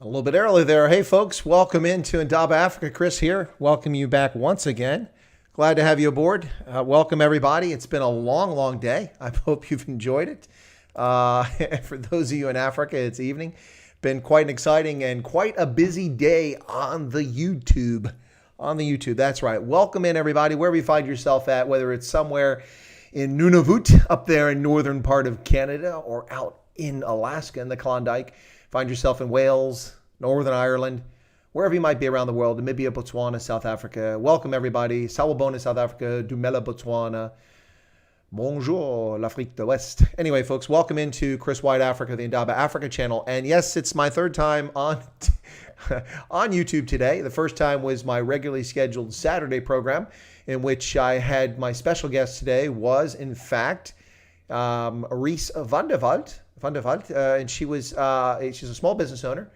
A little bit early there. Hey, folks, welcome into Indaba, Africa. Chris here. Welcome you back once again. Glad to have you aboard. Welcome, everybody. It's been a long, long day. I hope you've enjoyed it. For those of you in Africa, it's evening. Been quite an exciting and quite a busy day on the YouTube. That's right. Welcome in, everybody, wherever you find yourself at, whether it's somewhere in Nunavut, up there in northern part of Canada, or out in Alaska in the Klondike. Find yourself in Wales, Northern Ireland, wherever you might be around the world, Namibia, Botswana, South Africa. Welcome, everybody. Sawubona, South Africa. Dumela, Botswana. Bonjour, l'Afrique de l'Ouest. Anyway, folks, welcome into Chris White Africa, the Indaba Africa channel. And yes, it's my third time on on YouTube today. The first time was my regularly scheduled Saturday program, in which I had my special guest today was, in fact, Reese van der Walt. And she's a small business owner,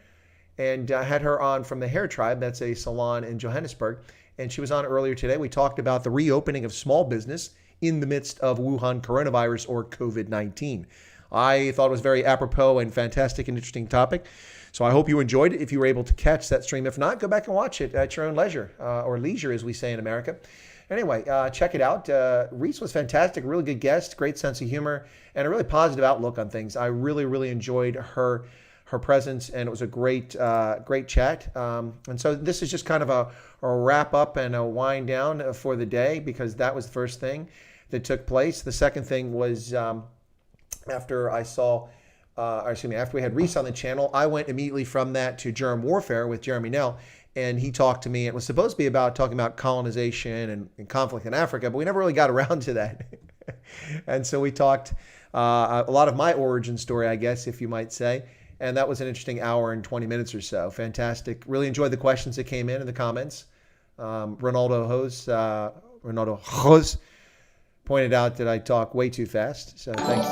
and I had her on from the Hair Tribe. That's a salon in Johannesburg, and she was on earlier today. We talked about the reopening of small business in the midst of Wuhan coronavirus, or COVID-19. I thought it was very apropos and fantastic and interesting topic, so I hope you enjoyed it. If you were able to catch that stream, if not, go back and watch it at your own leisure, or leisure as we say in America. Anyway, check it out. Reese was fantastic, really good guest, great sense of humor, and a really positive outlook on things. I really, really enjoyed her presence, and it was a great chat. And so this is just kind of a wrap up and a wind down for the day, because that was the first thing that took place. The second thing was after we had Reese on the channel, I went immediately from that to Germ Warfare with Jeremy Nell. And he talked to me. It was supposed to be talking about colonization and conflict in Africa, but we never really got around to that. And so we talked a lot of my origin story, I guess, if you might say. And that was an interesting hour and 20 minutes or so. Fantastic. Really enjoyed the questions that came in the comments. Ronaldo Hose pointed out that I talk way too fast. So thanks.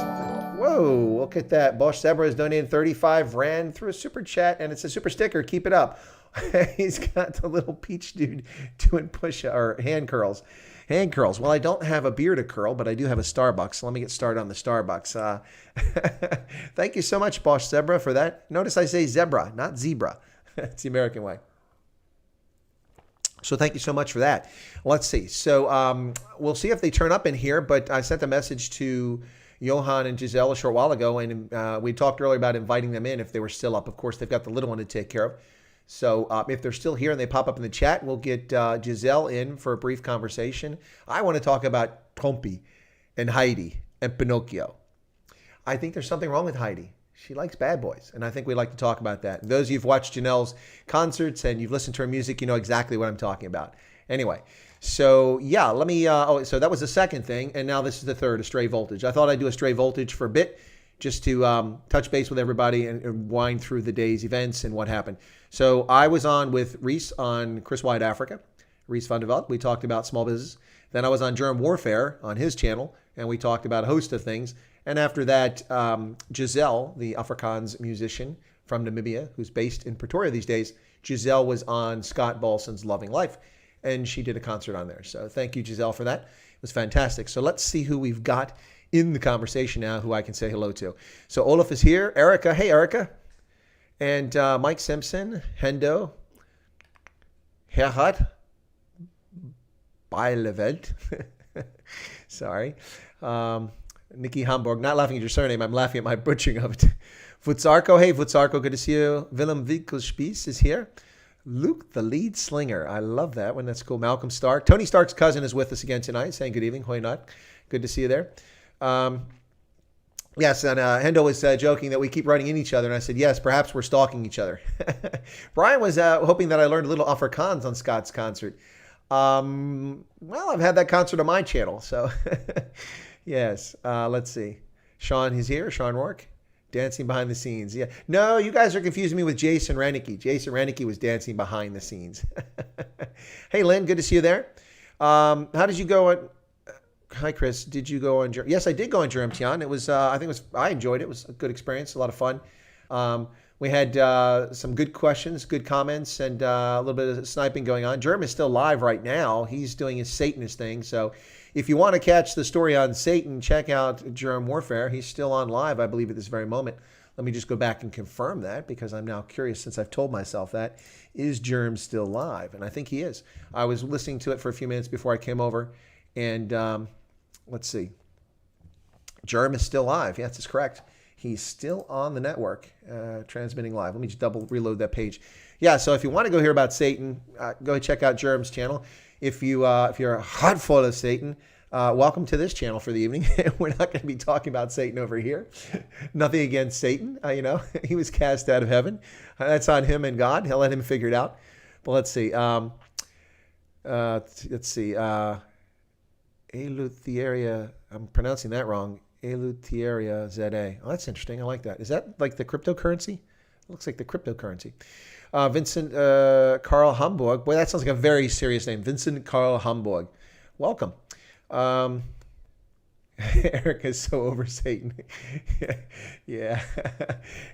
Whoa, look at that. Bosch Zebra has donated 35 Rand through a super chat, and it's a super sticker. Keep it up. He's got the little peach dude doing hand curls. Well, I don't have a beard to curl, but I do have a Starbucks. So let me get started on the Starbucks. Thank you so much, Bosch Zebra, for that. Notice I say zebra, not zebra. It's the American way. So thank you so much for that. Let's see. So we'll see if they turn up in here, but I sent a message to Johan and Jezelle a short while ago, and we talked earlier about inviting them in if they were still up. Of course, they've got the little one to take care of. So if they're still here and they pop up in the chat, we'll get Jezelle in for a brief conversation. I want to talk about Trumpy and Heidi and Pinocchio. I think there's something wrong with Heidi. She likes bad boys, and I think we'd like to talk about that. And those of you who've watched Janelle's concerts and you've listened to her music, you know exactly what I'm talking about. Anyway, so yeah, let me, so that was the second thing, and now this is the third, a stray voltage. I thought I'd do a stray voltage for a bit, just to touch base with everybody and wind through the day's events and what happened. So I was on with Reese on Chris White Africa, Reese van der Walt. We talked about small business. Then I was on Germ Warfare on his channel, and we talked about a host of things. And after that, Jezelle, the Afrikaans musician from Namibia, who's based in Pretoria these days, Jezelle was on Scott Balson's Loving Life, and she did a concert on there. So thank you, Jezelle, for that. It was fantastic. So let's see who we've got in the conversation now, who I can say hello to. So Olaf is here. Erica. Hey, Erica. And Mike Simpson, Hendo, Gerhard, Beileveld. Sorry. Nikki Hamburg. Not laughing at your surname. I'm laughing at my butchering of it. Vutsarko. Hey, Vutsarko. Good to see you. Willem Winkelspies is here. Luke, the lead slinger. I love that one. That's cool. Malcolm Stark. Tony Stark's cousin is with us again tonight, saying good evening. Hoi not. Good to see you there. Yes, and Hendo was joking that we keep running in each other, and I said, yes, perhaps we're stalking each other. Brian was hoping that I learned a little Afrikaans on Scott's concert. Well, I've had that concert on my channel, so yes. Let's see. Sean is here. Sean Rourke, dancing behind the scenes. Yeah. No, you guys are confusing me with Jason Renicky. Jason Renicky was dancing behind the scenes. Hey, Lynn, good to see you there. How did you go at... Hi, Chris. Did you go on Germ? Yes, I did go on Germtian. It was, I enjoyed it. It was a good experience, a lot of fun. We had some good questions, good comments, and a little bit of sniping going on. Germ is still live right now. He's doing his Satanist thing. So if you want to catch the story on Satan, check out Germ Warfare. He's still on live, I believe, at this very moment. Let me just go back and confirm that because I'm now curious since I've told myself that. Is Germ still live? And I think he is. I was listening to it for a few minutes before I came over. And let's see. Germ is still live. Yes, that's correct. He's still on the network, transmitting live. Let me just double reload that page. Yeah, so if you want to go hear about Satan, go check out Germ's channel. If you're a heart full of Satan, welcome to this channel for the evening. We're not going to be talking about Satan over here. Nothing against Satan. He was cast out of heaven. That's on him and God. He'll let him figure it out. But let's see. Eleutheria. I'm pronouncing that wrong. Eleutheria ZA. Oh, that's interesting. I like that. Is that like the cryptocurrency? It looks like the cryptocurrency. Vincent Carl Hamburg. Boy, that sounds like a very serious name. Vincent Carl Hamburg. Welcome. Eric is so over Satan. Yeah.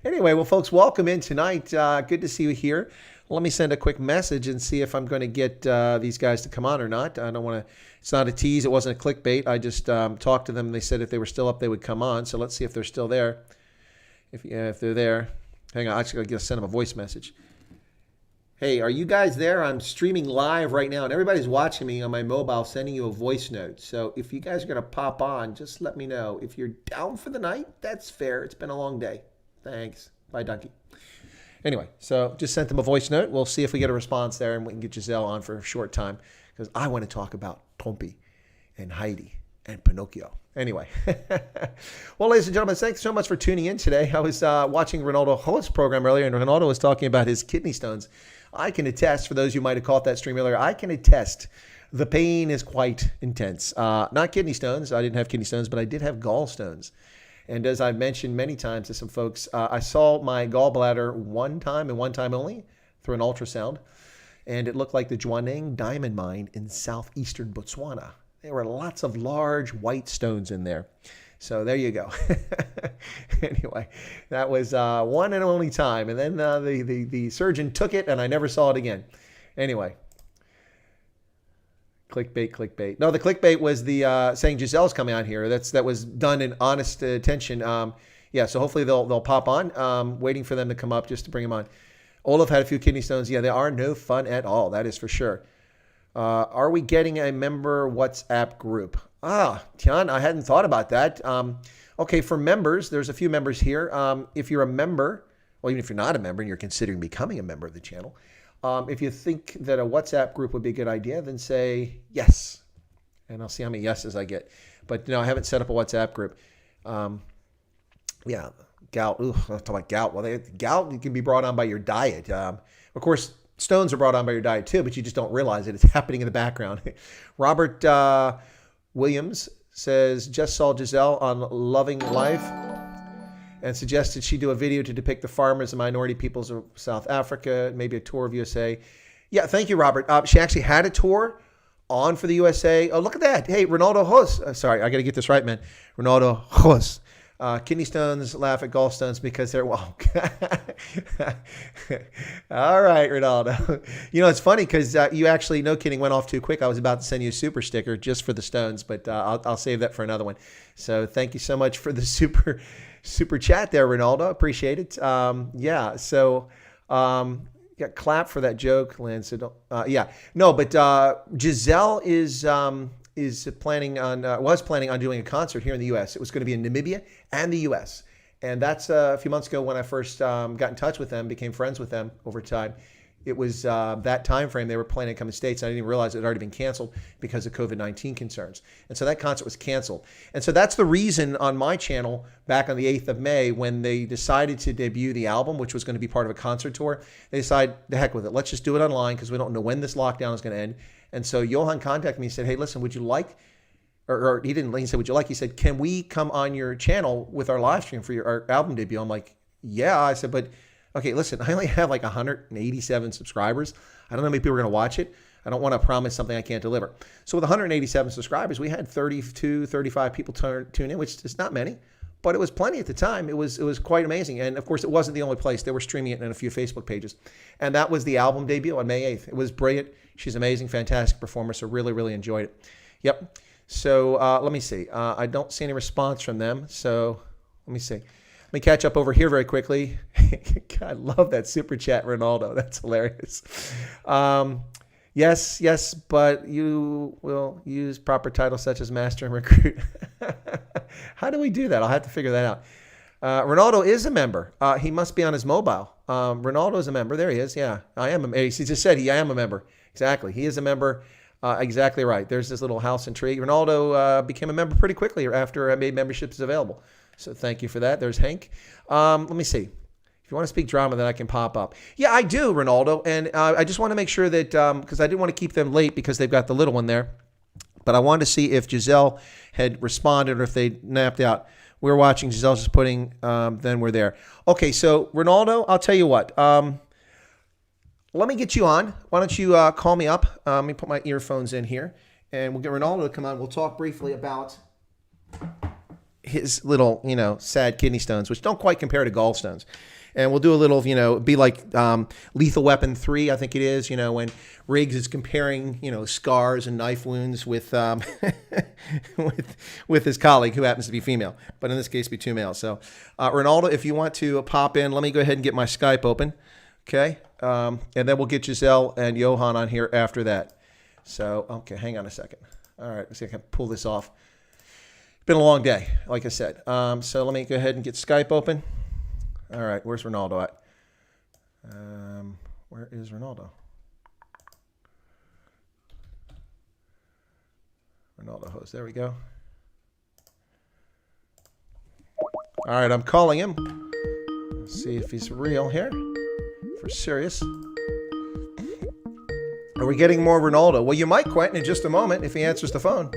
Anyway, well, folks, welcome in tonight. Good to see you here. Let me send a quick message and see if I'm going to get these guys to come on or not. I don't want to. It's not a tease. It wasn't a clickbait. I just talked to them. They said if they were still up, they would come on. So let's see if they're still there. If they're there, hang on. I'm actually going to send them a voice message. Hey, are you guys there? I'm streaming live right now, and everybody's watching me on my mobile, sending you a voice note. So if you guys are going to pop on, just let me know. If you're down for the night, that's fair. It's been a long day. Thanks. Bye, Donkey. Anyway, so just sent them a voice note. We'll see if we get a response there, and we can get Jezelle on for a short time because I want to talk about Tompi and Heidi and Pinocchio. Anyway, well, ladies and gentlemen, thanks so much for tuning in today. I was watching Ronaldo Host's program earlier, and Ronaldo was talking about his kidney stones. I can attest, for those who might have caught that stream earlier, I can attest the pain is quite intense. Not kidney stones. I didn't have kidney stones, but I did have gallstones. And as I've mentioned many times to some folks, I saw my gallbladder one time and one time only through an ultrasound, and it looked like the Jwaneng diamond mine in southeastern Botswana. There were lots of large white stones in there. So there you go. Anyway, that was one and only time. And then the surgeon took it, and I never saw it again. Anyway. Clickbait. No, the clickbait was the saying Jezelle's coming on here. That was done in honest attention. Yeah, so hopefully they'll pop on. Waiting for them to come up just to bring them on. Olaf had a few kidney stones. Yeah, they are no fun at all. That is for sure. Are we getting a member WhatsApp group? Tian, I hadn't thought about that. Okay, for members, there's a few members here. If you're a member, well, even if you're not a member and you're considering becoming a member of the channel, if you think that a WhatsApp group would be a good idea, then say yes. And I'll see how many yeses I get. But no, I haven't set up a WhatsApp group. Yeah, gout. Ooh, I'll talk about gout. Well, gout can be brought on by your diet. Of course, stones are brought on by your diet too, but you just don't realize it. It's happening in the background. Robert Williams says, just saw Jezelle on Loving Life and suggested she do a video to depict the farmers and minority peoples of South Africa, maybe a tour of USA. Yeah, thank you, Robert. She actually had a tour on for the USA. Oh, look at that. Hey, Ronaldo Hos. Sorry, I got to get this right, man. Ronaldo Hos. Kidney stones laugh at gallstones because they're, well. All right, Ronaldo. It's funny because you actually, no kidding, went off too quick. I was about to send you a super sticker just for the stones, but I'll save that for another one. So thank you so much for the super chat there, Ronaldo. Appreciate it. Yeah, so got clap for that joke, Lynn. So don't, yeah. No, but Jezelle was planning on doing a concert here in the U.S. It was going to be in Namibia and the U.S. And that's a few months ago when I first got in touch with them, became friends with them over time. It was that time frame they were planning to come to States. And I didn't even realize it had already been canceled because of COVID-19 concerns. And so that concert was canceled. And so that's the reason on my channel back on the 8th of May when they decided to debut the album, which was going to be part of a concert tour, they decided, the heck with it. Let's just do it online because we don't know when this lockdown is going to end. And so Johan contacted me and said, hey, listen, would you like, or he didn't, he said, would you like, he said, can we come on your channel with our live stream for our album debut? I'm like, yeah. I said, but okay, listen, I only have like 187 subscribers. I don't know how many people are going to watch it. I don't want to promise something I can't deliver. So with 187 subscribers, we had 32, 35 people tune in, which is not many, but it was plenty at the time. It was quite amazing. And of course, it wasn't the only place. They were streaming it in a few Facebook pages. And that was the album debut on May 8th. It was brilliant. She's amazing, fantastic performer. So really, really enjoyed it. Yep. So let me see. I don't see any response from them. So let me see. me catch up over here very quickly. God, I love that super chat, Ronaldo. That's hilarious. Yes, but you will use proper titles such as master and recruit. How do we do that? I'll have to figure that out. Ronaldo is a member. He must be on his mobile. Ronaldo is a member. There he is. Yeah, I am. He just said I am a member. Exactly. He is a member. Exactly right. There's this little house and tree. Ronaldo became a member pretty quickly after I made memberships available. So thank you for that. There's Hank. Let me see. If you want to speak drama, then I can pop up. Yeah, I do, Ronaldo. And I just want to make sure that, because I didn't want to keep them late because they've got the little one there. But I wanted to see if Jezelle had responded or if they napped out. We were watching. Giselle's just putting, then we're there. Okay, so Ronaldo, I'll tell you what. Let me get you on. Why don't you call me up? Let me put my earphones in here. And we'll get Ronaldo to come on. We'll talk briefly about his little, sad kidney stones, which don't quite compare to gallstones. And we'll do a little, be like Lethal Weapon 3, I think it is, when Riggs is comparing, scars and knife wounds with with his colleague who happens to be female, but in this case be two males. So Ronaldo, if you want to pop in, let me go ahead and get my Skype open, okay? And then we'll get Jezelle and Johan on here after that. So, okay, hang on a second. All right, let's see if I can pull this off. It's been a long day, like I said. So let me go ahead and get Skype open. All right, where's Ronaldo at? Where is Ronaldo? Ronaldo host. There we go. All right, I'm calling him. Let's see if he's real here. For serious. Are we getting more Ronaldo? Well, you might, Quentin, in just a moment if he answers the phone.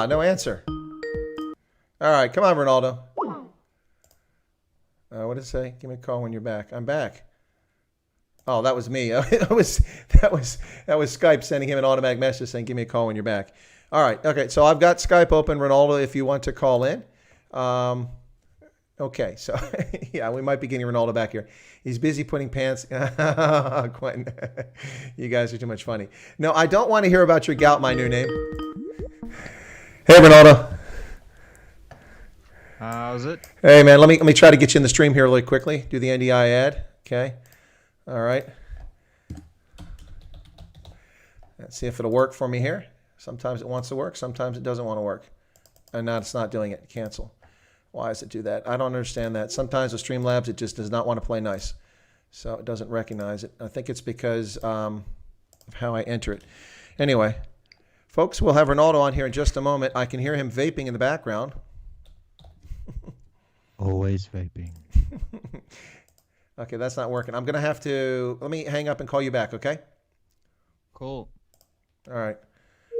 No answer. All right, come on, Ronaldo. What did it say? Give me a call when you're back. I'm back. Oh, that was me. that was Skype sending him an automatic message saying, "Give me a call when you're back." All right. Okay. So I've got Skype open, Ronaldo. If you want to call in. Okay. So yeah, we might be getting Ronaldo back here. He's busy putting pants. Quentin, you guys are too much funny. No, I don't want to hear about your gout. My new name. Hey, Ronaldo. How's it? Hey, man. Let me try to get you in the stream here really quickly. Do the NDI ad. Okay. All right. Let's see if it'll work for me here. Sometimes it wants to work. Sometimes it doesn't want to work. And now it's not doing it. Cancel. Why does it do that? I don't understand that. Sometimes with Streamlabs, it just does not want to play nice. So it doesn't recognize it. I think it's because of how I enter it. Anyway. Folks, we'll have Ronaldo on here in just a moment. I can hear him vaping in the background. Always vaping. Okay, that's not working. I'm going to have to... Let me hang up and call you back, okay? Cool. All right.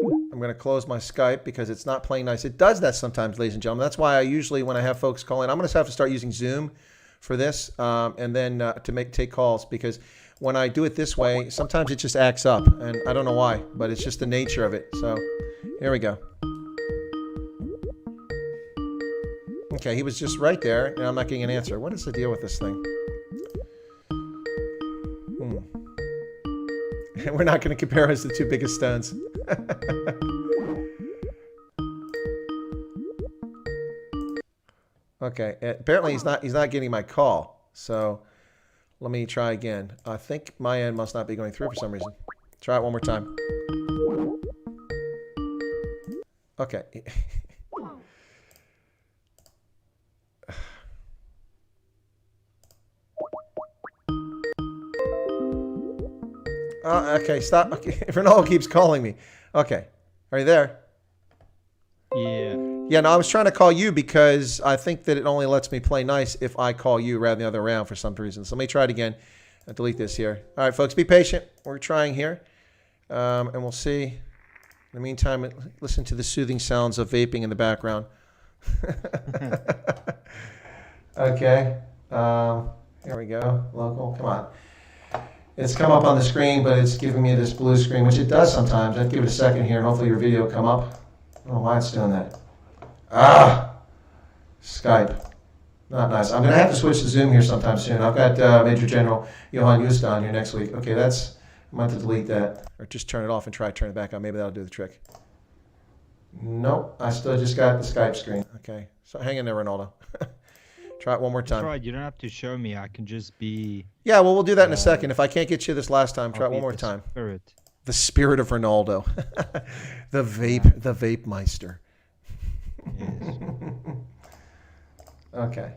I'm going to close my Skype because it's not playing nice. It does that sometimes, ladies and gentlemen. That's why I usually, when I have folks call in, I'm going to have to start using Zoom for this and then to take calls because... When I do it this way, sometimes it just acts up, and I don't know why, but it's just the nature of it. So, here we go. Okay, he was just right there, and I'm not getting an answer. What is the deal with this thing? We're not going to compare us the two biggest stones. Okay, apparently he's not getting my call, so... Let me try again. I think my end must not be going through for some reason. Try it one more time. Okay. Okay, stop. Okay. Ronaldo keeps calling me. Okay. Are you there? Yeah. Yeah, no, I was trying to call you because I think that it only lets me play nice if I call you rather than the other way around for some reason. So let me try it again. I'll delete this here. All right, folks, be patient. We're trying here. And we'll see. In the meantime, listen to the soothing sounds of vaping in the background. Okay. Here we go. Local. Come on. It's come up on the screen, but it's giving me this blue screen, which it does sometimes. I'll give it a second here, and hopefully your video will come up. I don't know why it's doing that. Skype. Not nice. I'm going to have to switch to Zoom here sometime soon. I've got Major General Johan Just on here next week. Okay, that's I'm going to delete that. Or just turn it off and try to turn it back on. Maybe that'll do the trick. Nope. I still just got the Skype screen. Okay. So hang in there, Ronaldo. Try it one more time. That's right. You don't have to show me. I can just be. Yeah, well, we'll do that in a second. If I can't get you this last time, try it I'll one be more the time. Spirit. The spirit of Ronaldo. The vape meister. Yes. Okay.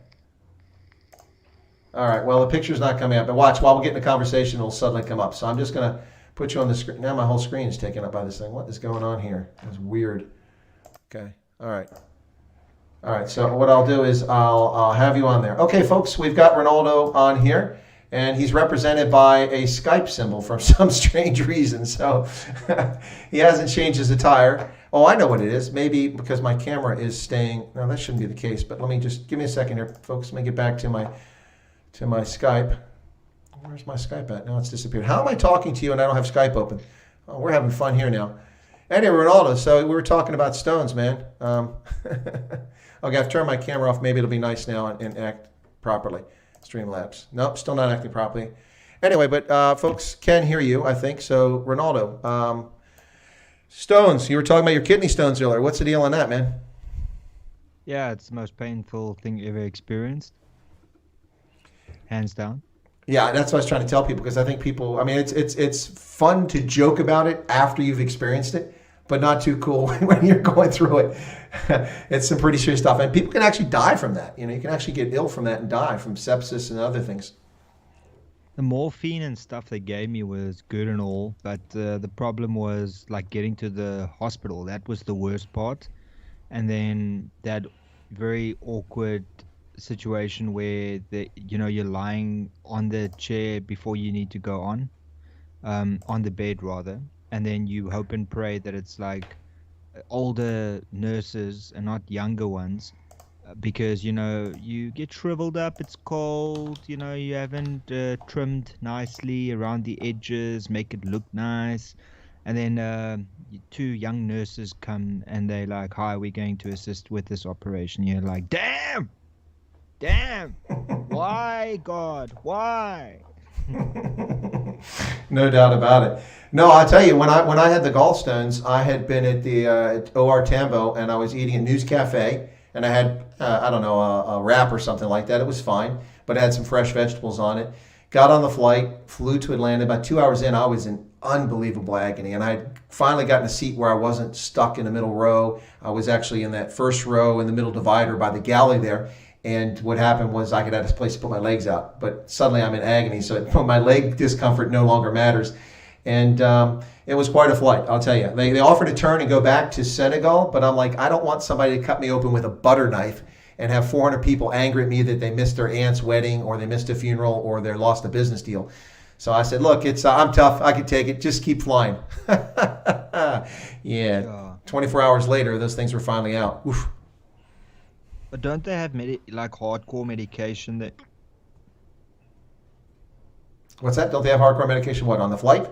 All right. Well, the picture's not coming up. But watch, while we get in the conversation, it'll suddenly come up. So I'm just going to put you on the screen. Now my whole screen is taken up by this thing. What is going on here? It's weird. Okay. All right. All right. So what I'll do is I'll have you on there. Okay, folks, we've got Ronaldo on here, and he's represented by a Skype symbol for some strange reason. So he hasn't changed his attire. Oh, I know what it is. Maybe because my camera is staying. No, that shouldn't be the case. But let me just give me a second here, folks. Let me get back to my Skype. Where's my Skype at? Now it's disappeared. How am I talking to you and I don't have Skype open? Oh, we're having fun here now. Anyway, Ronaldo, so we were talking about stones, man. Okay, I've turned my camera off. Maybe it'll be nice now and act properly. Streamlabs. Nope, still not acting properly. Anyway, but folks can hear you, I think. So, Ronaldo, stones. You were talking about your kidney stones earlier. What's the deal on that, man? Yeah, it's the most painful thing you ever experienced. Hands down. Yeah, that's what I was trying to tell people because I think people. I mean, it's fun to joke about it after you've experienced it, but not too cool when you're going through it. It's some pretty serious stuff, and people can actually die from that. You can actually get ill from that and die from sepsis and other things. The morphine and stuff they gave me was good and all, but the problem was like getting to the hospital. That was the worst part, and then that very awkward situation where you're lying on the chair before you need to go on the bed rather, and then you hope and pray that it's like older nurses and not younger ones, because you get shriveled up, it's cold, you haven't trimmed nicely around the edges, make it look nice, and then two young nurses come and they're like, hi, we're going to assist with this operation. You're like, damn, why, God, why? No doubt about it. No, I'll tell you, when I had the gallstones, I had been at the at OR Tambo, and I was eating a News Cafe, and I had, a wrap or something like that. It was fine, but it had some fresh vegetables on it. Got on the flight, flew to Atlanta. About 2 hours in, I was in unbelievable agony, and I had finally gotten a seat where I wasn't stuck in the middle row. I was actually in that first row in the middle divider by the galley there. And what happened was I could have a place to put my legs out, but suddenly I'm in agony, so my leg discomfort no longer matters. And it was quite a flight, I'll tell you. They offered to turn and go back to Senegal, but I'm like, I don't want somebody to cut me open with a butter knife and have 400 people angry at me that they missed their aunt's wedding or they missed a funeral or they lost a business deal. So I said, look, I'm tough. I can take it. Just keep flying. Yeah. 24 hours later, those things were finally out. Oof. But don't they have like hardcore medication that? What's that? Don't they have hardcore medication? What, on the flight?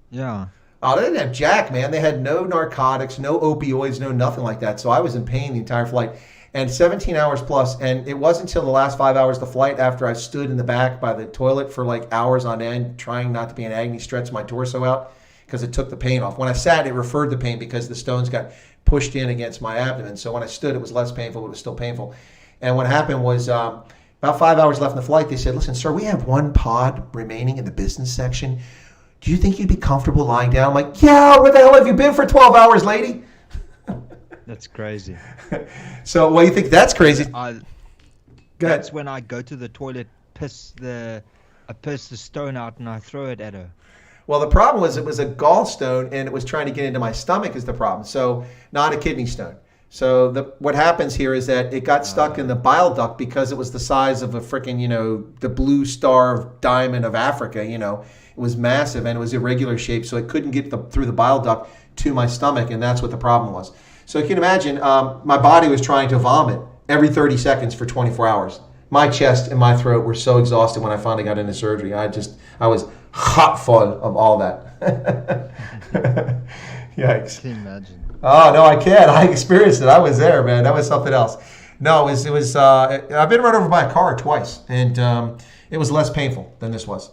Yeah. Oh, they didn't have jack, man. They had no narcotics, no opioids, no nothing like that. So I was in pain the entire flight. And 17 hours plus, and it wasn't until the last 5 hours of the flight after I stood in the back by the toilet for like hours on end, trying not to be in agony, stretch my torso out, because it took the pain off. When I sat, it referred the pain because the stones got pushed in against my abdomen. So when I stood, it was less painful, but it was still painful. And what happened was about 5 hours left in the flight, they said, listen, sir, we have one pod remaining in the business section. Do you think you'd be comfortable lying down? I'm like, yeah, where the hell have you been for 12 hours, lady? That's crazy. So, well, you think that's crazy? That's when I go to the toilet, piss the stone out, and I throw it at her. Well, the problem was it was a gallstone, and it was trying to get into my stomach is the problem. So, not a kidney stone. So, what happens here is that it got stuck in the bile duct because it was the size of a freaking, the blue star diamond of Africa. It was massive and it was irregular shaped, so it couldn't get through the bile duct to my stomach, and that's what the problem was. So you can imagine, my body was trying to vomit every 30 seconds for 24 hours. My chest and my throat were so exhausted when I finally got into surgery. I was hot full of all that. Yikes. Can you imagine? Oh, no, I can't. I experienced it. I was there, man. That was something else. No, it was I've been run over by a car twice, and it was less painful than this was.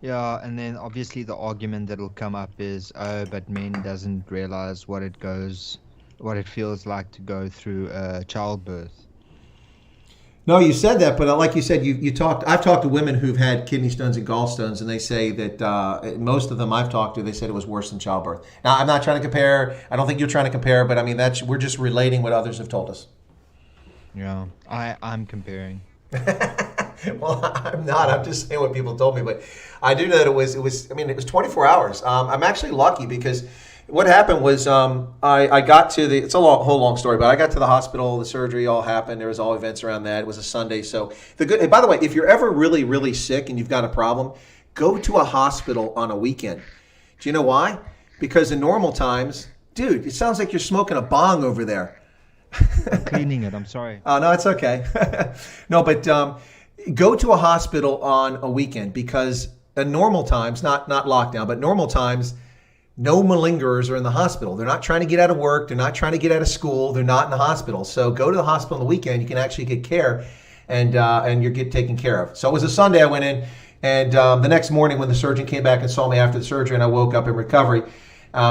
Yeah, and then obviously the argument that'll come up is, oh, but men doesn't realize what it feels like to go through childbirth. No, you said that, but like you said, you talked. I've talked to women who've had kidney stones and gallstones, and they say that most of them I've talked to, they said it was worse than childbirth. Now, I'm not trying to compare. I don't think you're trying to compare, but I mean we're just relating what others have told us. Yeah, I'm comparing. Well, I'm not. I'm just saying what people told me, but I do know that it was. I mean, it was 24 hours. I'm actually lucky because what happened was I got to the. It's a whole long story, but I got to the hospital. The surgery all happened. There was all events around that. It was a Sunday, so the good. And by the way, if you're ever really really sick and you've got a problem, go to a hospital on a weekend. Do you know why? Because in normal times, dude, it sounds like you're smoking a bong over there. I'm cleaning it. I'm sorry. Oh, no, it's okay. No, but go to a hospital on a weekend because in normal times, not lockdown, but normal times, no malingerers are in the hospital. They're not trying to get out of work. They're not trying to get out of school. They're not in the hospital. So go to the hospital on the weekend. You can actually get care and you get taken care of. So it was a Sunday I went in, and the next morning when the surgeon came back and saw me after the surgery and I woke up in recovery,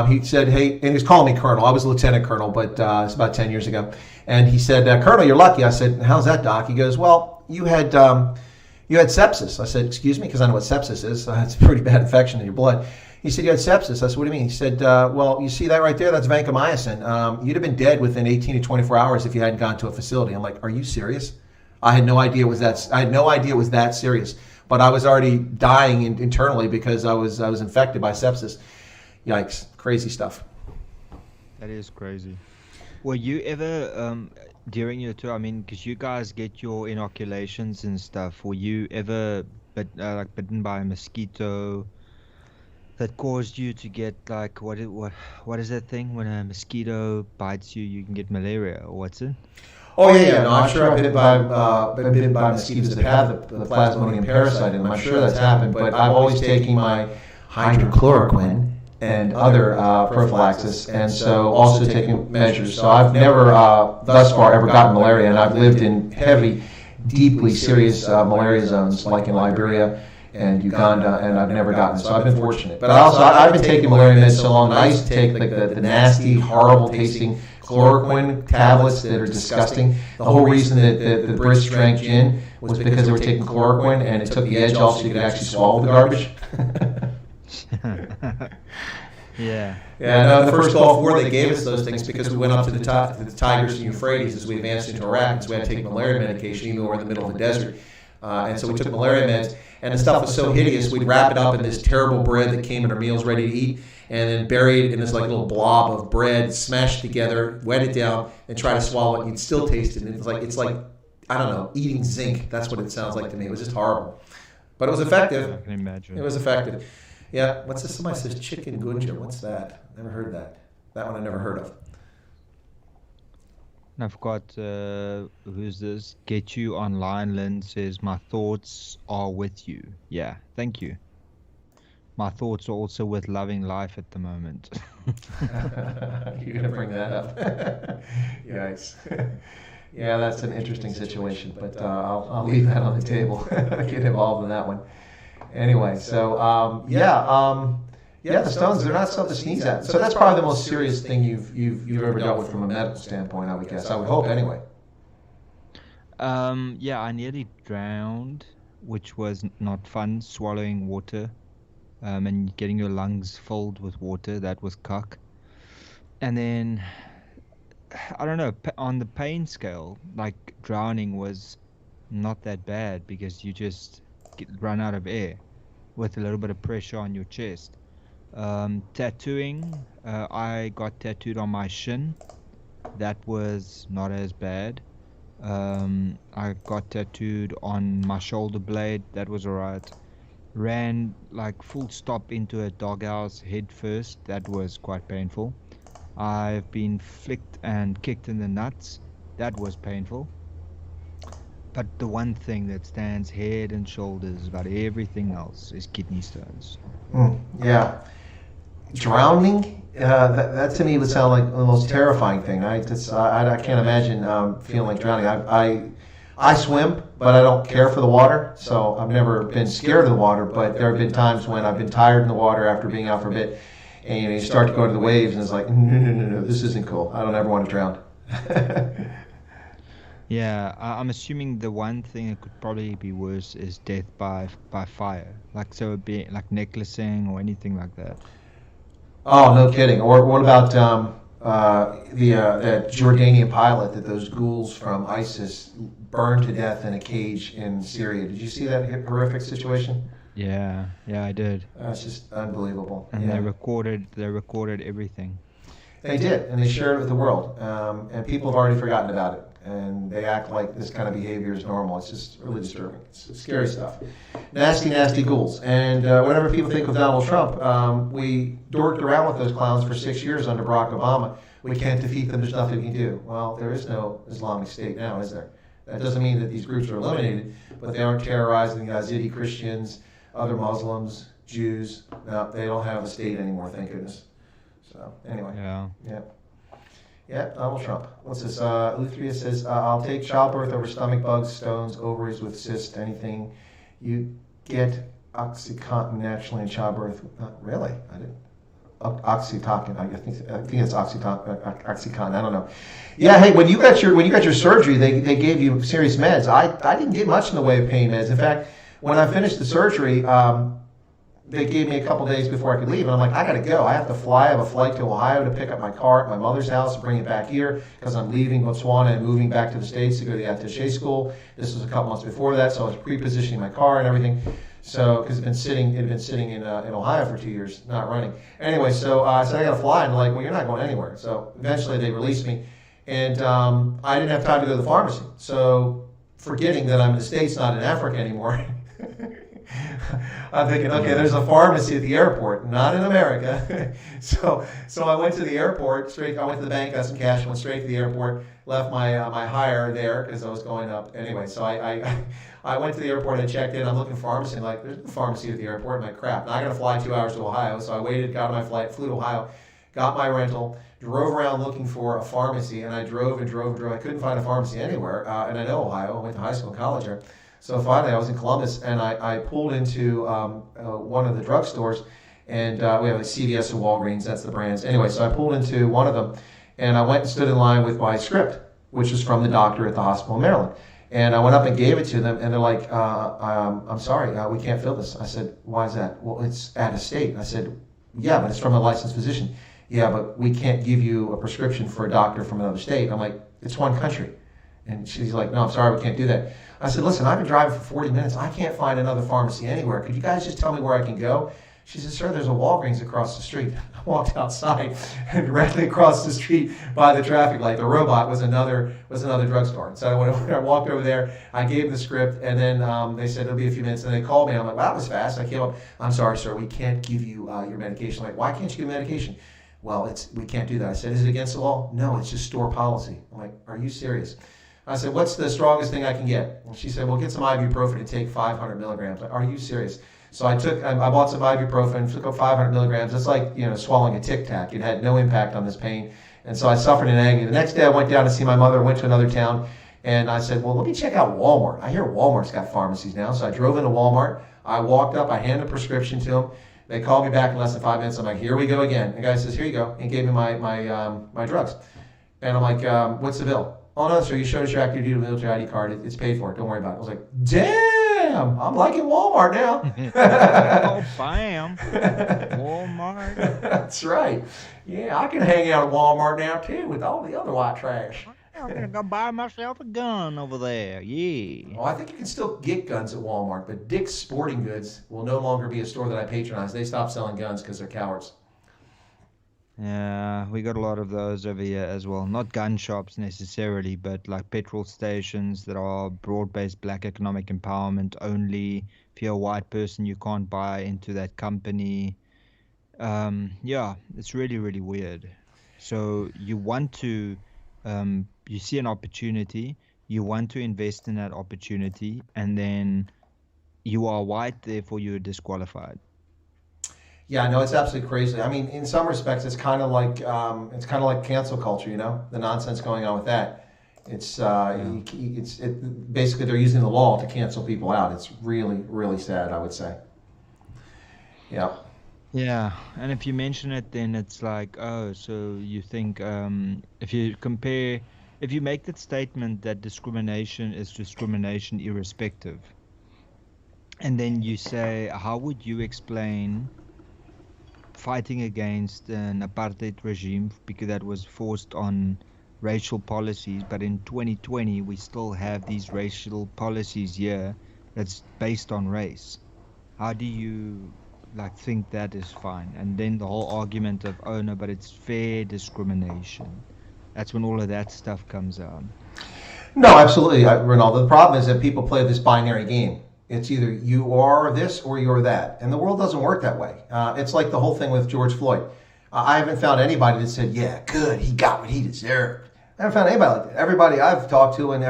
he said, hey, and he was calling me Colonel. I was a Lieutenant Colonel, but it's about 10 years ago. And he said, Colonel, you're lucky. I said, how's that, Doc? He goes, well, you had sepsis. I said, excuse me, because I know what sepsis is. It's a pretty bad infection in your blood. He said, you had sepsis. I said, what do you mean? He said, well, you see that right there? That's vancomycin. You'd have been dead within 18 to 24 hours if you hadn't gone to a facility. I'm like, are you serious? I had no idea it was that serious. But I was already dying internally because I was infected by sepsis. Yikes. Crazy stuff. That is crazy. Were you ever, during your tour, I mean, because you guys get your inoculations and stuff, were you ever bitten by a mosquito that caused you to get what is that thing when a mosquito bites you, you can get malaria, or what's it? Oh yeah. No, I'm sure I've been bitten by mosquitoes that have the Plasmodium parasite in them. I'm sure that's happened, but I've always taken my hydrochloroquine and other prophylaxis, and so also taking measures. So I've never, thus far, ever gotten malaria, and I've lived in heavy, deeply serious malaria zones, like in Liberia and Uganda, and I've never gotten it. So I've been fortunate. But I've been taking malaria meds so long that I used to take like the nasty, horrible tasting chloroquine tablets that are disgusting. The whole reason that the Brits drank gin was because they were taking chloroquine, and it took the edge off so you could actually swallow the garbage. Yeah. Yeah, in the first Gulf War, they gave us those things because we went up to the Tigris and Euphrates as we advanced into Iraq, and so we had to take malaria medication even though we're in the middle of the desert. And so we took malaria meds, and the stuff was so hideous, we'd wrap it up in this terrible bread that came in our meals ready to eat, and then bury it in this like little blob of bread, smash it together, wet it down, and try to swallow it, and you'd still taste it. And it's like I don't know, eating zinc. That's what it sounds like to me. It was just horrible. But it was effective. I can imagine. It was effective. Yeah, what's this? Somebody says chicken gunja. What's that? Never heard that. That one I never heard of. And I've got, who's this? Get You Online. Lynn says, my thoughts are with you. Yeah, thank you. My thoughts are also with loving life at the moment. You're going to bring that up. Yikes. Yeah, that's an interesting situation, but I'll leave that on the table. Get involved in that one. Anyway, so the stones, they're not something to sneeze at. So that's probably the most serious thing you've ever dealt with from a medical standpoint, I would guess. I would hope anyway. Yeah, I nearly drowned, which was not fun, swallowing water and getting your lungs filled with water. That was cuck. And then, I don't know, on the pain scale, like drowning was not that bad because you just run out of air with a little bit of pressure on your chest. Tattooing, I got tattooed on my shin. That was not as bad. I got tattooed on my shoulder blade. That was alright. Ran like full stop into a doghouse head first. That was quite painful. I've been flicked and kicked in the nuts. That was painful. But the one thing that stands head and shoulders above everything else is kidney stones. Yeah. Drowning, that to me would sound like the most terrifying thing. I can't imagine feeling like drowning. I swim, but I don't care for the water, so I've never been scared of the water. But there have been times when I've been tired in the water after being out for a bit, and you start to go to the waves, and it's like, no, this isn't cool. I don't ever want to drown. Yeah, I'm assuming the one thing that could probably be worse is death by fire, like so it'd be like necklacing or anything like that. Oh, no kidding. Or what about that Jordanian pilot that those ghouls from ISIS burned to death in a cage in Syria? Did you see that horrific situation? Yeah, yeah, I did. It's just unbelievable. And Yeah. they recorded everything. They did, and they shared it with the world. And people have already forgotten about it. And they act like this kind of behavior is normal. It's just really disturbing. It's scary stuff. Nasty, nasty ghouls. And whenever people think of Donald Trump, we dorked around with those clowns for 6 years under Barack Obama. We can't defeat them. There's nothing we can do. Well, there is no Islamic State now, is there? That doesn't mean that these groups are eliminated, but they aren't terrorizing the Yazidi Christians, other Muslims, Jews. No, they don't have a state anymore, thank goodness. So, anyway. Yeah. Yeah. Yeah, Donald Trump. What's this? Luthria says, I'll take childbirth over stomach bugs, stones, ovaries with cysts, anything. You get Oxycontin naturally in childbirth. Really? I didn't. Oxytocin. I think it's Oxycontin. I don't know. Yeah. Hey, when you got your surgery, they gave you serious meds. I didn't get much in the way of pain meds. In fact, when I finished the surgery, they gave me a couple days before I could leave, and I'm like, I gotta go. I have to fly. I have a flight to Ohio to pick up my car at my mother's house, bring it back here because I'm leaving Botswana and moving back to the States to go to the attaché school. This was a couple months before that, so I was pre-positioning my car and everything. So because it had been sitting in Ohio for 2 years, not running. Anyway, so I said I gotta fly, and they're like, well, you're not going anywhere. So eventually they released me, and I didn't have time to go to the pharmacy. So forgetting that I'm in the States, not in Africa anymore. I'm thinking, okay, there's a pharmacy at the airport, not in America. so I went to the airport straight. I went to the bank, got some cash, went straight to the airport, left my hire there because I was going up anyway. So I went to the airport and checked in. I'm looking for pharmacy. I'm like, there's no pharmacy at the airport. I'm like, crap. Now I got to fly 2 hours to Ohio. So I waited, got on my flight, flew to Ohio, got my rental, drove around looking for a pharmacy, and I drove and drove and drove. I couldn't find a pharmacy anywhere, and I know Ohio. I went to high school and college there. So finally, I was in Columbus, and I pulled into one of the drugstores, and we have like CVS or Walgreens, that's the brands. Anyway, so I pulled into one of them, and I went and stood in line with my script, which was from the doctor at the hospital in Maryland. And I went up and gave it to them, and they're like, I'm sorry, we can't fill this. I said, why is that? Well, it's out of state. I said, yeah, but it's from a licensed physician. Yeah, but we can't give you a prescription for a doctor from another state. I'm like, it's one country. And she's like, no, I'm sorry, we can't do that. I said, listen, I've been driving for 40 minutes. I can't find another pharmacy anywhere. Could you guys just tell me where I can go? She said, sir, there's a Walgreens across the street. I walked outside, and directly across the street by the traffic light, the robot was another drugstore. And so I walked over there, I gave the script, and then they said it'll be a few minutes, and they called me. I'm like, wow, that was fast. I came up, I'm sorry, sir, we can't give you your medication. I'm like, why can't you give me medication? Well, we can't do that. I said, is it against the law? No, it's just store policy. I'm like, are you serious? I said, what's the strongest thing I can get? And she said, well, get some ibuprofen and take 500 milligrams. Like, are you serious? So I bought some ibuprofen, took up 500 milligrams. It's like, swallowing a Tic Tac. It had no impact on this pain. And so I suffered in agony. The next day I went down to see my mother, went to another town, and I said, well, let me check out Walmart. I hear Walmart's got pharmacies now. So I drove into Walmart. I walked up, I handed a prescription to them. They called me back in less than 5 minutes. I'm like, here we go again. The guy says, here you go, and gave me my drugs. And I'm like, what's the bill? Oh, no, sir, you showed us your active duty military ID card. It's paid for. Don't worry about it. I was like, damn, I'm liking Walmart now. Oh, bam. Walmart. That's right. Yeah, I can hang out at Walmart now, too, with all the other white trash. I'm going to go buy myself a gun over there. Yeah. Well, I think you can still get guns at Walmart, but Dick's Sporting Goods will no longer be a store that I patronize. They stopped selling guns because they're cowards. Yeah, we got a lot of those over here as well. Not gun shops necessarily, but like petrol stations that are broad-based black economic empowerment only. If you're a white person, you can't buy into that company. Yeah, it's really, really weird. So you want to, you see an opportunity, you want to invest in that opportunity, and then you are white, therefore you're disqualified. Yeah, no, it's absolutely crazy. I mean, in some respects, it's kind of like cancel culture, the nonsense going on with that. Basically they're using the law to cancel people out. It's really, really sad, I would say. Yeah. Yeah, and if you mention it, then it's like, oh, so you think if if you make that statement that discrimination is discrimination irrespective, and then you say, how would you explain fighting against an apartheid regime because that was forced on racial policies, but in 2020 we still have these racial policies here that's based on race? How do you think that is fine? And then the whole argument of, oh no, but it's fair discrimination. That's when all of that stuff comes out. No, absolutely, Ronaldo. The problem is that people play this binary game. It's either you are this or you're that. And the world doesn't work that way. It's like the whole thing with George Floyd. I haven't found anybody that said, yeah, good, he got what he deserved. I haven't found anybody like that. Everybody I've talked to and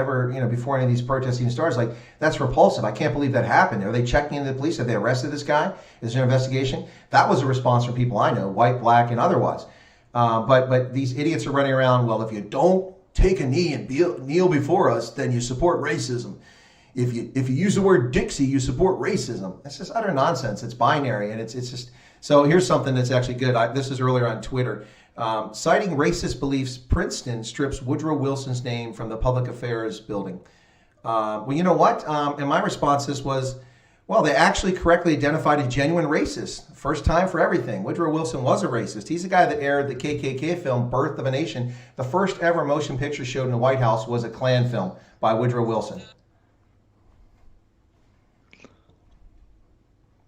before any of these protests even started, like, that's repulsive. I can't believe that happened. Are they checking into the police? Have they arrested this guy? Is there an investigation? That was a response from people I know, white, black, and otherwise. But these idiots are running around, well, if you don't take a knee and kneel before us, then you support racism. If you use the word Dixie, you support racism. It's just utter nonsense. It's binary, and it's just. So here's something that's actually good. This is earlier on Twitter. Citing racist beliefs, Princeton strips Woodrow Wilson's name from the Public Affairs building. Well, you know what? And my response to this was, well, they actually correctly identified a genuine racist. First time for everything. Woodrow Wilson was a racist. He's the guy that aired the KKK film, Birth of a Nation. The first ever motion picture showed in the White House was a Klan film by Woodrow Wilson.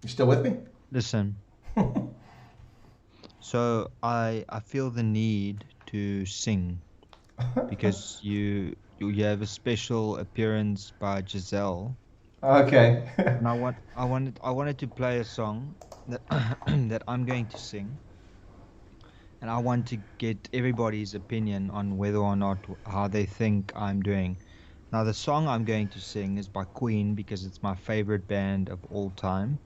You still with me? Listen. So I feel the need to sing because you have a special appearance by Jezelle. Okay. And I wanted to play a song that that I'm going to sing. And I want to get everybody's opinion on whether or not how they think I'm doing. Now the song I'm going to sing is by Queen because it's my favorite band of all time.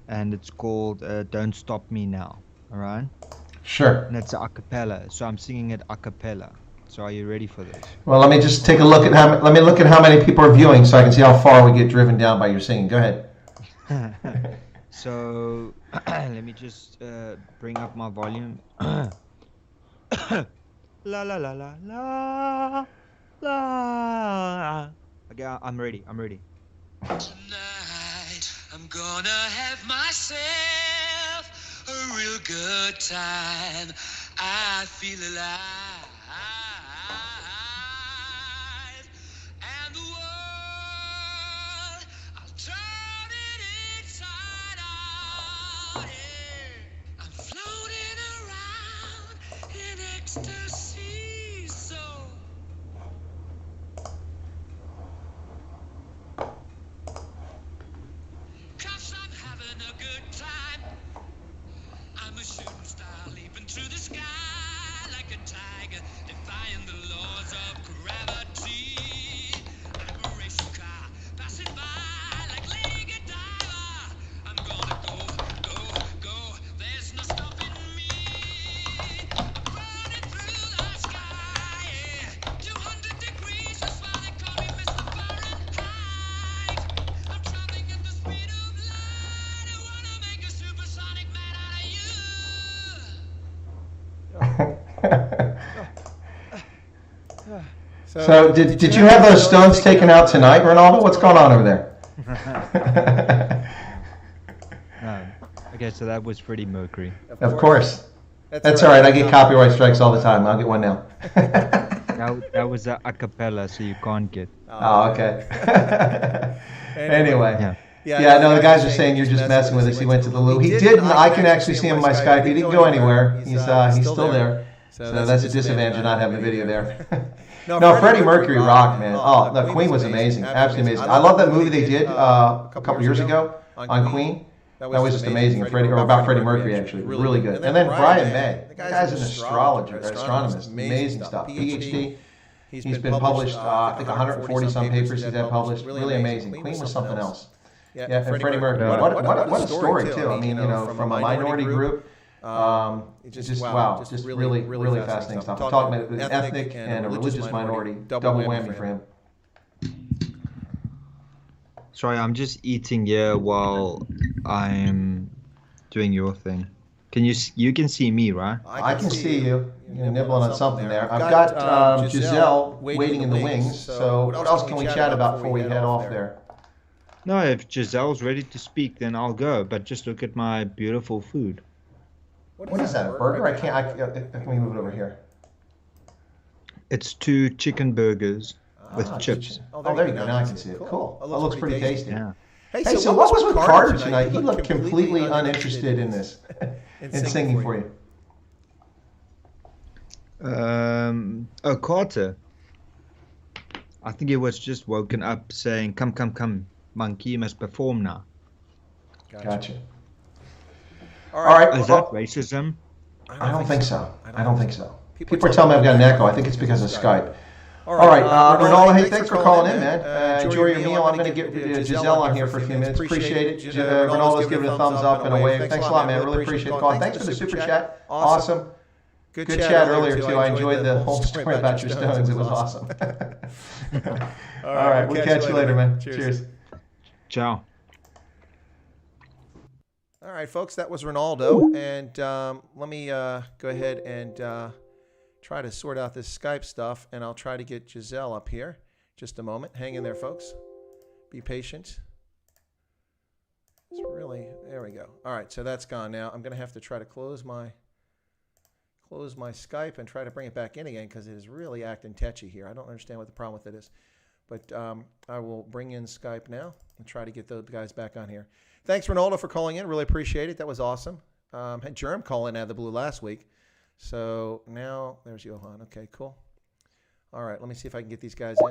And it's called Don't Stop Me Now. All right? Sure. And it's a cappella. So I'm singing it a cappella. So are you ready for this? Well, let me just take a look at how many people are viewing so I can see how far we get driven down by your singing. Go ahead. So let me just bring up my volume. La la la la la la. Okay, I'm ready. Tonight I'm gonna have myself a real good time. I feel alive, and the world, I'll turn it inside out. Yeah. I'm floating around in ecstasy, so. Cause I'm having a good time. I'm a shooting star leaping through the sky like a tiger, defying the laws of gravity. I'm a racing car passing by like Lady Diver. I'm gonna go, there's no stopping me. I'm running through the sky, yeah. 200 degrees, that's why they call me Mr. Fahrenheit. I'm traveling at the speed of light. I wanna make a supersonic man out of you. So did you have those stones taken out tonight, Ronaldo? What's going on over there? Okay, so that was Freddie Mercury. Of course. That's all right. I get copyright strikes all the time. I'll get one now. That was a cappella, so you can't get. Oh, okay. Anyway. Yeah. Yeah, no, the guys are saying you're just messing with us. He went to the loo. He didn't. I can actually see him on my Skype. He didn't go anywhere. He's still there. So that's a disadvantage of not having the video there. No, Freddie Mercury rocked, man. Oh, no, Queen was amazing. Absolutely amazing. I love that movie they did a couple years ago on Queen. That was just amazing. About Freddie Mercury, actually. Really good. And then Brian May. The guy's an astronomist. Amazing stuff. PhD. He's been published, I think, 140-some papers he's had published. Really amazing. Queen was something else. Yeah, and Freddie Mercury. What a story, too. I mean, from a minority group Wow, just really fascinating stuff. I'm talking about an ethnic and a religious minority, double whammy for him. Sorry, I'm just eating here while I'm doing your thing. You can see me, right? I can see you. You're nibbling on something there. I've got Jezelle waiting in the wings. So what else can we chat about before we head off there? No, if Giselle's ready to speak, then I'll go. But just look at my beautiful food. What is that? A burger? Can we move it over here? It's 2 chicken burgers with chips. Oh, there you go. Now I can see it. Cool. That looks pretty tasty. Yeah. Hey, so what was with Carter tonight? He looked completely uninterested in this, in singing for you. Carter. I think he was just woken up saying, come, monkey, you must perform now. Gotcha. All right. Is that racism? I don't think so. People are telling me I've got an echo. I think it's because of Skype. All right, Ronaldo, hey, thanks for calling in, man. Enjoy your meal. I'm going to get Jezelle on here for a few minutes. Appreciate it. Ronaldo's giving a thumbs up and a wave. Thanks a lot, man. Really appreciate the call. Thanks for the super chat. Awesome. Good chat earlier, too. I enjoyed the whole story about your stones. It was awesome. All right, we'll catch you later, man. Cheers. Ciao. All right, folks, that was Ronaldo. And let me go ahead and try to sort out this Skype stuff, and I'll try to get Jezelle up here. Just a moment. Hang in there, folks. Be patient. There we go. All right, so that's gone now. I'm going to have to try to close my Skype and try to bring it back in again because it is really acting tetchy here. I don't understand what the problem with it is. But I will bring in Skype now and try to get those guys back on here. Thanks, Ronaldo, for calling in. Really appreciate it. That was awesome. Had Germ call in out of the blue last week. So now there's Johan. Okay, cool. All right, let me see if I can get these guys in.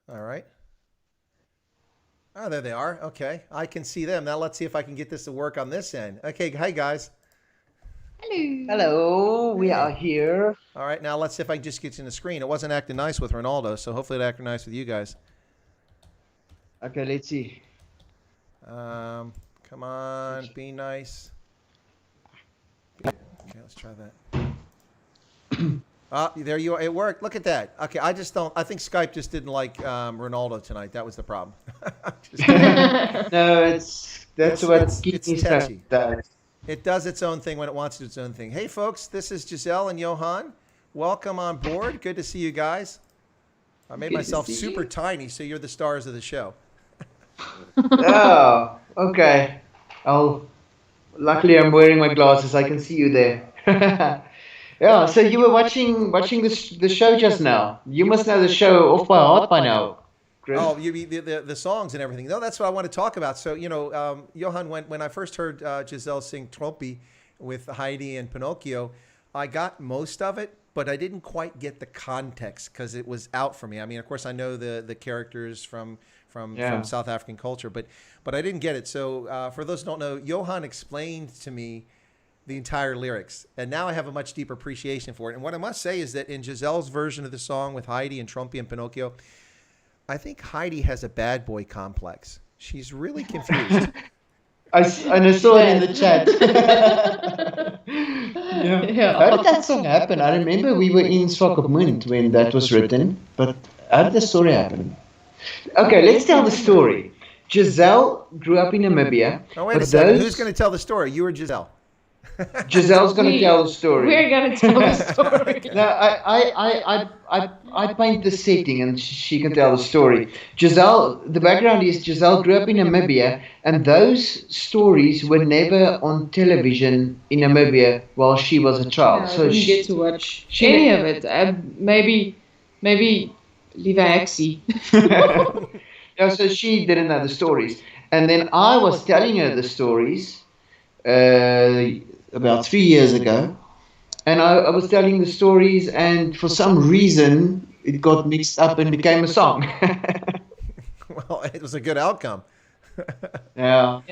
All right. Oh, there they are. Okay, I can see them. Now let's see if I can get this to work on this end. Okay, hi, guys. Hello, we are here. All right, now let's see if I can just get you in the screen. It wasn't acting nice with Ronaldo, so hopefully it'll act nice with you guys. Okay, let's see. Come on, be nice. Okay, let's try that. There you are. It worked. Look at that. Okay, I think Skype just didn't like Ronaldo tonight. That was the problem. No, that's what keeps me touchy. Does. It does its own thing when it wants to do its own thing. Hey, folks, this is Jezelle and Johan. Welcome on board. Good to see you guys. I made myself super tiny, so you're the stars of the show. Oh, okay. Luckily I'm wearing my glasses. I can see you there. Yeah. So you were watching the show just now. You must know the show off by heart by now, Chris. Oh, you mean the songs and everything? No, that's what I want to talk about. So Johan, when I first heard Jezelle sing Troppi with Heidi and Pinocchio, I got most of it, but I didn't quite get the context because it was out for me. I mean, of course, I know the characters from South African culture, but I didn't get it. So for those who don't know, Johan explained to me the entire lyrics, and now I have a much deeper appreciation for it. And what I must say is that in Giselle's version of the song with Heidi and Trumpy and Pinocchio, I think Heidi has a bad boy complex. She's really confused. I saw it in the chat. Yeah. How did that song happen? I remember we were in Swakopmund when that was written, but how did the story happen? Okay, let's tell the story. Jezelle grew up in Namibia. Oh, wait a second. Who's going to tell the story? You or Jezelle? Giselle's going to tell the story. We're going to tell the story. No, I paint the setting and she can tell the story. Jezelle, the background is Jezelle grew up in Namibia, and those stories were never on television in Namibia while she was a child. No, so I didn't get to watch any of it. Maybe Liva Axie. No, so she didn't know the stories. And then I was telling her the stories about 3 years ago. And I was telling the stories, and for some reason, it got mixed up and became a song. Well, it was a good outcome. Yeah.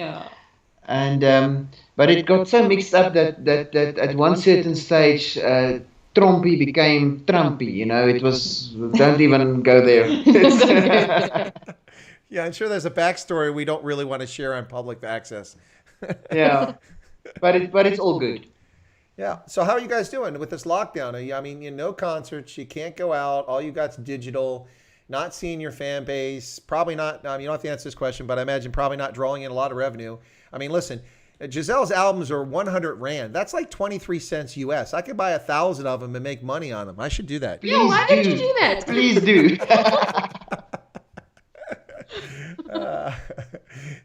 And but it got so mixed up that at one certain stage, Trumpy became Trumpy. You know, it was, don't even go there. Yeah, I'm sure there's a backstory we don't really want to share on public access. Yeah, but it's all good. Yeah. So how are you guys doing with this lockdown? I mean, no concerts, you can't go out. All you got's digital. Not seeing your fan base. Probably not. You don't have to answer this question, but I imagine probably not drawing in a lot of revenue. I mean, listen, Jezelle's albums are 100 rand. That's like 23 cents US. I could buy 1,000 of them and make money on them. I should do that. Please Yeah, why did you do that? Please do.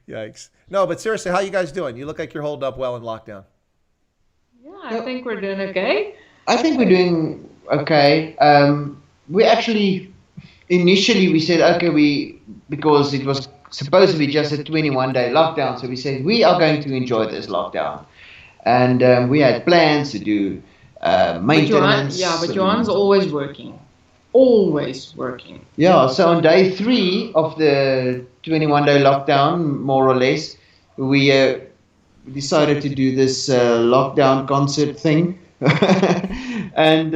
Yikes. No, but seriously, how you guys doing? You look like you're holding up well in lockdown. Yeah, I think we're doing okay. I think we're doing okay. We actually initially we said okay, because it was supposed to be just a 21-day lockdown, so we said we are going to enjoy this lockdown, and we had plans to do maintenance. But Johan's always working. Always working. Yeah, so on day 3 of the 21-day lockdown, more or less, we decided to do this lockdown concert thing. And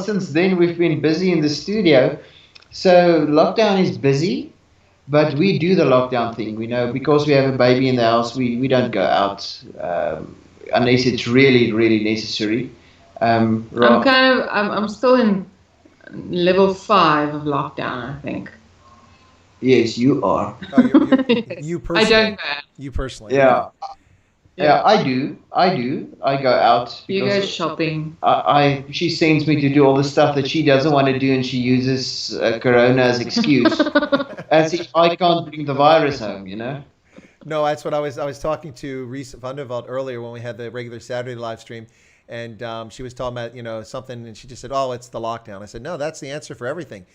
since then we've been busy in the studio. So lockdown is busy, but we do the lockdown thing. We know because we have a baby in the house, we don't go out unless it's really, really necessary. I'm still in level 5 of lockdown, I think. Yes, you are. Oh, you personally. I don't go. You personally. Yeah. Yeah, I do. I go out. You go because shopping. she sends me to do all the stuff that she doesn't want to do, and she uses Corona as excuse, as if I can't bring the virus home. You know. No, that's what I was talking to Reese Vanderveld earlier when we had the regular Saturday live stream, and she was talking about something, and she just said, "Oh, it's the lockdown." I said, "No, that's the answer for everything.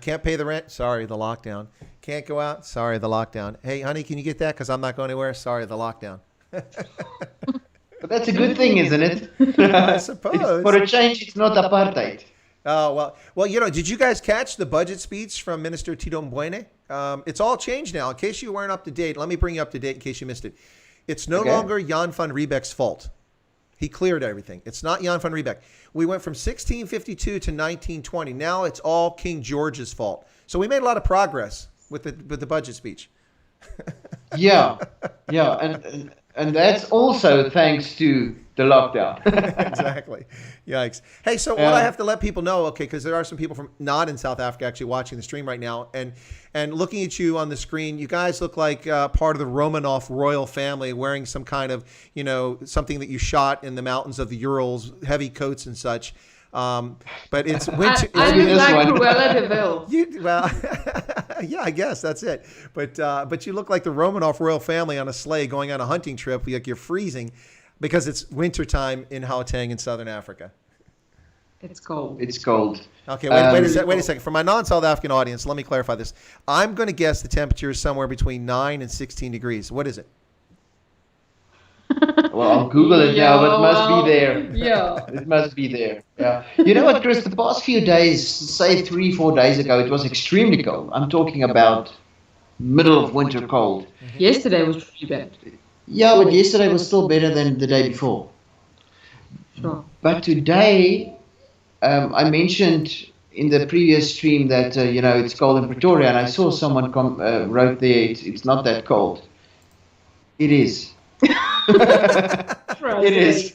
Can't pay the rent? Sorry, the lockdown. Can't go out? Sorry, the lockdown. Hey, honey, can you get that? Because I'm not going anywhere. Sorry, the lockdown." But that's a good thing, isn't it? I suppose. For a change, it's not apartheid. Oh, well, did you guys catch the budget speech from Minister Tito Mboweni? It's all changed now. In case you weren't up to date, let me bring you up to date in case you missed it. It's no longer Jan van Riebeck's fault. He cleared everything. It's not Jan van Riebeck. We went from 1652 to 1920. Now it's all King George's fault. So we made a lot of progress with the budget speech. Yeah, and that's also thanks to the lockdown. Exactly. Yikes. Hey, so what I have to let people know, okay, because there are some people from not in South Africa actually watching the stream right now, and looking at you on the screen, you guys look like part of the Romanov royal family, wearing some kind of, something that you shot in the mountains of the Urals, heavy coats and such. But it's winter. I look like Cruella de Vil. Well, yeah, I guess that's it. But you look like the Romanov royal family on a sleigh going on a hunting trip. Like you're freezing because it's wintertime in Gauteng in southern Africa. It's cold. It's cold. Okay, wait a second. For my non-South African audience, let me clarify this. I'm going to guess the temperature is somewhere between 9 and 16 degrees. What is it? Well, I'll Google it now, but it must be there. Yeah. It must be there. Yeah. You know what, Chris? The past few days, say 3-4 days ago, it was extremely cold. I'm talking about middle of winter cold. Yesterday was pretty bad. Yeah, but yesterday was still better than the day before. Sure. But today, I mentioned in the previous stream that it's cold in Pretoria, and I saw someone wrote there it's not that cold. It is. It is.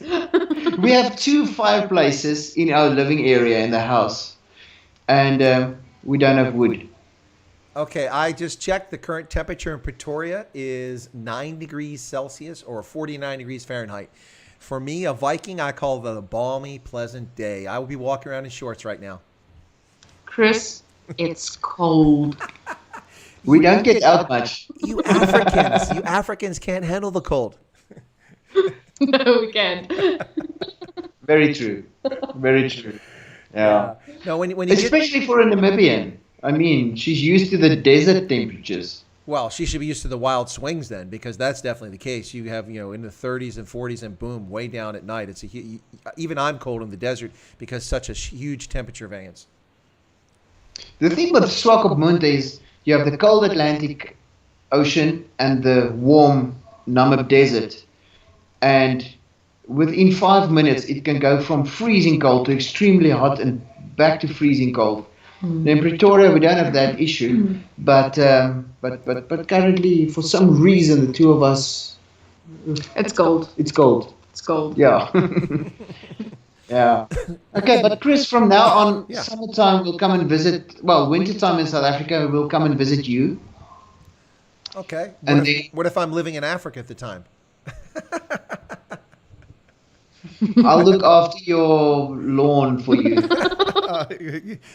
We have 2 fireplaces in our living area in the house, and we don't have wood. Okay, I just checked. The current temperature in Pretoria is 9 degrees Celsius or 49 degrees Fahrenheit. For me, a Viking, I call it a balmy, pleasant day. I will be walking around in shorts right now. Chris, it's cold. We don't get out much. You Africans can't handle the cold. No, we can't. Very true. Very true. Yeah. No, when you especially for a Namibian. I mean, she's used to the desert temperatures. Well, she should be used to the wild swings then, because that's definitely the case. You have, in the 30s and 40s, and boom, way down at night. It's even I'm cold in the desert because such a huge temperature variance. The thing with Swakopmund is you have the cold Atlantic Ocean and the warm Namib Desert, and within 5 minutes, it can go from freezing cold to extremely hot and back to freezing cold. In Pretoria, we don't have that issue, but currently, for some reason, the two of us, It's cold. it's cold. It's cold. Yeah. Yeah. Okay, but Chris, from now on, Yeah. summertime we'll come and visit. Well, wintertime in South Africa, we'll come and visit you. Okay. And What if I'm living in Africa at the time? I'll look after your lawn for you.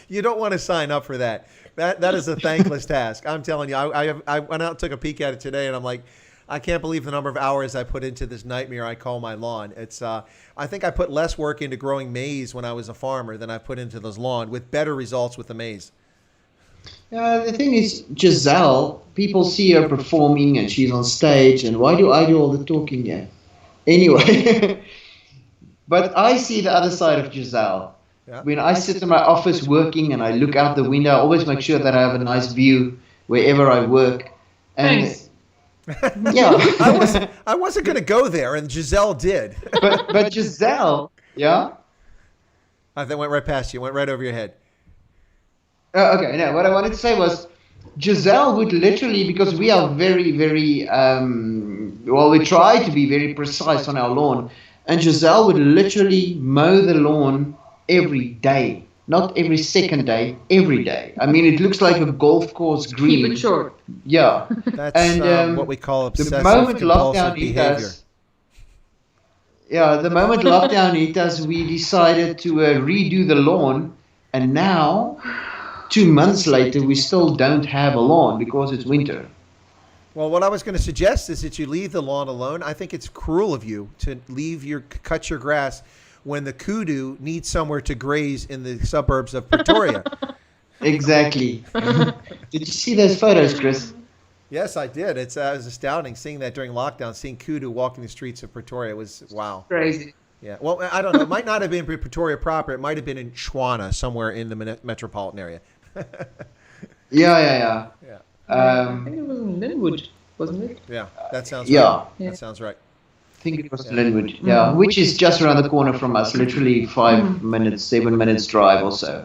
You don't want to sign up for that. That is a thankless task. I'm telling you. I went out and took a peek at it today, and I'm like, I can't believe the number of hours I put into this nightmare I call my lawn. It's I think I put less work into growing maize when I was a farmer than I put into those lawn, with better results with the maize. The thing is, Jezelle, people see her performing and she's on stage, and why do I do all the talking here? Anyway, but I see the other side of Jezelle. Yeah. When I sit in my office working and I look out the window, I always make sure that I have a nice view wherever I work. And Thanks. yeah, I wasn't going to go there, and Jezelle did. but Jezelle, yeah. That went right past you. Went right over your head. Okay, no, what I wanted to say was Jezelle would literally, because we are very, very, well, we try to be very precise on our lawn, and Jezelle would literally mow the lawn every day. Not every second day, every day. I mean, it looks like a golf course green. Keep it short. Yeah. That's And what we call the obsessive moment compulsive lockdown hit behavior. us, yeah, the moment lockdown hit us, we decided to redo the lawn, and now, 2 months later, we still don't have a lawn because it's winter. Well, what I was going to suggest is that you leave the lawn alone. I think it's cruel of you to cut your grass when the kudu needs somewhere to graze in the suburbs of Pretoria. Exactly. Did you see those photos, Chris? Yes, I did. It was astounding seeing that during lockdown, seeing kudu walking the streets of Pretoria. It was wow. Crazy. Yeah. Well, I don't know. It might not have been Pretoria proper. It might have been in Tshwana, somewhere in the metropolitan area. Yeah. Yeah. I think it was in Linwood, wasn't it? Yeah. That sounds Yeah. right. Yeah. That sounds right. I think it was Linwood. Yeah, which is just around the corner from us, literally 5 minutes, 7 minutes drive or so.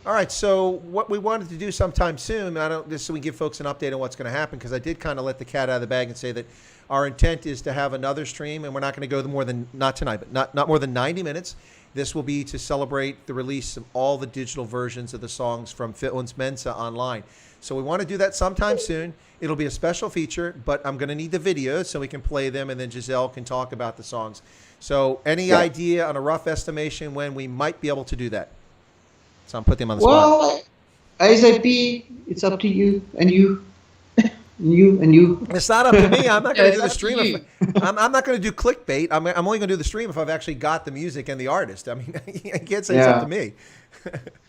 All right, so what we wanted to do sometime soon, just so we give folks an update on what's going to happen, because I did kind of let the cat out of the bag and say that our intent is to have another stream, and we're not going to go more than, not tonight, but not more than 90 minutes. This will be to celebrate the release of all the digital versions of the songs from Fitland's Mensa online. So we want to do that sometime soon. It'll be a special feature, but I'm going to need the videos so we can play them, and then Jezelle can talk about the songs. So any idea on a rough estimation when we might be able to do that? So I'm putting them on the spot. Well, ASAP, it's up to you and you. You. It's not up to me. I'm not going to do the it's up to stream. you. I'm not going to do clickbait. I'm only going to do the stream if I've actually got the music and the artist. I mean, I can't say it's up to me.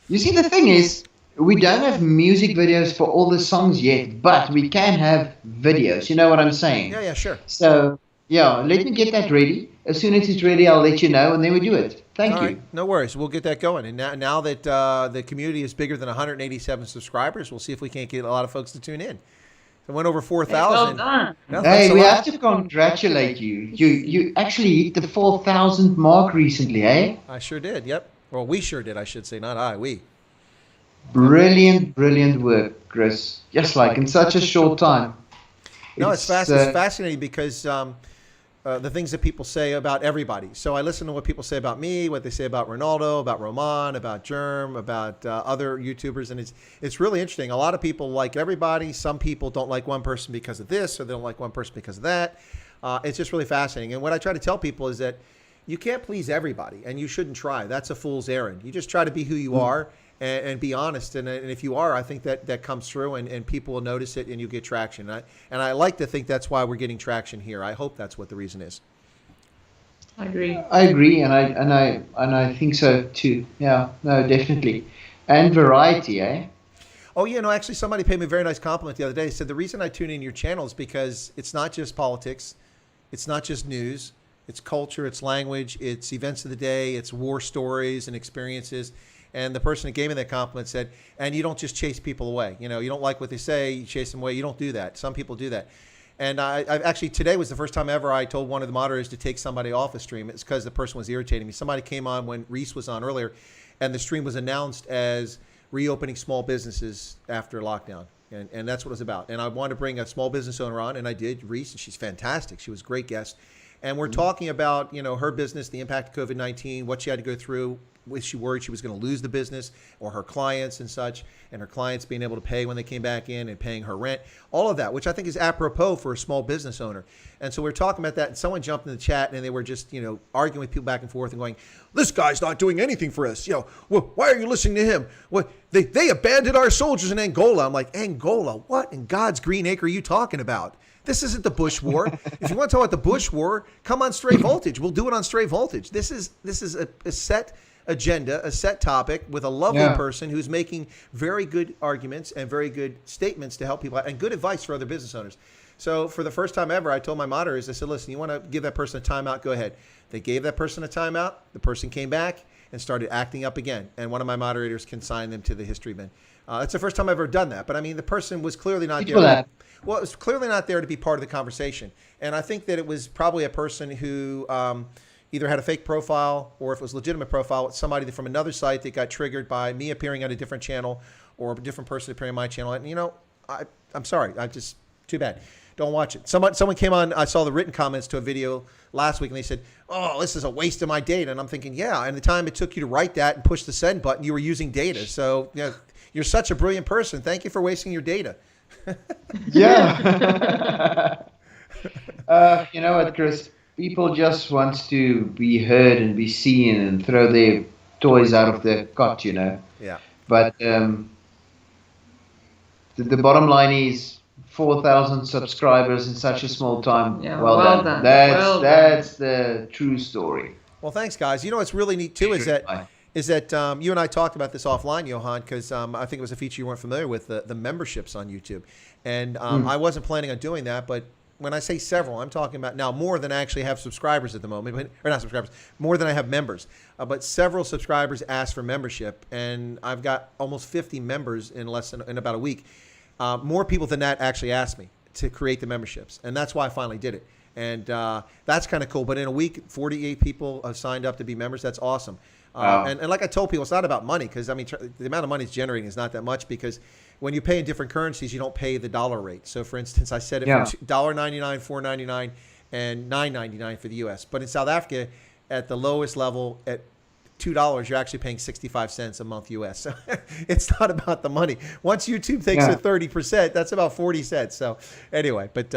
You see, the thing is, we don't have music videos for all the songs yet, but we can have videos. You know what I'm saying? Yeah, sure. So, yeah, let me get that ready. As soon as it's ready, I'll let you know, and then we do it. Thank All you. right, no worries. We'll get that going. And now that the community is bigger than 187 subscribers, we'll see if we can't get a lot of folks to tune in. It went over 4,000. Well done. Yeah, Hey, that's a we lot. have to congratulate you. You actually hit the 4,000 mark recently, eh? I sure did. Yep. Well, we sure did. I should say, not I. We. Brilliant work, Chris. Just like in such a short time. No, it's fascinating because the things that people say about everybody. So I listen to what people say about me, what they say about Ronaldo, about Roman, about Germ, about other YouTubers, and it's really interesting. A lot of people like everybody. Some people don't like one person because of this, or they don't like one person because of that. It's just really fascinating. And what I try to tell people is that you can't please everybody, and you shouldn't try. That's a fool's errand. You just try to be who you are. And be honest, and if you are, I think that comes through, and people will notice it, and you get traction. And I like to think that's why we're getting traction here. I hope that's what the reason is. I agree. I agree, and I think so too. Yeah, no, definitely, and variety, eh? Oh, yeah, no, actually, somebody paid me a very nice compliment the other day. They said the reason I tune in your channel is because it's not just politics, it's not just news, it's culture, it's language, it's events of the day, it's war stories and experiences. And the person that gave me that compliment said, and you don't just chase people away. You know, you don't like what they say, you chase them away. You don't do that. Some people do that. And I actually, today was the first time ever I told one of the moderators to take somebody off the stream. It's because the person was irritating me. Somebody came on when Reese was on earlier, and the stream was announced as reopening small businesses after lockdown. And that's what it was about. And I wanted to bring a small business owner on, and I did, Reese, and she's fantastic. She was a great guest. And we're talking about, her business, the impact of COVID-19, what she had to go through. Was she worried she was going to lose the business, or her clients and such, and her clients being able to pay when they came back in and paying her rent, all of that, which I think is apropos for a small business owner. And so we were talking about that, and someone jumped in the chat, and they were just, arguing with people back and forth and going, this guy's not doing anything for us. Why are you listening to him? What they abandoned our soldiers in Angola. I'm like, Angola? What in God's green acre are you talking about? This isn't the Bush War. If you want to talk about the Bush War, come on Straight Voltage. We'll do it on Straight Voltage. This is a set agenda, a set topic with a lovely person who's making very good arguments and very good statements to help people out and good advice for other business owners. So for the first time ever, I told my moderators, I said, listen, you want to give that person a timeout? Go ahead. They gave that person a timeout. The person came back and started acting up again. And one of my moderators consigned them to the history bin. It's the first time I've ever done that. But I mean, the person was clearly not there. Well, it was clearly not there to be part of the conversation. And I think that it was probably a person who either had a fake profile, or if it was a legitimate profile, it's somebody from another site that got triggered by me appearing on a different channel or a different person appearing on my channel. And, I'm sorry. Too bad. Don't watch it. Someone came on, I saw the written comments to a video last week, and they said, oh, this is a waste of my data. And I'm thinking, yeah, and the time it took you to write that and push the send button, you were using data. So, you're such a brilliant person. Thank you for wasting your data. Yeah. You know what, Chris? People just want to be heard and be seen and throw their toys out of the cot, Yeah. But the bottom line is 4,000 subscribers in such a small time. Yeah, well done. That's the true story. Well, thanks, guys. What's really neat too is that you and I talked about this offline, Johan, because I think it was a feature you weren't familiar with, the memberships on YouTube. And I wasn't planning on doing that, but when I say several, I'm talking about now more than I actually have subscribers at the moment, or not subscribers, more than I have members. But several subscribers asked for membership, and I've got almost 50 members in about a week. More people than that actually asked me to create the memberships, and that's why I finally did it. And that's kind of cool. But in a week, 48 people have signed up to be members. That's awesome. Wow. And like I told people, it's not about money, because the amount of money it's generating is not that much, because when you pay in different currencies, you don't pay the dollar rate. So for instance, I said it for $1.99, $4.99, and $9.99 for the US. But in South Africa, at the lowest level, at $2, you're actually paying 65 cents a month US. So it's not about the money. Once YouTube takes a 30%, that's about 40 cents. So anyway, but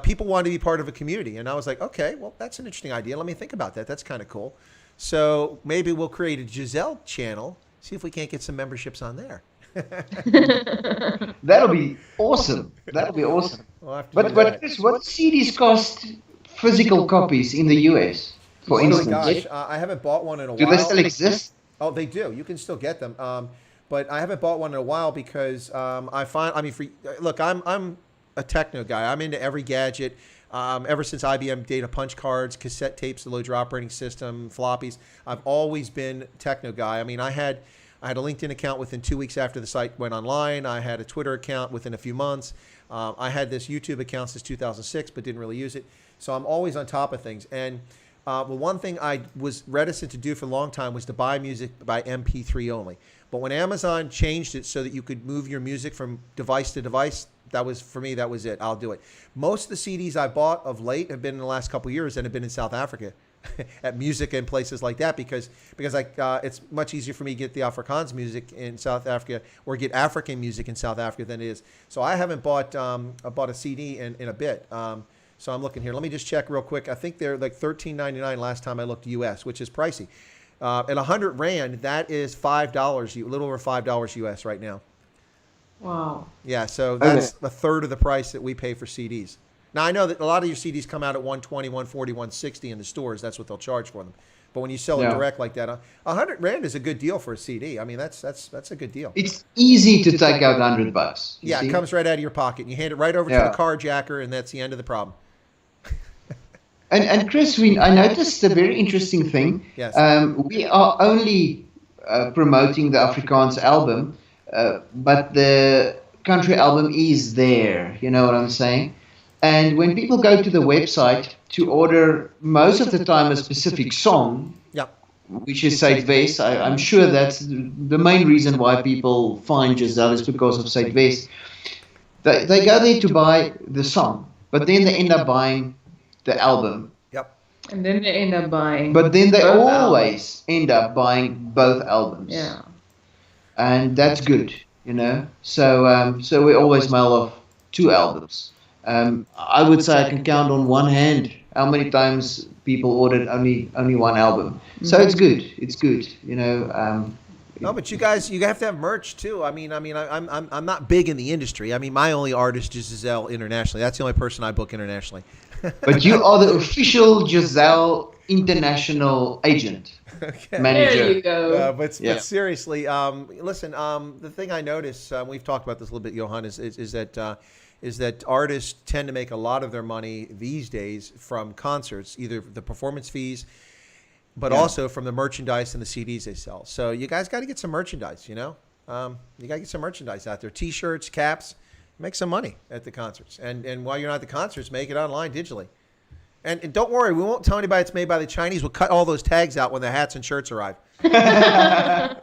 people want to be part of a community. And I was like, okay, well, that's an interesting idea. Let me think about that. That's kind of cool. So maybe we'll create a Jezelle channel, see if we can't get some memberships on there. That'll be awesome. That'll be awesome. But Chris, what CDs cost physical copies in the US, for instance? Gosh, I haven't bought one in a while. Do they still exist? Oh, they do. You can still get them. But I haven't bought one in a while because I'm a techno guy. I'm into every gadget. Ever since IBM data punch cards, cassette tapes to load your operating system, floppies, I've always been techno guy. I mean, I had a LinkedIn account within 2 weeks after the site went online. I had a Twitter account within a few months. I had this YouTube account since 2006, but didn't really use it. So I'm always on top of things. And one thing I was reticent to do for a long time was to buy music by MP3 only. But when Amazon changed it so that you could move your music from device to device, that was it. I'll do it. Most of the CDs I bought of late have been in the last couple of years and have been in South Africa at music and places like that because it's much easier for me to get the Afrikaans music in South Africa or get African music in South Africa than it is. So I haven't bought a CD in a bit. So I'm looking here. Let me just check real quick. I think they're like $13.99 last time I looked US, which is pricey. At 100 Rand, that is $5, a little over $5 US right now. Wow. Yeah, so that's a third of the price that we pay for CDs. Now, I know that a lot of your CDs come out at 120, 140, 160 in the stores. That's what they'll charge for them. But when you sell it direct like that, 100 Rand is a good deal for a CD. I mean, that's a good deal. It's easy to take out $100. Yeah, it comes right out of your pocket. And you hand it right over to the carjacker, and that's the end of the problem. And Chris, I noticed a very interesting thing. Yes. We are only promoting the Afrikaans album, but the country album is there. You know what I'm saying? And when people go to the website to order most of the time a specific song, Yeah. which is Zuidwest, I'm sure that's the main reason why people find Jezelle is because of Zuidwest. They go there to buy the song, but then they end up buying the album. Yep. And then they end up buying. But then they both always end up buying both albums. Yeah. And that's good, you know. So we always mail off 2 albums. I would say I can count on one hand how many times people ordered only one album. So it's good. It's good, you know. No, but you guys, you have to have merch too. I'm not big in the industry. I mean, my only artist is Jezelle internationally. That's the only person I book internationally. But you are the official Jezelle international agent, Okay. manager. There you go. But Yeah. seriously, listen. The thing I notice, we've talked about this a little bit, Johan, is that artists tend to make a lot of their money these days from concerts, either the performance fees, but also from the merchandise and the CDs they sell. So you guys got to get some merchandise. You know, you got to get some merchandise out there: T-shirts, caps. Make some money at the concerts, and while you're not at the concerts, make it online digitally. And don't worry, we won't tell anybody it's made by the Chinese. We'll cut all those tags out when the hats and shirts arrive. A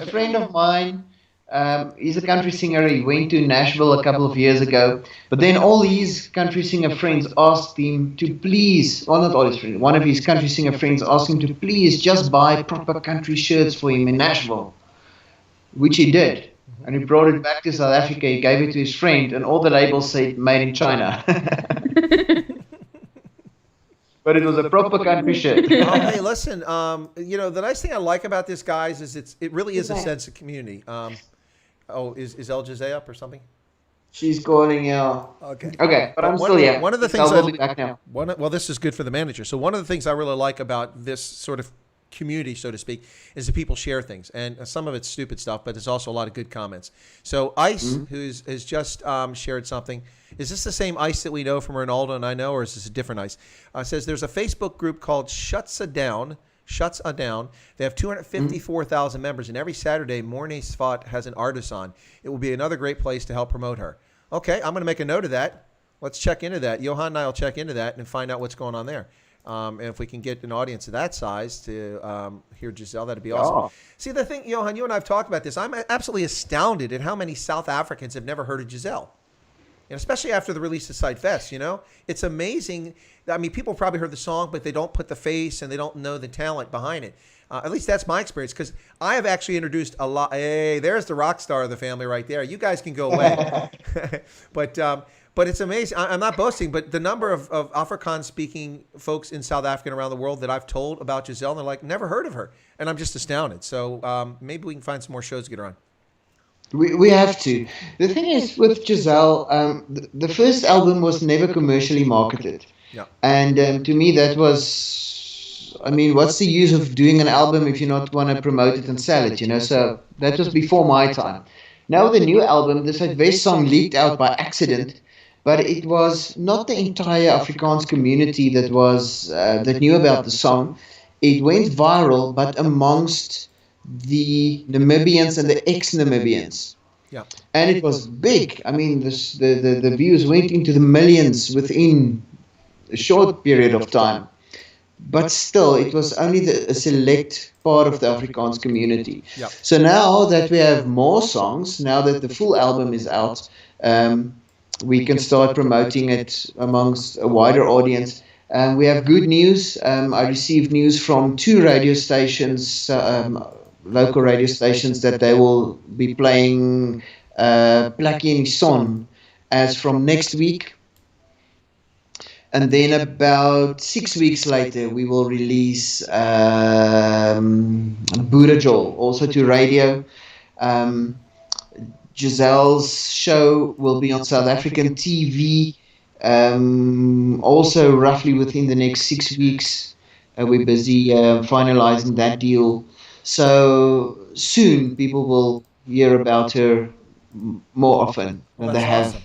friend of mine, he's a country singer. He went to Nashville a couple of years ago. But then all his country singer friends asked him to please, well, not all his friends, one of his country singer friends asked him to please just buy proper country shirts for him in Nashville, which he did. And he brought it back to South Africa. He gave it to his friend, and all the labels said made in China. But it was a proper country shirt. Hey, listen. You know, the nice thing I like about this, guys, is it really is a sense of community. Is El Jose up or something? She's calling you. Okay. Okay, but I'm still here. One of the things I'll be back now. well, this is good for the manager. So one of the things I really like about this sort of community, so to speak, is that people share things, and some of it's stupid stuff, but there's also a lot of good comments. So Ice, has just shared something. Is this the same Ice that we know from Ronaldo and I know, or is this a different Ice? Says there's a Facebook group called Shuts A Down. They have 254,000 members, and every Saturday, Mornay Svat has an artist on. It will be another great place to help promote her. Okay, I'm going to make a note of that. Let's check into that. Johan and I will check into that and find out what's going on there. And if we can get an audience of that size to hear Jezelle, that'd be awesome. See, the thing, Johan, you and I have talked about this. I'm absolutely astounded at how many South Africans have never heard of Jezelle. And especially after the release of Side Fest, you know? It's amazing. I mean, people probably heard the song, but they don't put the face and they don't know the talent behind it. At least that's my experience, because I have actually introduced a lot. Hey, there's the rock star of the family right there. You guys can go away. But it's amazing. I'm not boasting, but the number of Afrikaans-speaking folks in South Africa and around the world that I've told about Jezelle, and they're like, never heard of her. And I'm just astounded. So maybe we can find some more shows to get her on. We have to. The thing is with Jezelle, the first album was never commercially marketed. Yeah. And to me that was, I mean, what's the use of doing an album if you not want to promote it and sell it, you know? So that was before my time. Now the new album, the Zuidwest song leaked out by accident, but it was not the entire Afrikaans community that was that knew about the song. It went viral, but amongst the Namibians and the ex-Namibians. Yeah. And it was big. I mean, the views went into the millions within a short period of time. But still, it was only a select part of the Afrikaans community. Yeah. So now that we have more songs, now that the full album is out, we can start promoting it amongst a wider audience. We have good news. I received news from 2 radio stations, local radio stations, that they will be playing Plakkie in die Son as from next week. And then about 6 weeks later, we will release Boerejol, also to radio. Jezelle's show will be on South African TV, also roughly within the next 6 weeks. We're busy finalizing that deal. So soon people will hear about her more often than they have. Awesome.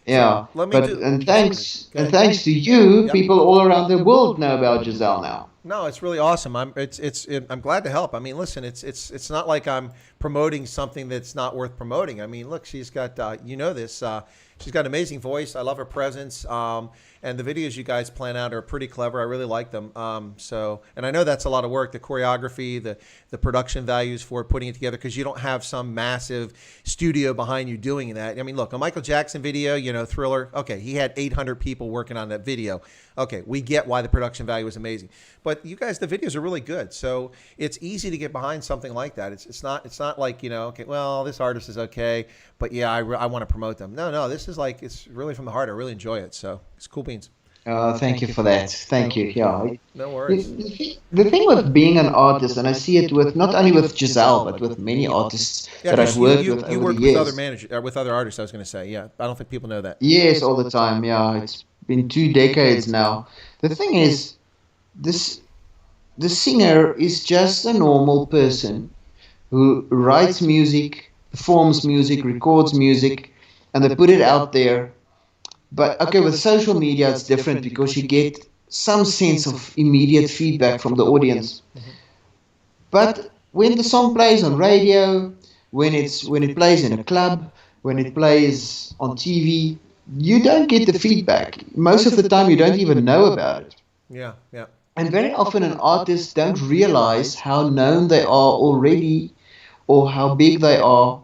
Yeah, So thanks to you, people all around the world know about Jezelle now. No, it's really awesome. I'm glad to help. I mean, listen, it's not like I'm promoting something that's not worth promoting. I mean, look, she's got you know this. She's got an amazing voice. I love her presence. And the videos you guys plan out are pretty clever. I really like them. And I know that's a lot of work, the choreography, the production values for putting it together, because you don't have some massive studio behind you doing that. I mean, look, a Michael Jackson video, Thriller, okay, he had 800 people working on that video. Okay, we get why the production value is amazing. But you guys, the videos are really good. So it's easy to get behind something like that. It's not like, okay, well, this artist is okay, but yeah, I want to promote them. No, this is like, it's really from the heart. I really enjoy it. So it's cool beans. Thank you for that. Thank you. Yeah. No worries. The thing with being an artist, and I see it with not only with Jezelle, but with many artists that I've worked with you over work the years. with other managers, with other artists. I was going to say, yeah. I don't think people know that. Yes, all the time. Yeah, it's been 2 decades now. The thing is, the singer is just a normal person who writes music, performs music, records music, and they put it out there. But okay, with social media, it's different because you get some sense of immediate feedback from the audience. But when the song plays on radio, when it plays in a club, when it plays on TV, you don't get the feedback. Most of the time, you don't even know about it. Yeah. And very often, an artist don't realize how known they are already, or how big they are,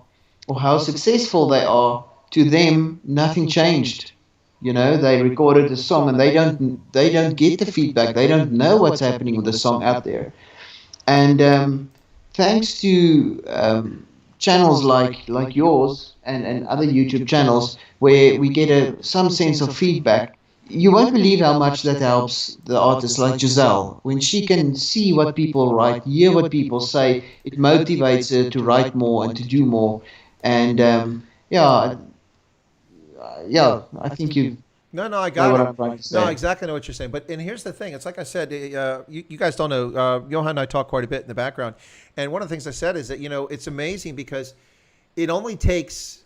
or how successful they are. To them, nothing changed. They recorded a song and they don't get the feedback. They don't know what's happening with the song out there. And thanks to channels like yours and other YouTube channels where we get some sense of feedback, you won't believe how much that helps the artist like Jezelle. When she can see what people write, hear what people say, it motivates her to write more and to do more. And I think you. No, I know got what it. I'm trying to say. No, exactly know what you're saying. And here's the thing. It's like I said, you guys don't know, Johan and I talk quite a bit in the background. And one of the things I said is that, it's amazing because it only takes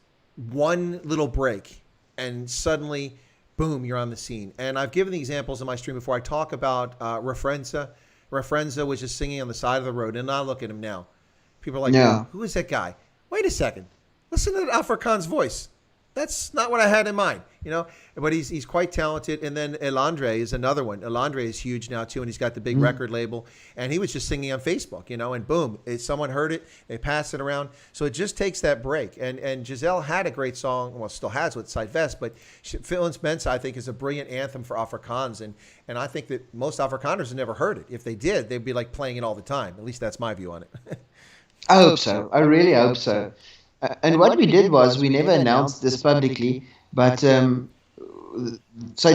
one little break and suddenly, boom, you're on the scene. And I've given the examples in my stream before. I talk about Refrenza. Refrenza was just singing on the side of the road. And I look at him now. People are like, Yeah. Who is that guy? Wait a second. Listen to Afrikaans voice. That's not what I had in mind, but he's quite talented. And then Elandre is another one. Elandre is huge now too, and he's got the big record label. And he was just singing on Facebook, and boom, someone heard it, they passed it around. So it just takes that break. And Jezelle had a great song, well, still has with Sight Vest, but Philins Mensa, I think, is a brilliant anthem for Afrikaans. And I think that most Afrikaners have never heard it. If they did, they'd be like playing it all the time. At least that's my view on it. I hope so. I really hope so. And what we did was we never announced this publicly, but Sight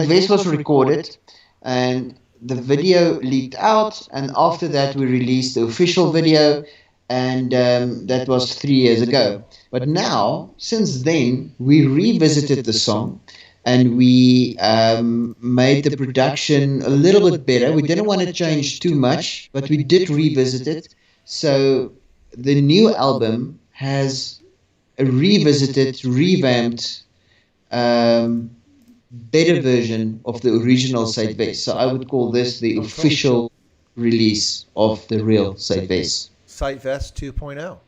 Vest was recorded and the video leaked out, and after that we released the official video, and that was 3 years ago. But now, since then, we revisited the song and we made the production a little bit better. We didn't want to change too much, but we did revisit it. So the new album has a revisited, revamped, better version of the original Sight Vest. So I would call this the official release of the real Sight Vest. Sight Vest 2.0.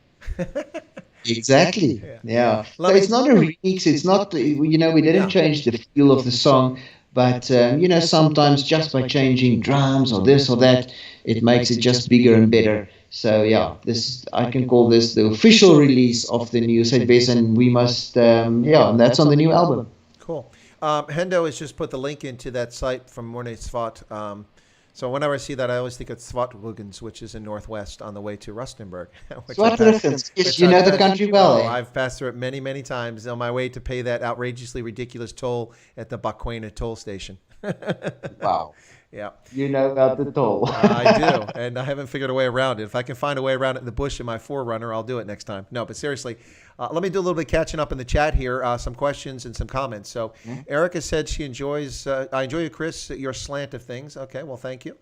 Exactly. Yeah. So it's not a remix. It's not, we didn't change the feel of the song, but, sometimes just by changing drums or this or that, it makes it just bigger and better. So yeah, I can call this the official release of the new Sight Vest, and we must, and that's on the new album. Cool. Hendo has just put the link into that site from Morne Svat. So whenever I see that, I always think of Swartrugens, which is in Northwest on the way to Rustenburg. Swartrugens, yes, you know the country well. I've passed through it many, many times on my way to pay that outrageously ridiculous toll at the Bakwena toll station. Wow. Yeah. You know about the toll. I do, and I haven't figured a way around it. If I can find a way around it in the bush in my Forerunner, I'll do it next time. No, but seriously, let me do a little bit catching up in the chat here, some questions and some comments. So Erica said she enjoys, I enjoy you, Chris, your slant of things. Okay, well, thank you.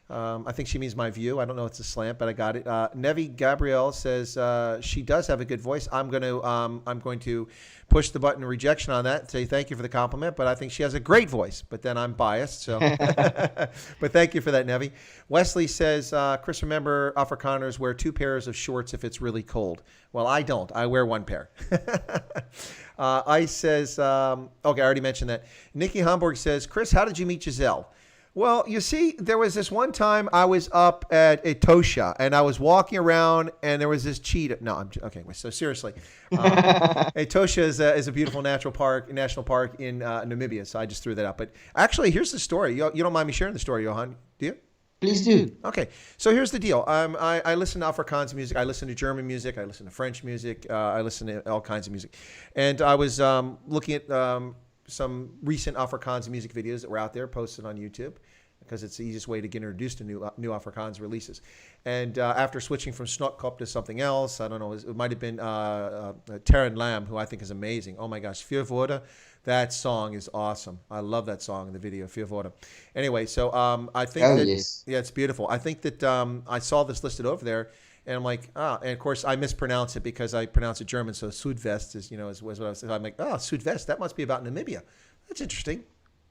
I think she means my view. I don't know if it's a slant, but I got it. Nevi Gabrielle says she does have a good voice. I'm going to push the button of rejection on that and say thank you for the compliment, but I think she has a great voice. But then I'm biased, so. But thank you for that, Nevi. Wesley says, Chris, remember Afrikaners wear 2 pairs of shorts if it's really cold. Well, I don't. I wear 1 pair. Ice says, okay, I already mentioned that. Nikki Hamburg says, Chris, how did you meet Jezelle? Well, you see, there was this one time I was up at Etosha and I was walking around and there was this cheetah. No, okay. So seriously, Etosha is a beautiful national park in Namibia. So I just threw that out. But actually, here's the story. You don't mind me sharing the story, Johan? Do you? Please do. Okay, so here's the deal. I listen to Afrikaans music. I listen to German music. I listen to French music. I listen to all kinds of music. And I was looking at some recent Afrikaans music videos that were out there posted on YouTube because it's the easiest way to get introduced to new Afrikaans releases. And after switching from Snotkop to something else, I don't know, it might have been Terran Lamb, who I think is amazing. Oh my gosh, Vier Woorden. That song is awesome. I love that song in the video, Vier Woorden. Anyway, so I think yeah, it's beautiful. I think that I saw this listed over there, and I'm like, and of course I mispronounce it because I pronounce it German, so Südwest is what I was saying. I'm like, Südwest, that must be about Namibia. That's interesting.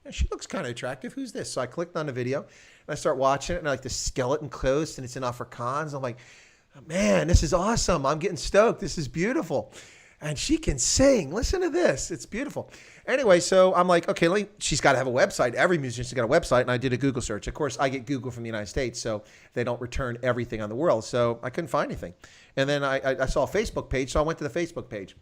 Yeah, she looks kind of attractive. Who's this? So I clicked on the video, and I start watching it, and I like the skeleton close, and it's in Afrikaans. I'm like, man, this is awesome. I'm getting stoked. This is beautiful. And she can sing. Listen to this. It's beautiful. Anyway, so I'm like, okay, she's got to have a website. Every musician's got a website. And I did a Google search. Of course, I get Google from the United States, so they don't return everything on the world. So I couldn't find anything. And then I saw a Facebook page, so I went to the Facebook page.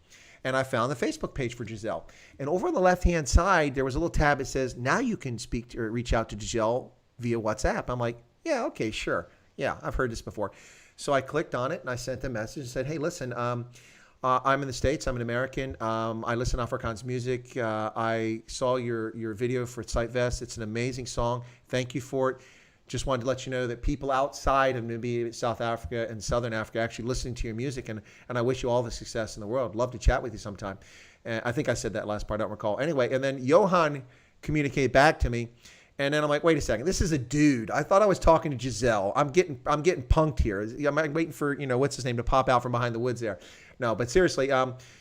And I found the Facebook page for Jezelle. And over on the left-hand side, there was a little tab that says, now you can speak or reach out to Jezelle via WhatsApp. I'm like, yeah, okay, sure. Yeah, I've heard this before. So I clicked on it, and I sent a message and said, hey, listen, I'm in the States. I'm an American. I listen to Afrikaans music. I saw your video for Sightvest. It's an amazing song. Thank you for it. Just wanted to let you know that people outside of maybe South Africa and Southern Africa are actually listening to your music, and I wish you all the success in the world. Love to chat with you sometime. And I think I said that last part. I don't recall. Anyway, and then Johan communicated back to me, and then I'm like, wait a second. This is a dude. I thought I was talking to Jezelle. I'm getting punked here. I'm waiting for what's his name to pop out from behind the woods there. No, but seriously,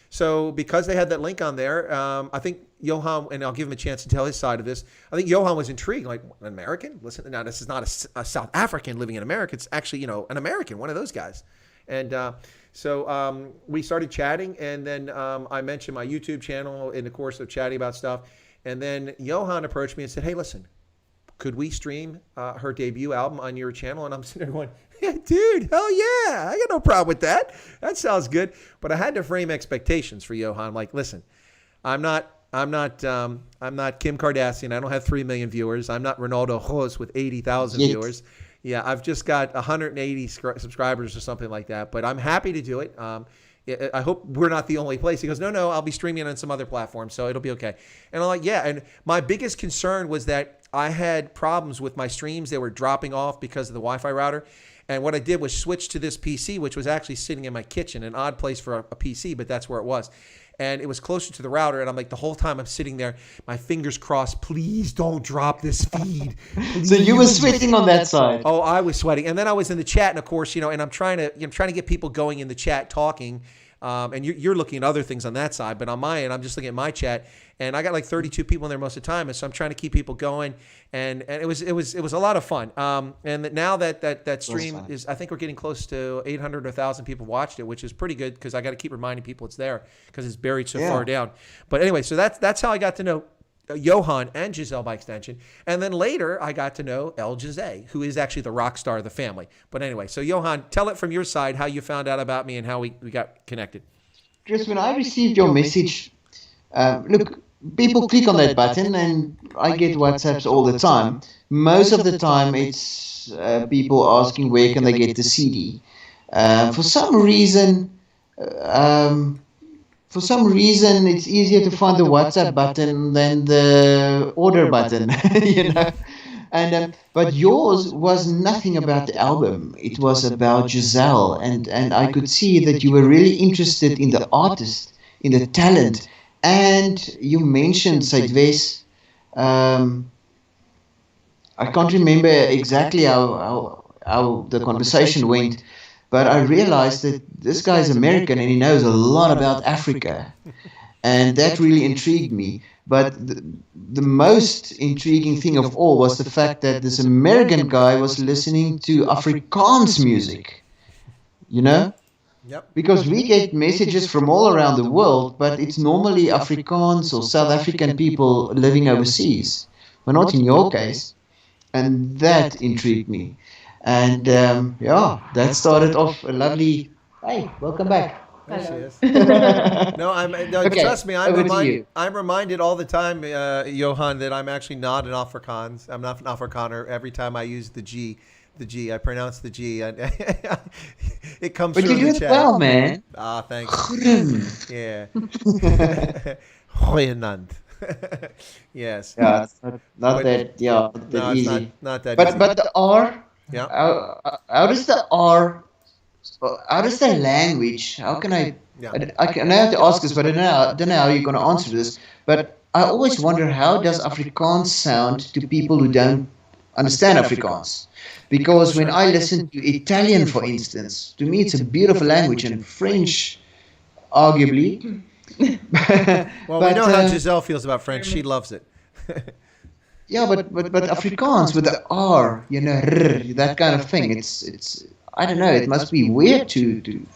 so because they had that link on there, I think Johan, and I'll give him a chance to tell his side of this, I think Johan was intrigued, like, an American? Listen, now this is not a South African living in America. It's actually, an American, one of those guys. And so we started chatting, and then I mentioned my YouTube channel in the course of chatting about stuff. And then Johan approached me and said, hey, listen, could we stream her debut album on your channel? And I'm sitting there going, yeah, dude, hell yeah. I got no problem with that. That sounds good. But I had to frame expectations for Johan. I'm like, listen, I'm not Kim Kardashian. I don't have 3 million viewers. I'm not Ronaldo Ros with 80,000 viewers. Yeah, I've just got 180 subscribers or something like that. But I'm happy to do it. I hope we're not the only place. He goes, no, I'll be streaming on some other platform, so it'll be okay. And I'm like, yeah. And my biggest concern was that I had problems with my streams. They were dropping off because of the Wi-Fi router. And what I did was switch to this PC, which was actually sitting in my kitchen, an odd place for a PC, but that's where it was. And it was closer to the router. And I'm like, the whole time I'm sitting there, my fingers crossed, please don't drop this feed. So you were sweating on that side. Oh, I was sweating. And then I was in the chat, and of course, and I'm trying to get people going in the chat talking. And you're looking at other things on that side, but on my end, I'm just looking at my chat, and I got like 32 people in there most of the time, and so I'm trying to keep people going, and it was a lot of fun. And now that stream is, I think we're getting close to 800 or 1,000 people watched it, which is pretty good because I got to keep reminding people it's there because it's buried so far down. But anyway, so that's how I got to know Johan and Jezelle by extension. And then later I got to know El Jezelle, who is actually the rock star of the family. But anyway, so Johan, tell it from your side how you found out about me and how we got connected. Chris, when I received your message, look, people click on that button and I get WhatsApps all the time. Most of the time it's people asking where can they get the CD. For some reason, it's easier to find the WhatsApp button than the order button, And but yours was nothing about the album. It was about Jezelle, and I could see that you were really interested in the artist, in the talent, and you mentioned Sightvest. I I can't remember exactly how the conversation went, but I realized that this guy is American and he knows a lot about Africa. And that really intrigued me. But the most intriguing thing of all was the fact that this American guy was listening to Afrikaans music, you know? Yep. Because we get messages from all around the world, but it's normally Afrikaans or South African people living overseas, but not in your case. And that intrigued me. And yeah, that started off a lovely. Hey, welcome back. There she Hello. is. No, Okay, trust me. over to you. I'm reminded all the time, Johan, that I'm actually not an Afrikaans. I'm not an Afrikaner. Every time I use the G, I pronounce the G. It comes But through you do the it chat. well, man. Ah, thanks. Grim. Yeah. Goeienaand. Yes. Yeah, it's not that. Yeah, not that No, it's easy. not that But easy. but the R. Yeah. How does the R? How does the language? How can I? Yeah. I have to ask this, but I don't know how you're going to answer this. But I always wonder, how does Afrikaans sound to people who don't understand Afrikaans? Because when I listen to Italian, for instance, to me it's a beautiful language, and French, arguably. Well, we know how uh, Jezelle feels about French. She loves it. Yeah, but Afrikaans with the R, you know, rrr, that kind of thing. It's I don't know. It must be weird to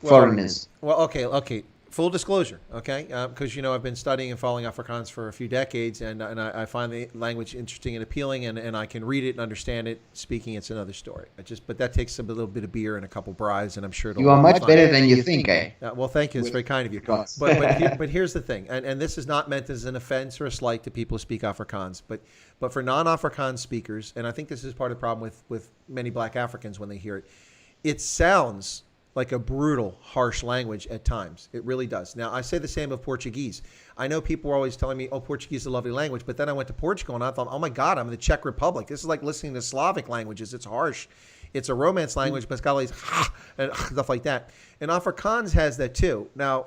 foreigners. Well, okay. Full disclosure, okay? Because I've been studying and following Afrikaans for a few decades, and I find the language interesting and appealing, and I can read it and understand it. Speaking, it's another story. But that takes a little bit of beer and a couple brides, and I'm sure it'll You are be much fine. better than you think, eh? Well, thank you. It's very kind of you. Afrikaans. But here's the thing, and this is not meant as an offense or a slight to people who speak Afrikaans, but for non-Afrikaans speakers, and I think this is part of the problem with many Black Africans when they hear it, it sounds like a brutal, harsh language at times. It really does. Now, I say the same of Portuguese. I know people are always telling me, oh, Portuguese is a lovely language, but then I went to Portugal and I thought, oh my God, I'm in the Czech Republic. This is like listening to Slavic languages. It's harsh. It's a Romance language, but it's got all these and stuff like that. And Afrikaans has that too. Now,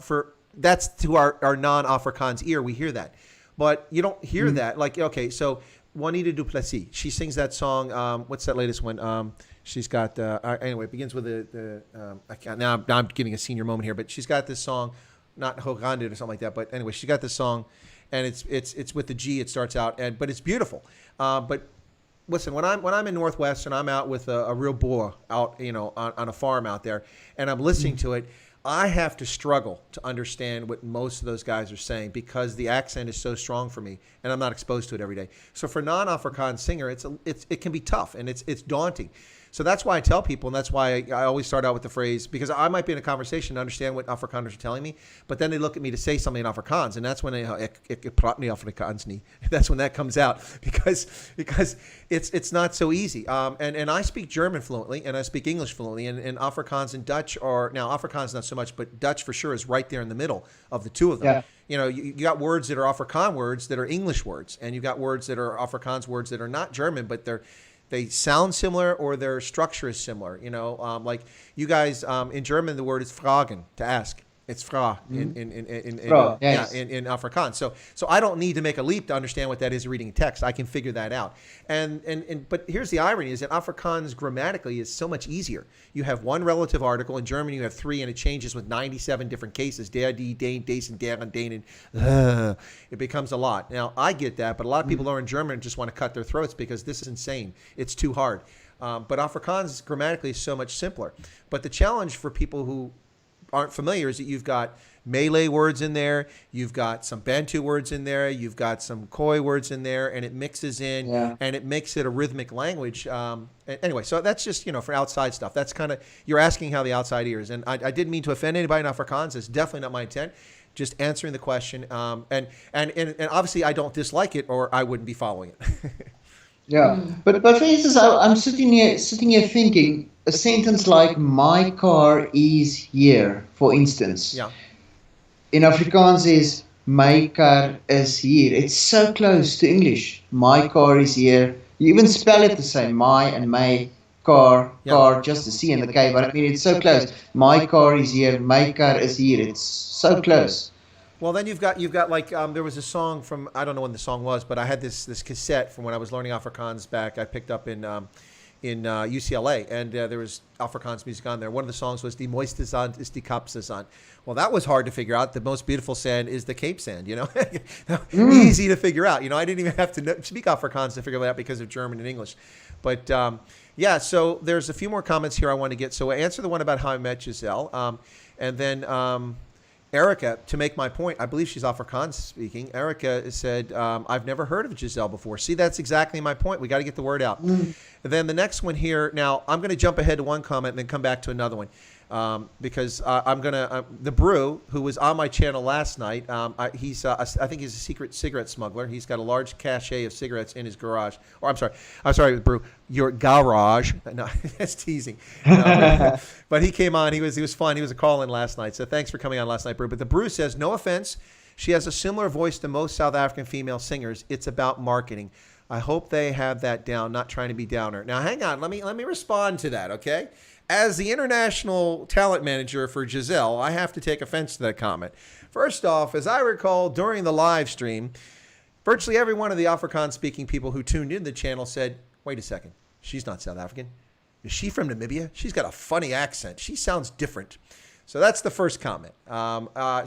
that's to our non-Afrikaans ear, we hear that. But you don't hear that. Like, okay, so Juanita Duplessis, she sings that song, what's that latest one? She's got anyway. It begins with the now I'm getting a senior moment here, but she's got this song, not Hogandit or something like that. But anyway, she got this song, and it's with the G. It starts out, but it's beautiful. But listen, when I'm in Northwest and I'm out with a real boer out on a farm out there, and I'm listening to it, I have to struggle to understand what most of those guys are saying because the accent is so strong for me, and I'm not exposed to it every day. So for non-Afrikaans singer, it can be tough and it's daunting. So that's why I tell people, and that's why I always start out with the phrase, because I might be in a conversation to understand what Afrikaners are telling me, but then they look at me to say something in Afrikaans, and that's when ik praat nie Afrikaans nie. That's when that comes out, because it's not so easy. And I speak German fluently, and I speak English fluently, and Afrikaans and Dutch are, now Afrikaans not so much, but Dutch for sure is right there in the middle of the two of them. Yeah. You got words that are Afrikaan words that are English words, and you got words that are Afrikaans words that are not German, but they sound similar or their structure is similar. Like you guys in German, the word is fragen, to ask. It's fra in Afrikaans. So I don't need to make a leap to understand what that is reading a text. I can figure that out. But here's the irony: is that Afrikaans grammatically is so much easier. You have one relative article. In German, you have three, and it changes with 97 different cases. Der, die, den, des, and deren, denen. It becomes a lot. Now I get that, but a lot of people learn German and just want to cut their throats because this is insane. It's too hard. But Afrikaans grammatically is so much simpler. But the challenge for people who aren't familiar is that you've got Malay words in there, you've got some Bantu words in there, you've got some Khoi words in there, and it mixes in, and it makes it a rhythmic language. Anyway, so that's just, for outside stuff. That's kind of, you're asking how the outside ear is. And I didn't mean to offend anybody in Afrikaans. It's definitely not my intent. Just answering the question. And obviously I don't dislike it or I wouldn't be following it. Yeah, but for instance, I'm sitting here thinking a sentence like "My car is here," for instance. Yeah. In Afrikaans is "My car is hier." It's so close to English. My car is here. You even spell it the same. My and my car, just the C and the K. But I mean, it's so close. My car is here. My car is here. It's so close. Well, then you've got like there was a song from, I don't know when the song was, but I had this cassette from when I was learning Afrikaans back. I picked up in UCLA, and there was Afrikaans music on there. One of the songs was "Die mooiste Zand is die Kaapse Zand." Well, that was hard to figure out. The most beautiful sand is the Cape sand. Easy to figure out. I didn't even have to speak Afrikaans to figure that out because of German and English. But yeah, so there's a few more comments here I want to get. So I answer the one about how I met Jezelle, and then. Erica, to make my point, I believe she's Afrikaans speaking. Erica said, I've never heard of Jezelle before. See, that's exactly my point. We got to get the word out. And then the next one here, now I'm going to jump ahead to one comment and then come back to another one. Because I'm going to, the Brew, who was on my channel last night, I think he's a secret cigarette smuggler. He's got a large cachet of cigarettes in his garage. Or I'm sorry, Brew, your garage. No, that's teasing. No, but he came on. He was fun. He was a call-in last night. So thanks for coming on last night, Brew. But the Brew says, no offense, she has a similar voice to most South African female singers. It's about marketing. I hope they have that down, not trying to be downer. Now, hang on. Let me respond to that, okay? As the international talent manager for Jezelle, I have to take offense to that comment. First off, as I recall during the live stream, virtually every one of the Afrikaans-speaking people who tuned into the channel said, wait a second, she's not South African. Is she from Namibia? She's got a funny accent. She sounds different. So that's the first comment.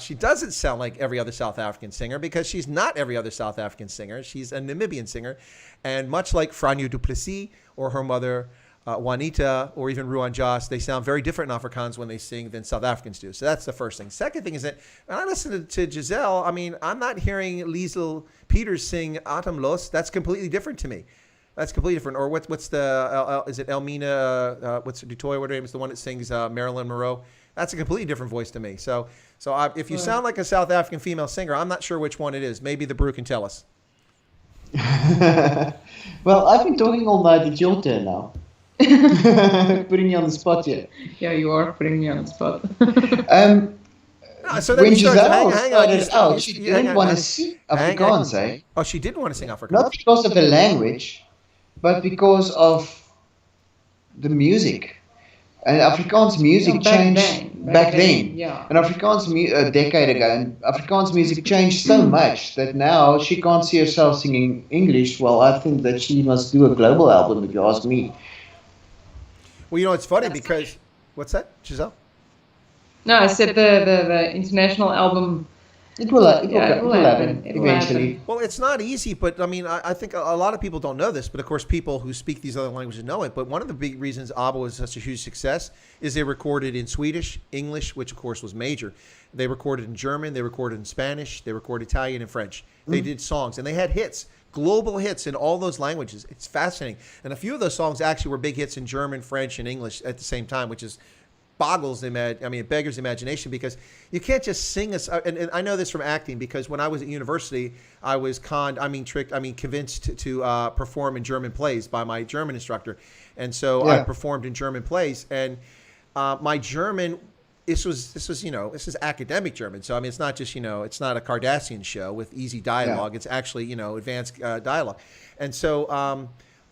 She doesn't sound like every other South African singer because she's not every other South African singer. She's a Namibian singer. And much like Franyu du Plessis or her mother, Juanita, or even Ruan Jas, they sound very different in Afrikaans when they sing than South Africans do. So that's the first thing. Second thing is that when I listen to Jezelle, I mean, I'm not hearing Liesl Peters sing Atemlos. That's completely different to me. That's completely different. Or what's the, is it Elmina, what's Dutoy, what her name is, the one that sings Marilyn Monroe? That's a completely different voice to me. So if you sound like a South African female singer, I'm not sure which one it is. Maybe the Brew can tell us. Well, I've been talking all night. It's your turn now. Putting you on the spot here. Yeah, you are putting me on the spot. So then When you Jezelle hang on, started out, she didn't want to sing Afrikaans, eh? Oh, she didn't want to sing Afrikaans. Not because of the language, but because of the music. And Afrikaans music changed back then. Yeah. And Afrikaans a decade ago, and Afrikaans music changed so much that now she can't see herself singing English. Well, I think that she must do a global album, if you ask me. Well, it's funny because, what's that, Jezelle? No, I said the international album. It will happen It will eventually. happen. Well, it's not easy, but I mean, I think a lot of people don't know this, but of course, people who speak these other languages know it. But one of the big reasons ABBA was such a huge success is they recorded in Swedish, English, which of course was major. They recorded in German, they recorded in Spanish, they recorded Italian and French. They did songs, and they had hits, global hits in all those languages. It's fascinating. And a few of those songs actually were big hits in German, French, and English at the same time, which is it beggars the imagination because you can't just sing and I know this from acting because when I was at university, I was convinced to perform in German plays by my German instructor. And so I performed in German plays and my German, this is academic German. So, I mean, it's not just, it's not a Cardassian show with easy dialogue. It's actually, advanced dialogue. And so,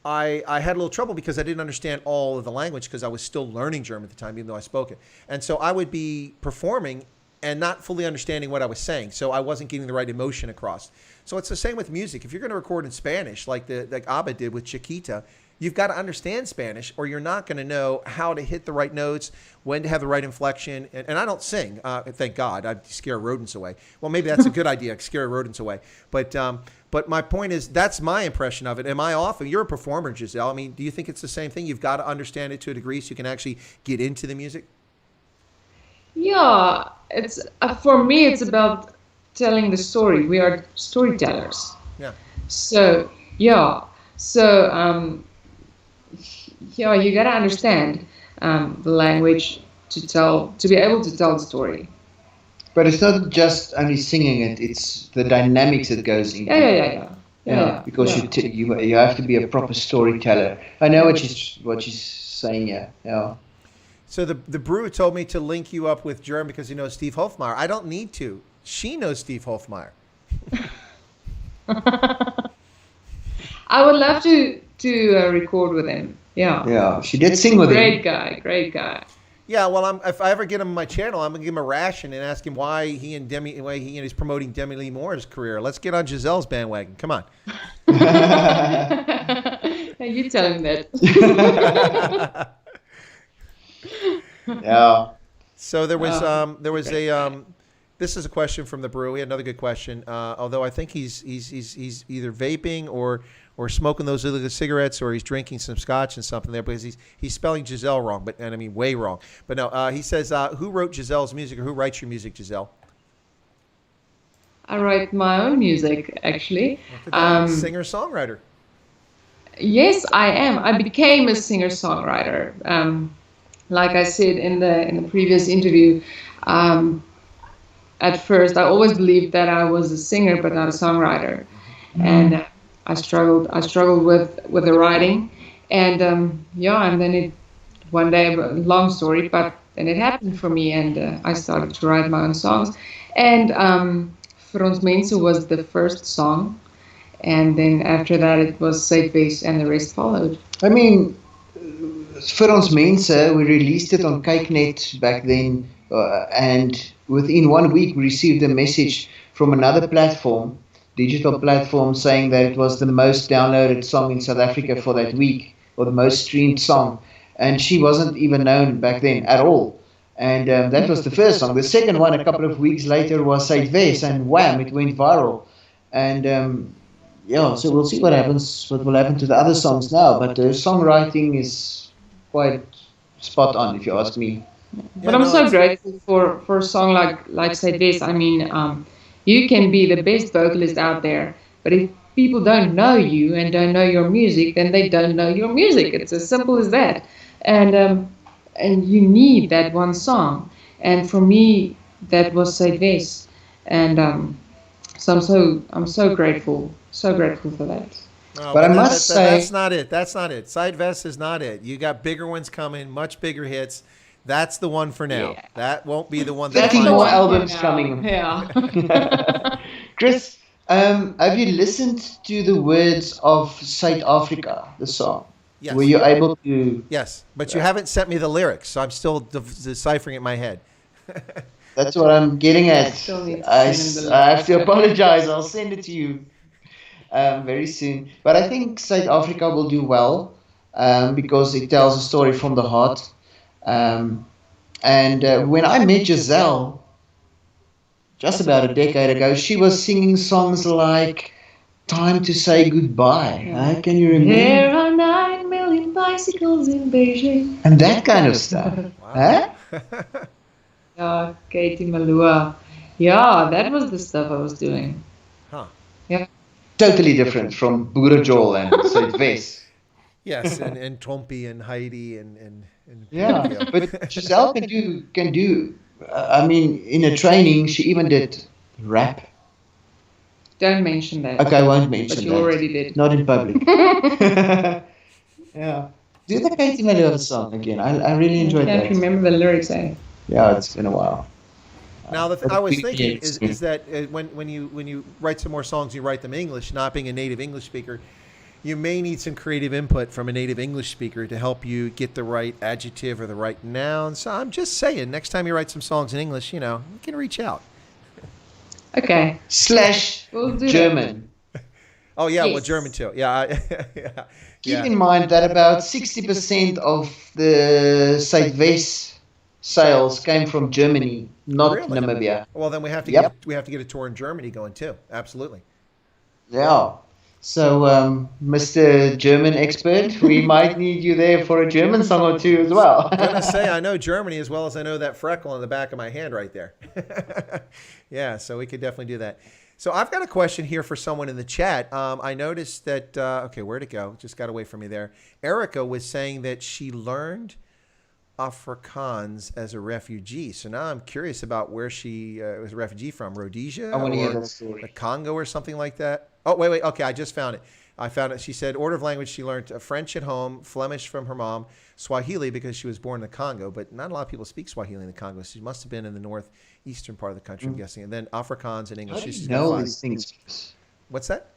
I had a little trouble because I didn't understand all of the language because I was still learning German at the time, even though I spoke it. And so I would be performing and not fully understanding what I was saying. So I wasn't getting the right emotion across. So it's the same with music. If you're going to record in Spanish, like ABBA did with Chiquita, you've got to understand Spanish or you're not going to know how to hit the right notes, when to have the right inflection. And I don't sing, thank God. I scare rodents away. Well, maybe that's a good idea, scare rodents away. But my point is, that's my impression of it. Am I off? You're a performer, Jezelle. I mean, do you think it's the same thing? You've got to understand it to a degree so you can actually get into the music? Yeah, it's for me. It's about telling the story. We are storytellers. Yeah. So yeah. So you gotta understand the language to be able to tell the story. But it's not just only singing it; it's the dynamics that goes into it. Yeah. Because you have to be a proper storyteller. I know what she's saying. Yeah. So the Brew told me to link you up with Germ because you know Steve Hofmeyer. I don't need to. She knows Steve Hofmeyer. I would love to record with him. Yeah. Yeah, she did sing with him. Great guy. Yeah, well, if I ever get him on my channel, I'm gonna give him a ration and ask him why he's promoting Demi Lee Moore's career. Let's get on Giselle's bandwagon. Come on. You tell him that. Yeah. So there was a this is a question from the brew. We had another good question. Although I think he's either vaping or smoking those illegal cigarettes, or he's drinking some scotch and something there, because he's spelling Jezelle wrong, and I mean way wrong. But no, he says, who wrote Giselle's music, or who writes your music, Jezelle? I write my own music, actually. Singer-songwriter. Yes, I am. I became a singer-songwriter. Like I said in the previous interview, at first I always believed that I was a singer but not a songwriter, and I struggled with the writing, and and then one day, long story, but then it happened for me, and I started to write my own songs, and Vir ons mense was the first song, and then after that it was Safe Base, and the rest followed. I mean, Vir ons mense, we released it on Kyknet back then, and within 1 week we received a message from another platform, digital platform, saying that it was the most downloaded song in South Africa for that week, or the most streamed song, and she wasn't even known back then at all. And that was the first song. The second one, a couple of weeks later, was Said Wes, and wham, it went viral. And so we'll see what will happen to the other songs now, but the songwriting is quite spot on, if you ask me. But I'm so grateful for a song like Said Wes. I mean, you can be the best vocalist out there, but if people don't know you and don't know your music, then they don't know your music. It's as simple as that. And you need that one song. And for me, that was Said Wes. And so I'm so grateful for that. Oh, but I must say, that's not it. Said Wes is not it. You got bigger ones coming, much bigger hits. That's the one for now. Yeah. That won't be the one. That's more albums coming. Yeah. Chris, have you listened to the words of South Africa, the song? Yes. Were you able to? Yes, but you haven't sent me the lyrics, so I'm still deciphering it in my head. That's what I'm getting at. I have to apologize. I'll send it to you very soon. But I think South Africa will do well because it tells a story from the heart. And when I met Jezelle just about a decade ago, she was singing songs like Time to Say Goodbye. Yeah. Can you remember? There are 9 million bicycles in Beijing. And that kind of stuff. Wow. Yeah, Katie Malua. Yeah, that was the stuff I was doing. Huh. Yeah. Totally different from Boere Joel and Said Wes. Yes, and Tompi and Heidi and yeah, but Jezelle can do. I mean, in a training, she even did rap. Don't mention that. Okay, I won't mention that. But you that. already did. Not in public. Yeah. Do the Katie Malua song again. I really enjoyed that. I can't remember the lyrics, eh? Yeah, it's been a while. Now, I was thinking is that when you write some more songs, you write them in English. Not being a native English speaker, you may need some creative input from a native English speaker to help you get the right adjective or the right noun. So I'm just saying, next time you write some songs in English, you can reach out. Okay. / We'll do German. Oh yeah, yes. Well, German too. Yeah. Keep in mind that about 60% of the Said Wes sales came from Germany, not Really? Namibia. Well, then we have to get a tour in Germany going too. Absolutely. Yeah. So, Mr. German expert, we might need you there for a German song or two as well. I'm gonna say I know Germany as well as I know that freckle on the back of my hand right there. Yeah, so we could definitely do that. So I've got a question here for someone in the chat. I noticed that where'd it go? Just got away from me there. Erica was saying that she learned Afrikaans as a refugee. So now I'm curious about where she was a refugee from. Rhodesia I want to hear or that story. the Congo or something like that. Oh, wait. Okay, I just found it. I found it. She said order of language. She learned French at home, Flemish from her mom, Swahili because she was born in the Congo, but not a lot of people speak Swahili in the Congo. She must have been in the northeastern part of the country, I'm guessing. And then Afrikaans and English. How do you know all these things? What's that?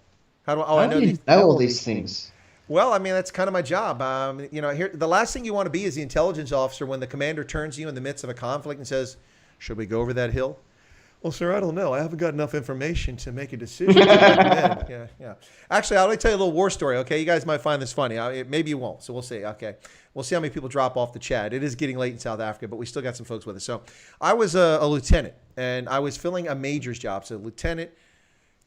How do I know do these? know all these things? Well, I mean, that's kind of my job. Here, the last thing you want to be is the intelligence officer when the commander turns to you in the midst of a conflict and says, "Should we go over that hill?" Well, sir, I don't know. I haven't got enough information to make a decision. Yeah. Actually, I'll tell you a little war story, okay? You guys might find this funny. Maybe you won't, so we'll see. Okay. We'll see how many people drop off the chat. It is getting late in South Africa, but we still got some folks with us. So I was a lieutenant, and I was filling a major's job. So lieutenant,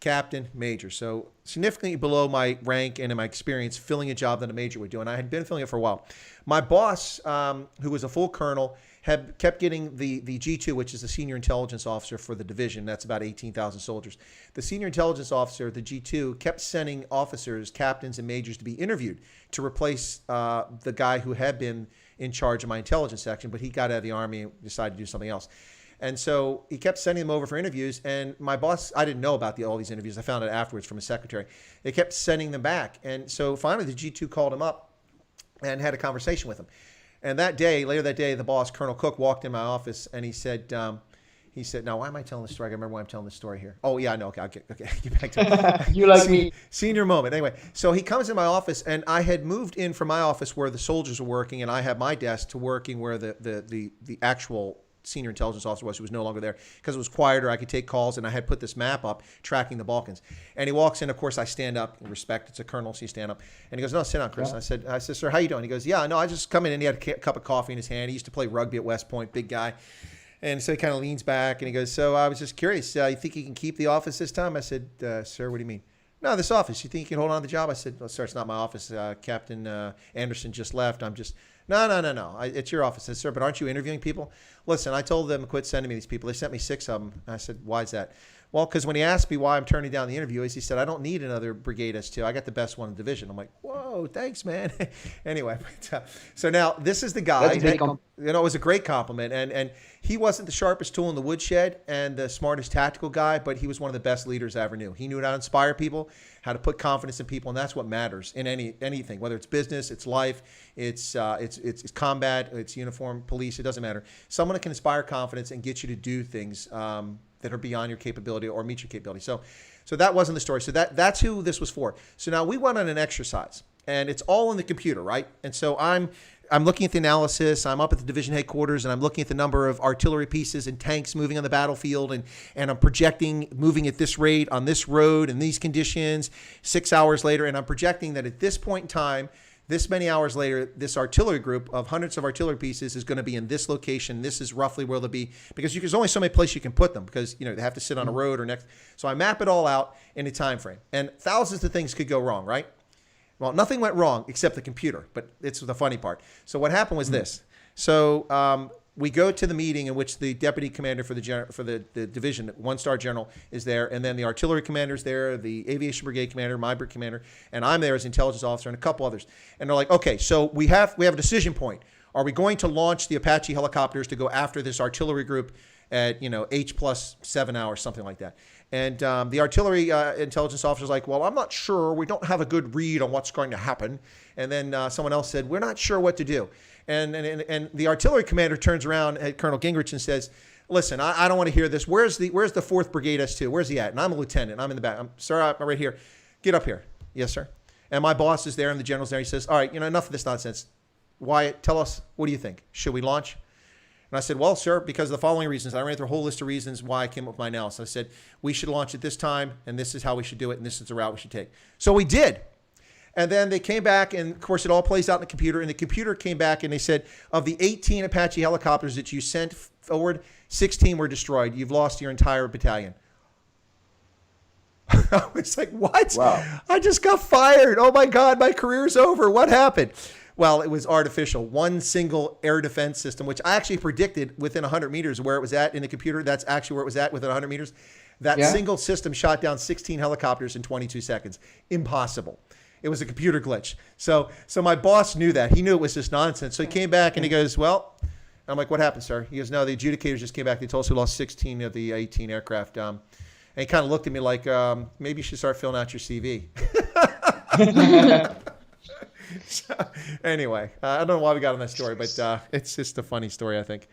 captain, major. So significantly below my rank and in my experience filling a job that a major would do. And I had been filling it for a while. My boss, who was a full colonel, had kept getting the G2, which is the senior intelligence officer for the division. That's about 18,000 soldiers. The senior intelligence officer, the G2, kept sending officers, captains, and majors to be interviewed to replace the guy who had been in charge of my intelligence section, but he got out of the Army and decided to do something else. And so he kept sending them over for interviews. And my boss, I didn't know about all these interviews. I found out afterwards from his secretary. They kept sending them back. And so finally the G2 called him up and had a conversation with him. And later that day, the boss, Colonel Cook, walked in my office and he said, now, why am I telling this story? I remember why I'm telling this story here. Oh, yeah, I know. Okay, get back to it. You like me. Senior moment. Anyway, so he comes in my office, and I had moved in from my office where the soldiers were working, and I had my desk to working where the actual senior intelligence officer was, who was no longer there because it was quieter. I could take calls, and I had put this map up tracking the Balkans. And he walks in. Of course, I stand up in respect. It's a colonel, so you stand up. And he goes, "No, sit down, Chris." Yeah. I said, "Sir, how you doing?" He goes, "Yeah, no, I just come in," and he had a cup of coffee in his hand. He used to play rugby at West Point, big guy. And so he kind of leans back and he goes, "So I was just curious, you think you can keep the office this time?" I said, "Sir, what do you mean?" "No, this office. You think you can hold on to the job?" I said, "Well, sir, it's not my office. Captain Anderson just left. I'm just..." No. It's your office." I said, "Sir, but aren't you interviewing people?" "Listen, I told them to quit sending me these people. They sent me 6 of them." I said, "Why is that?" "Well, because when he asked me why I'm turning down the interviews, he said, I don't need another brigade S2. I got the best one in the division." I'm like, "Whoa, thanks, man." Anyway, so now this is the guy. That's a big compliment. It was a great compliment. And he wasn't the sharpest tool in the woodshed and the smartest tactical guy, but he was one of the best leaders I ever knew. He knew how to inspire people, how to put confidence in people, and that's what matters in anything, whether it's business, it's life, it's combat, it's uniform, police, it doesn't matter. Someone that can inspire confidence and get you to do things that are beyond your capability or meet your capability. So that wasn't the story. So that's who this was for. So now we went on an exercise, and it's all in the computer, right? And so I'm looking at the analysis. I'm up at the division headquarters, and I'm looking at the number of artillery pieces and tanks moving on the battlefield, and I'm projecting moving at this rate on this road in these conditions 6 hours later, and I'm projecting that at this point in time, this many hours later, this artillery group of hundreds of artillery pieces is going to be in this location. This is roughly where they'll be, because there's only so many places you can put them, because they have to sit on a road or next. So I map it all out in a time frame, and thousands of things could go wrong, right? Well, nothing went wrong except the computer, but it's the funny part. So what happened was this. So we go to the meeting in which the deputy commander for the division, 1-star general, is there, and then the artillery commander's there, the aviation brigade commander, my brigade commander, and I'm there as intelligence officer, and a couple others. And they're like, "Okay, so we have a decision point. Are we going to launch the Apache helicopters to go after this artillery group at H plus 7 hours, something like that?" And the artillery intelligence officer's like, "Well, I'm not sure. We don't have a good read on what's going to happen." And then someone else said, "We're not sure what to do." And the artillery commander turns around at Colonel Gingrich and says, "Listen, I don't want to hear this. Where's the 4th Brigade S2? Where's he at?" And I'm a lieutenant. I'm in the back. "Sir, I'm right here. Get up here." "Yes, sir." And my boss is there and the general's there. He says, "All right, enough of this nonsense. Wyatt, tell us, what do you think? Should we launch?" And I said, "Well, sir, because of the following reasons." I ran through a whole list of reasons why I came up with my analysis. I said, "We should launch at this time, and this is how we should do it, and this is the route we should take." So we did. And then they came back, and of course, it all plays out in the computer. And the computer came back, and they said, of the 18 Apache helicopters that you sent forward, 16 were destroyed. You've lost your entire battalion. I was like, "What? Wow. I just got fired. Oh, my God, my career's over. What happened?" Well, it was artificial. One single air defense system, which I actually predicted within 100 meters where it was at in the computer. That's actually where it was at within 100 meters. That single system shot down 16 helicopters in 22 seconds. Impossible. It was a computer glitch. So my boss knew that. He knew it was just nonsense. So he came back and he goes, "Well," I'm like, "What happened, sir?" He goes, "No, the adjudicators just came back. They told us we lost 16 of the 18 aircraft." And he kind of looked at me like, "Maybe you should start filling out your CV." So, anyway, I don't know why we got on that story, but it's just a funny story, I think.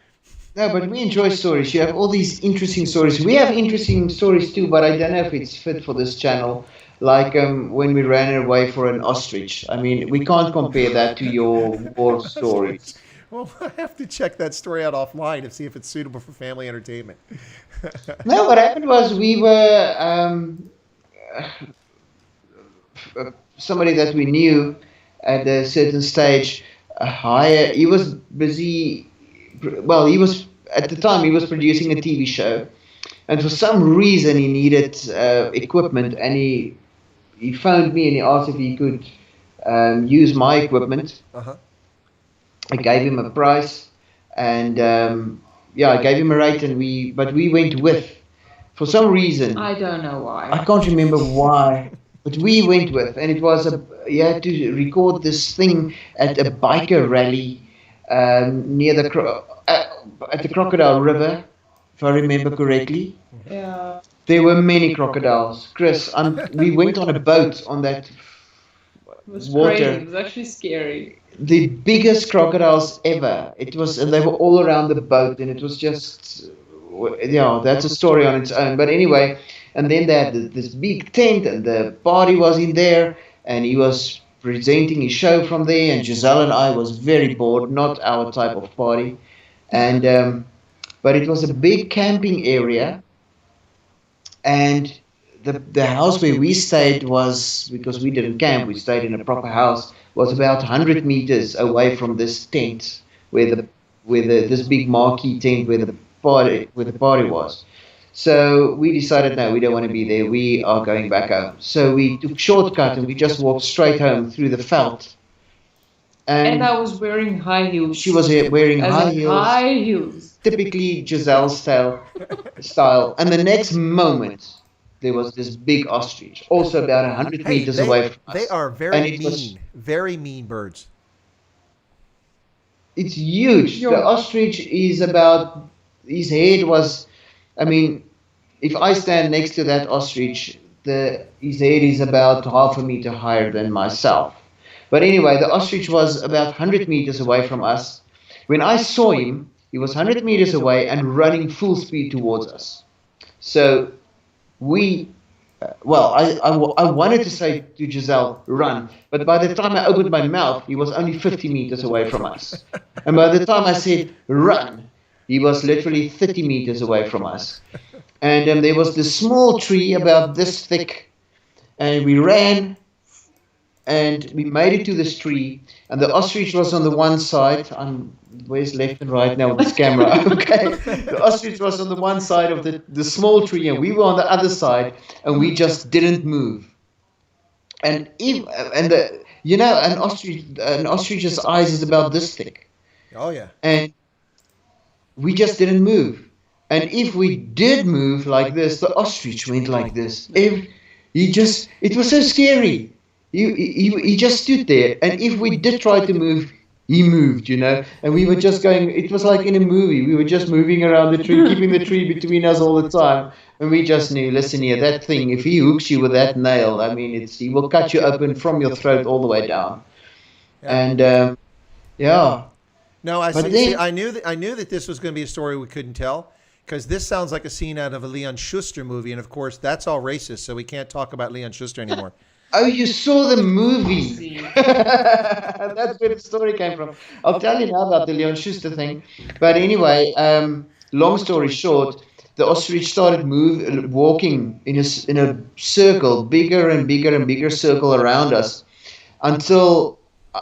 No, but we enjoy stories. You have all these interesting stories. We have interesting stories too, but I don't know if it's fit for this channel. like when we ran away for an ostrich. I mean, we can't compare that to your war stories. Well, I have to check that story out offline to see if it's suitable for family entertainment. No, what happened was we were somebody that we knew at a certain stage hire. He was busy. Well, he was at the time he was producing a TV show, and for some reason he needed equipment, and he phoned me and he asked if he could use my equipment. Uh-huh. I gave him a price, and yeah, I gave him a rate, and we went with, for some reason. I don't know I why. can't remember why, but we went with, and it was you had to record this thing at a biker rally near at the Crocodile River, if I remember correctly. Yeah. There were many crocodiles. Chris, we went on a boat on that It was water. crazy. It was actually scary. The biggest crocodiles ever. It was, and they were all around the boat, and it was just, yeah, that's a story on its own. But anyway, and then they had this big tent, and the party was in there, and he was presenting his show from there, and Jezelle and I was very bored, not our type of party, and but it was a big camping area, and the house where we stayed was, because we didn't camp, we stayed in a proper house, was about 100 meters away from this tent where this big marquee tent where the party was. So we decided, no, we don't want to be there. We are going back home. So we took shortcut and we just walked straight home through the veld. And I was wearing high heels. She was wearing As high in heels, high heels. typically Jezelle style. And the next moment, there was this big ostrich, also about 100 Hey, meters away from us. they are And very it was- mean, very mean birds. It's huge. The ostrich is about, his head was, I mean, if I stand next to that ostrich, his head is about half a meter higher than myself. But anyway, the ostrich was about 100 meters away from us. When I saw him, he was 100 meters away and running full speed towards us. So I wanted to say to Jezelle, run. But by the time I opened my mouth, he was only 50 meters away from us. And by the time I said, run, he was literally 30 meters away from us. And there was this small tree about this thick, and we ran, and we made it to this tree, and the ostrich was on the one side. Where's left and right now with this camera? Okay, the ostrich was on the one side of the small tree, and we were on the other side, and we just didn't move. And an ostrich's eyes is about this thick, Oh yeah. and we just didn't move. And if we did move like this, the ostrich went like this. It was so scary. He just stood there, and if we did try to move, he moved, and we were just going, it was like in a movie, we were just moving around the tree, keeping the tree between us all the time, and we just knew, listen here, that thing, if he hooks you with that nail, I mean, he will cut you open from your throat all the way down. And, yeah. No, I But see. then- I knew that this was going to be a story we couldn't tell because this sounds like a scene out of a Leon Schuster movie, and of course that's all racist, so we can't talk about Leon Schuster anymore. Oh, you saw the movie. That's where the story came from. I'll tell you now about the Leon Schuster thing. But anyway, long story short, the ostrich started walking in a circle, bigger and bigger and bigger circle around us, until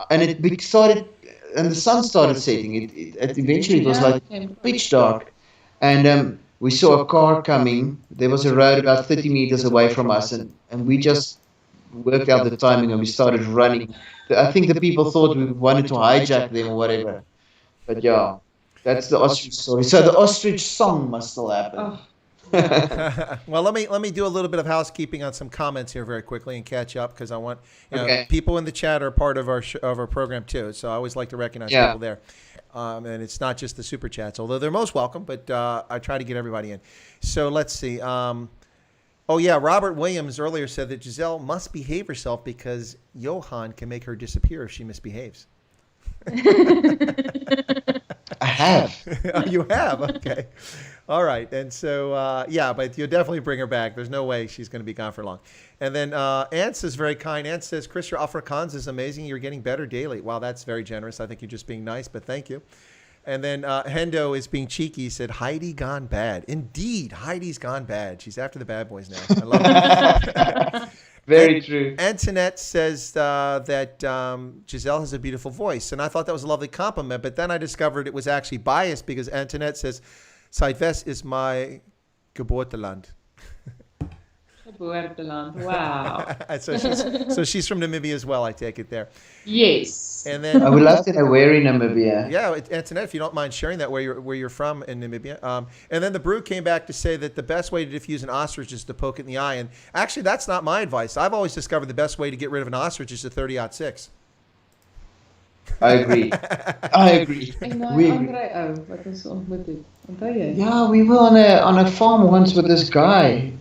and the sun started setting. It eventually was like pitch dark, and we saw a car coming. There was a road about 30 meters away from us, and we just worked out the timing and we started running. I think the people thought we wanted to hijack them or whatever. But yeah, that's the ostrich story. So the ostrich song must still happen. Oh, Well, let me do a little bit of housekeeping on some comments here very quickly and catch up because I want Okay. people in the chat are part of our program too. So I always like to recognize Yeah. people there, and it's not just the super chats, although they're most welcome. But I try to get everybody in. So let's see. Oh yeah, Robert Williams earlier said that Jezelle must behave herself because Johan can make her disappear if she misbehaves. I have. You have, okay. All right. And so, yeah, but you'll definitely bring her back. There's no way she's going to be gone for long. And then Ants is very kind. Ants says, Chris, your Afrikaans is amazing. You're getting better daily. Wow, that's very generous. I think you're just being nice, but thank you. And then Hendo is being cheeky. He said, Heidi gone bad. Indeed, Heidi's gone bad. She's after the bad boys now. I love it. Very true. Antoinette says that Jezelle has a beautiful voice. And I thought that was a lovely compliment. But then I discovered it was actually biased because Antoinette says, Zuidwest is my geboorteland. Geboorteland. Wow. so she's from Namibia as well, I take it there. Yes. And then I would love to know where in Namibia. yeah, Antoinette, if you don't mind sharing that where you're from in Namibia. And then the brew came back to say that the best way to diffuse an ostrich is to poke it in the eye. And actually, that's not my advice. I've always discovered the best way to get rid of an ostrich is a 30-06. I agree. I agree. En We daai agree. ander ou wat ons ontmoet het. Onthou jy? Yeah, we were on a farm once with this guy.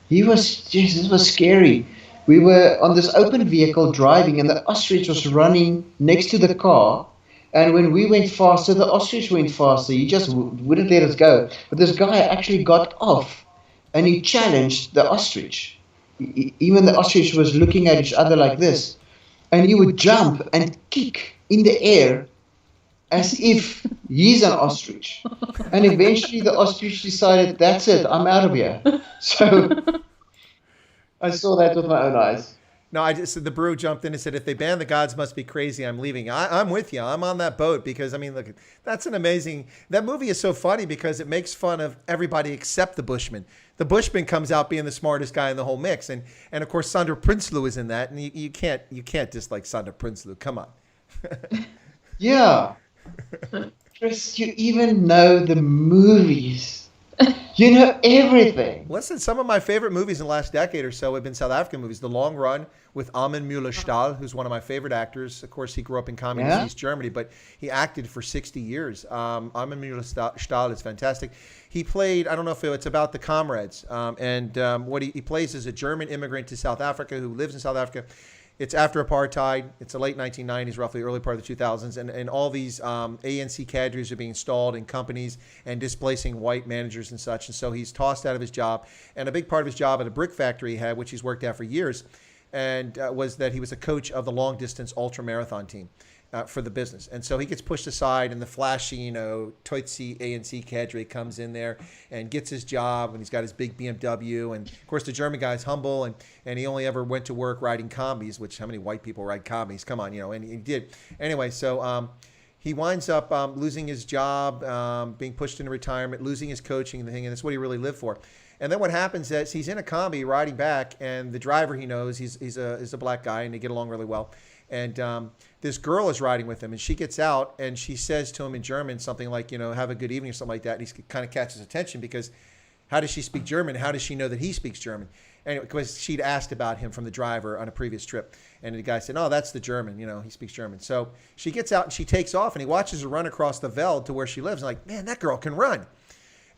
He was, jeez, this was scary. We were on this open vehicle driving, and the ostrich was running next to the car. And when we went faster, the ostrich went faster. He just wouldn't let us go. But this guy actually got off, and he challenged the ostrich. Even the ostrich was looking at each other like this, and he would jump and kick in the air as if he's an ostrich. And eventually the ostrich decided, that's it, I'm out of here. So I saw that with my own eyes. No, I just said the brew jumped in and said, if they ban the gods must be crazy, I'm leaving. I'm with you. I'm on that boat because, I mean, look, that's an amazing, that movie is so funny because it makes fun of everybody except the Bushman. The Bushman comes out being the smartest guy in the whole mix. And of course, Sandra Prinsloo is in that. And you can't dislike Sandra Prinsloo. Come on. Yeah. Chris, you even know the movies. You know everything. Listen, some of my favorite movies in the last decade or so have been South African movies. The Long Run with Armin Mueller-Stahl, who's one of my favorite actors. Of course, he grew up in communist East Germany, but he acted for 60 years. Armin Mueller-Stahl is fantastic. He played, I don't know if it's about the comrades, what he plays is a German immigrant to South Africa who lives in South Africa. It's after apartheid. It's the late 1990s, roughly early part of the 2000s. And all these ANC cadres are being installed in companies and displacing white managers and such. And so he's tossed out of his job. And a big part of his job at a brick factory he had, which he's worked at for years, and was that he was a coach of the long distance ultra marathon team for the business. And so he gets pushed aside, and the flashy, Tutsi ANC cadre comes in there and gets his job, and he's got his big BMW. And of course, the German guy's humble, and he only ever went to work riding combis, which how many white people ride combis? Come on, and he did. Anyway, so he winds up losing his job, being pushed into retirement, losing his coaching and the thing, and that's what he really lived for. And then what happens is he's in a combi riding back, and the driver he knows, he's a black guy, and they get along really well. And this girl is riding with him, and she gets out, and she says to him in German something like, have a good evening or something like that. And he kind of catches attention because how does she speak German? How does she know that he speaks German? Anyway, because she'd asked about him from the driver on a previous trip. And the guy said, oh, that's the German. He speaks German. So she gets out, and she takes off, and he watches her run across the Veld to where she lives. And like, man, that girl can run.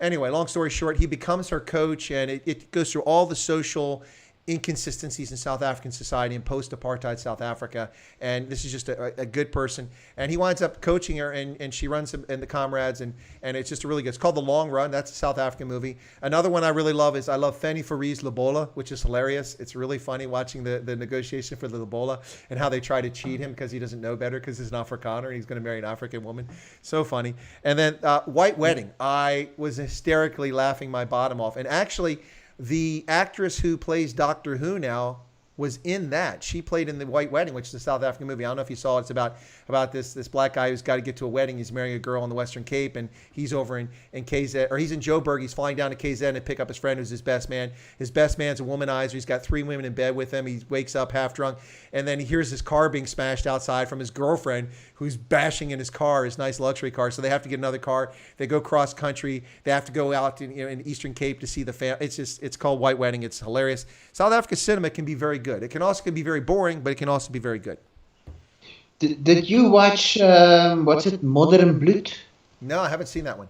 Anyway, long story short, he becomes her coach, and it goes through all the social inconsistencies in South African society and post-apartheid South Africa. And this is just a good person. And he winds up coaching her, and she runs in the comrades, and it's just a really good. It's called The Long Run. That's a South African movie. Another one I really love is I love Fanny Faree's Lobola, which is hilarious. It's really funny watching the negotiation for the Lobola and how they try to cheat him because he doesn't know better because he's an Afrikaner and he's going to marry an African woman. So funny. And then White Wedding. I was hysterically laughing my bottom off. And actually, the actress who plays Doctor Who now was in that. She played in The White Wedding, which is a South African movie. I don't know if you saw it. It's about this black guy who's got to get to a wedding. He's marrying a girl in the Western Cape, and he's over in KZ, or he's in Joburg. He's flying down to KZ to pick up his friend who's his best man. His best man's a womanizer. He's got 3 women in bed with him. He wakes up half drunk, and then he hears his car being smashed outside from his girlfriend who's bashing in his car, his nice luxury car. So they have to get another car. They go cross country. They have to go out in Eastern Cape to see the family. It's called White Wedding. It's hilarious. South Africa cinema can be very good. It can also be very boring, but it can also be very good. Did you watch, what's it, Modern Blood? No, I haven't seen that one.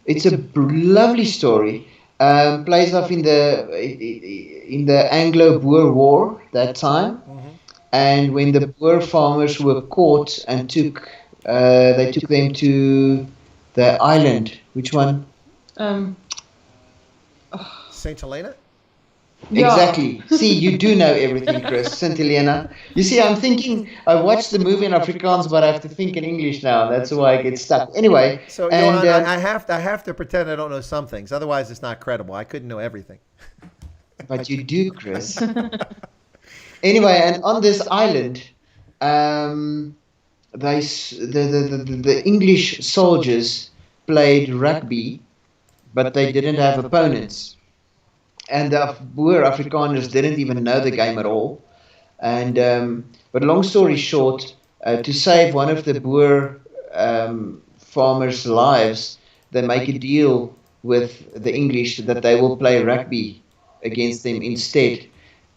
It's a lovely story. Plays off in the Anglo-Boer War that time. Mm-hmm. And when the Boer farmers were caught and they took them to the island. Which one? Um, Saint Helena? yeah. Exactly. See, you do know everything, Chris. St. Helena. You see, I'm thinking, I watched the movie in Afrikaans, but I have to think in English now. That's why I get stuck. Anyway, So, and Johan, I have to pretend I don't know some things. Otherwise, it's not credible. I couldn't know everything. but you do, Chris. Anyway, and on this island, the English soldiers played rugby, but they didn't have opponents. And the Boer Afrikaners didn't even know the game at all. And but long story short, to save one of the Boer farmers' lives, they make a deal with the English that they will play rugby against them instead.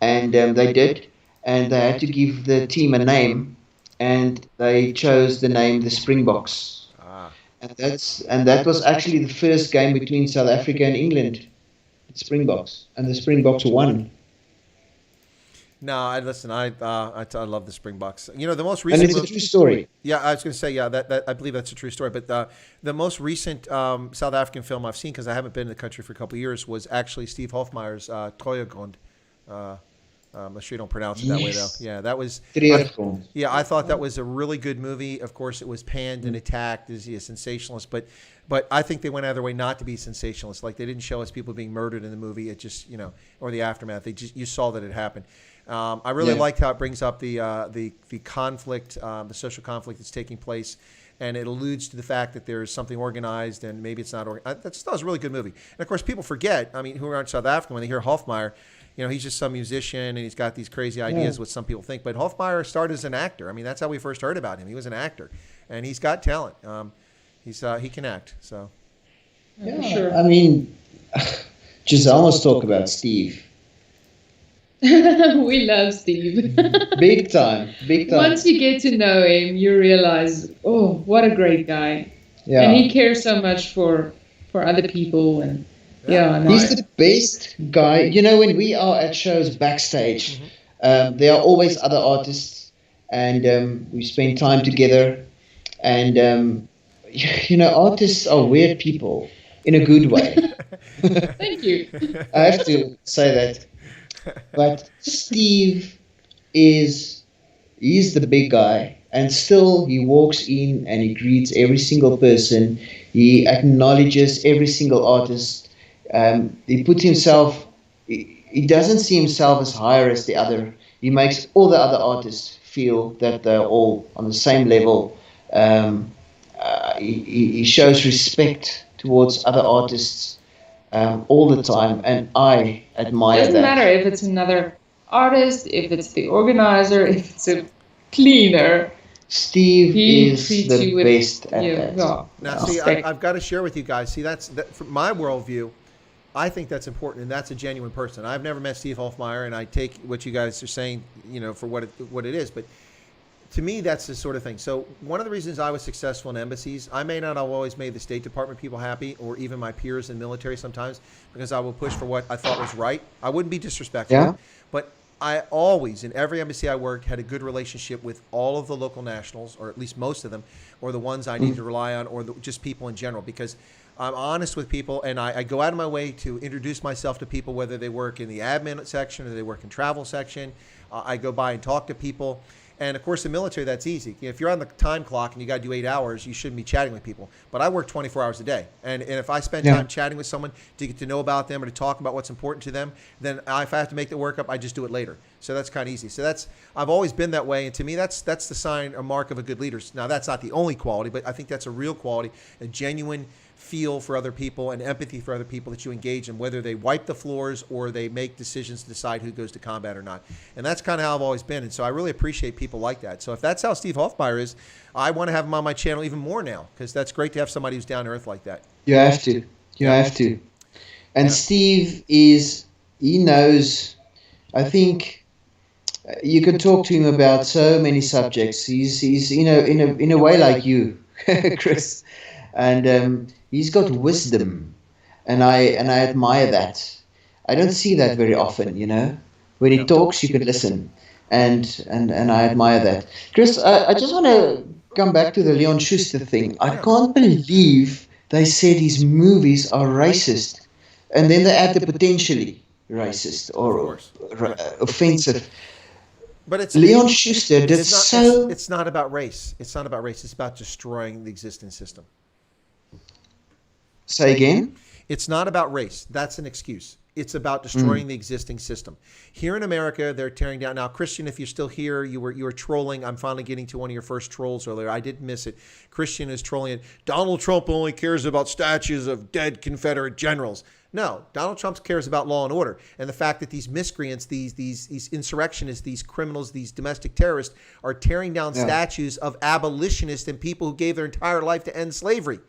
And they did, and they had to give the team a name, and they chose the name the Springboks. Ah. And that was actually the first game between South Africa and England. Springboks, and the Springboks won. No, I listen. I love the Springboks. You know, the most And recent. it's a true story. Yeah, I was going to say, yeah, that I believe that's a true story. But the most recent South African film I've seen, because I haven't been in the country for a couple of years, was actually Steve Hofmeyer's Treuegrond. I'm sure you don't pronounce it that way, though. Yes. Yeah, that was. Treuegrond. Yeah, I thought that was a really good movie. Of course, it was panned and attacked as a sensationalist, but I think they went out of their way not to be sensationalist. Like, they didn't show us people being murdered in the movie. It just, or the aftermath. You saw that it happened. I really liked how it brings up the conflict, the social conflict that's taking place, and it alludes to the fact that there's something organized and maybe it's not organized. That was a really good movie. And of course, people forget. I mean, who aren't South African, when they hear Hofmeyer, he's just some musician and he's got these crazy ideas, what some people think. But Hofmeyer started as an actor. I mean, that's how we first heard about him. He was an actor, and he's got talent. He can act. So. Yeah, for sure. I mean, Jezelle must talk about Steve. We love Steve. Big time. Once you get to know him, you realize, oh, what a great guy. Yeah. And he cares so much for other people. And no, He's the best guy. When we are at shows backstage, there are always other artists, and we spend time together. And, artists are weird people in a good way. Thank you. I have to say that. But Steve he's the big guy, and still he walks in and he greets every single person. He acknowledges every single artist. He puts himself, he doesn't see himself as higher as the other. He makes all the other artists feel that they're all on the same level. He shows respect towards other artists all the time, and I admire that. Doesn't matter if it's another artist, if it's the organizer, if it's a cleaner. Steve He is treats the you with- best at Yeah, that. yeah. Now, Yeah. see, Respect. I've got to share with you guys. See, that from my worldview, I think that's important, and that's a genuine person. I've never met Steve Hofmeyer, and I take what you guys are saying, for what it is. But to me, that's the sort of thing. So one of the reasons I was successful in embassies, I may not have always made the State Department people happy, or even my peers in military sometimes, because I will push for what I thought was right. I wouldn't be disrespectful, Yeah. but I always, in every embassy I worked, had a good relationship with all of the local nationals, or at least most of them, or the ones I needed to rely on, or just people in general, because I'm honest with people, and I go out of my way to introduce myself to people, whether they work in the admin section or they work in travel section. I go by and talk to people. And of course, in the military, that's easy. If you're on the time clock and you got to do 8 hours, you shouldn't be chatting with people. But I work 24 hours a day. And if I spend time chatting with someone to get to know about them or to talk about what's important to them, then if I have to make the work up, I just do it later. So that's kind of easy. So I've always been that way. And to me, that's the sign, a mark of a good leader. Now, that's not the only quality, but I think that's a real quality, a genuine feel for other people and empathy for other people that you engage in, whether they wipe the floors or they make decisions to decide who goes to combat or not. And that's kind of how I've always been. And so I really appreciate people like that. So if that's how Steve Hofmeyer is, I want to have him on my channel even more now, because that's great to have somebody who's down to earth like that. You have to. You have to. And Steve he knows, I think you can talk to him about so many subjects. He's in a way like you, Chris. And he's got wisdom, and I admire that. I don't see that very often, When he talks, you can listen, and I admire that. Chris, I just want to come back to the Leon Schuster thing. I can't believe they said his movies are racist, and then they add the potentially racist or offensive. But it's Leon Schuster did it's not about race. It's not about race. It's about destroying the existing system. Say again? It's not about race. That's an excuse. It's about destroying the existing system. Here in America, they're tearing down. Now, Christian, if you're still here, you were trolling. I'm finally getting to one of your first trolls earlier. I didn't miss it. Christian is trolling it. Donald Trump only cares about statues of dead Confederate generals. No, Donald Trump cares about law and order, and the fact that these miscreants, these insurrectionists, these criminals, these domestic terrorists are tearing down statues of abolitionists and people who gave their entire life to end slavery.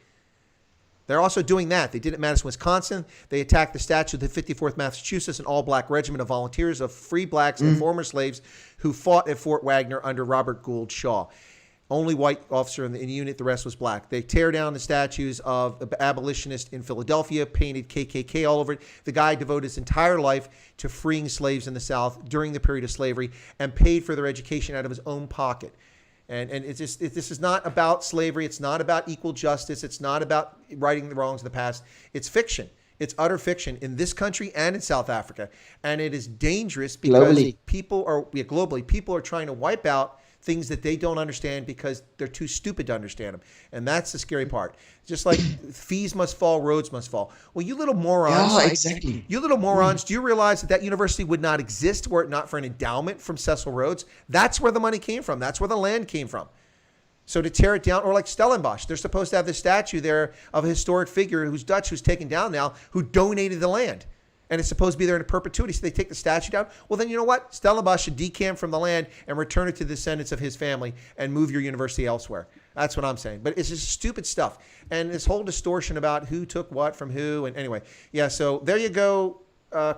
They're also doing that. They did it in Madison, Wisconsin. They attacked the statue of the 54th Massachusetts, an all-black regiment of volunteers of free blacks and former slaves who fought at Fort Wagner under Robert Gould Shaw. Only white officer in the unit, the rest was black. They tear down the statues of abolitionists in Philadelphia, painted KKK all over it. The guy devoted his entire life to freeing slaves in the South during the period of slavery and paid for their education out of his own pocket. And it's just this is not about slavery. It's not about equal justice. It's not about righting the wrongs of the past. It's fiction. It's utter fiction in this country and in South Africa. And it is dangerous because globally, people are trying to wipe out things that they don't understand because they're too stupid to understand them. And that's the scary part. Just like fees must fall, roads must fall. Well, you little morons. Yeah, exactly. You little morons, do you realize that university would not exist were it not for an endowment from Cecil Rhodes? That's where the money came from. That's where the land came from. So to tear it down, or like Stellenbosch, they're supposed to have this statue there of a historic figure who's Dutch, who's taken down now, who donated the land. And it's supposed to be there in perpetuity. So they take the statue down. Well, then you know what? Stellenbosch should decamp from the land and return it to the descendants of his family and move your university elsewhere. That's what I'm saying. But it's just stupid stuff. And this whole distortion about who took what from who. And anyway, yeah, so there you go,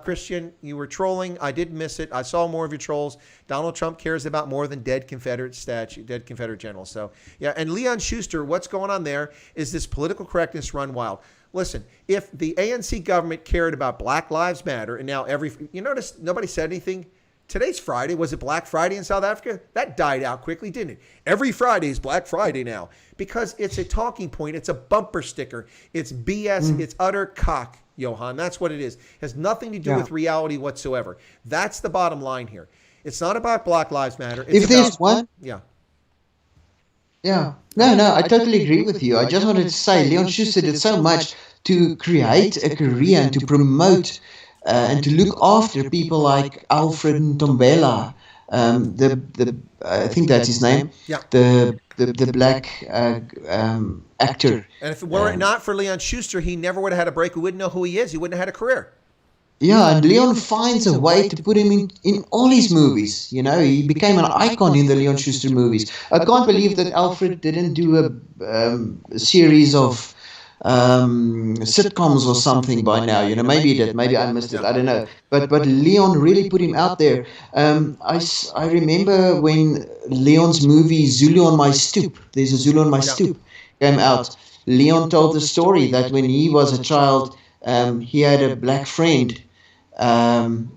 Christian. You were trolling. I did miss it. I saw more of your trolls. Donald Trump cares about more than dead Confederate generals. So, yeah, and Leon Schuster, what's going on there is this political correctness run wild. Listen, if the ANC government cared about Black Lives Matter, and now you notice nobody said anything. Today's Friday. Was it Black Friday in South Africa? That died out quickly, didn't it? Every Friday is Black Friday now because it's a talking point. It's a bumper sticker. It's BS. It's utter cock, Johan. That's what it is. It has nothing to do with reality whatsoever. That's the bottom line here. It's not about Black Lives Matter. It's there's one. Yeah. Yeah. No, I totally agree with you. I just wanted to say Leon Schuster did so much to create a career and to promote and to look after people like Alfred Ntombela, I think that's his name. Yeah. The black actor. And if it were not for Leon Schuster, he never would have had a break. We wouldn't know who he is. He wouldn't have had a career. Yeah, and Leon finds a way to put him in all his movies. You know, he became an icon in the Leon Schuster movies. I can't believe that Alfred didn't do a series of sitcoms or something by now. You know, maybe he did. Maybe I missed it. I don't know. But Leon really put him out there. I remember when Leon's movie Zulu on My Stoop, there's a Zulu on My Stoop, came out. Leon told the story that when he was a child, he had a black friend. And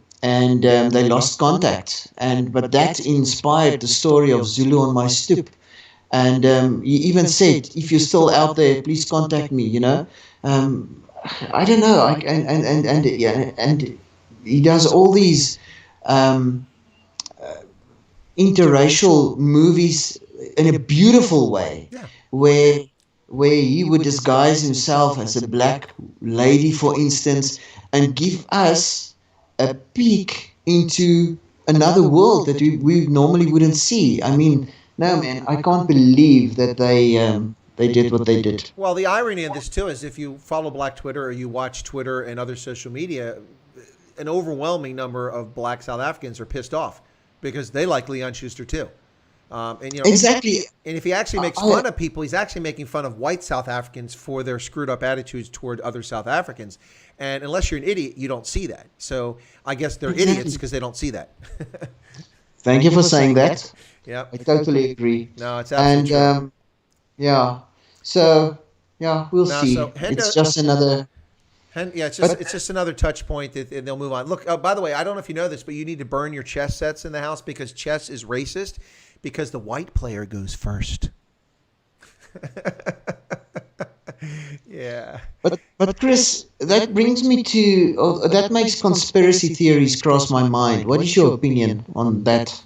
they lost contact, but that inspired the story of Zulu on My Stoop. And he even said, if you're still out there, please contact me. You know, I don't know. And he does all these interracial movies in a beautiful way, where he would disguise himself as a black lady, for instance, and give us a peek into another world that we normally wouldn't see. I mean, no, man, I can't believe that they did what they did. Well, the irony of this, too, is if you follow Black Twitter or you watch Twitter and other social media, an overwhelming number of Black South Africans are pissed off because they like Leon Schuster, too. And you know, exactly. And if he actually makes fun of people, he's actually making fun of white South Africans for their screwed up attitudes toward other South Africans. And unless you're an idiot, you don't see that. So I guess they're idiots because they don't see that. Thank you for saying that. Yeah, I totally agree. No, it's absolutely true. Yeah. So we'll see. So it's just another. It's just another touch point that they'll move on. Look, by the way, I don't know if you know this, but you need to burn your chess sets in the house because chess is racist. Because the white player goes first. Yeah. But Chris, that brings me to, that makes conspiracy theories cross my mind. What is your opinion on that?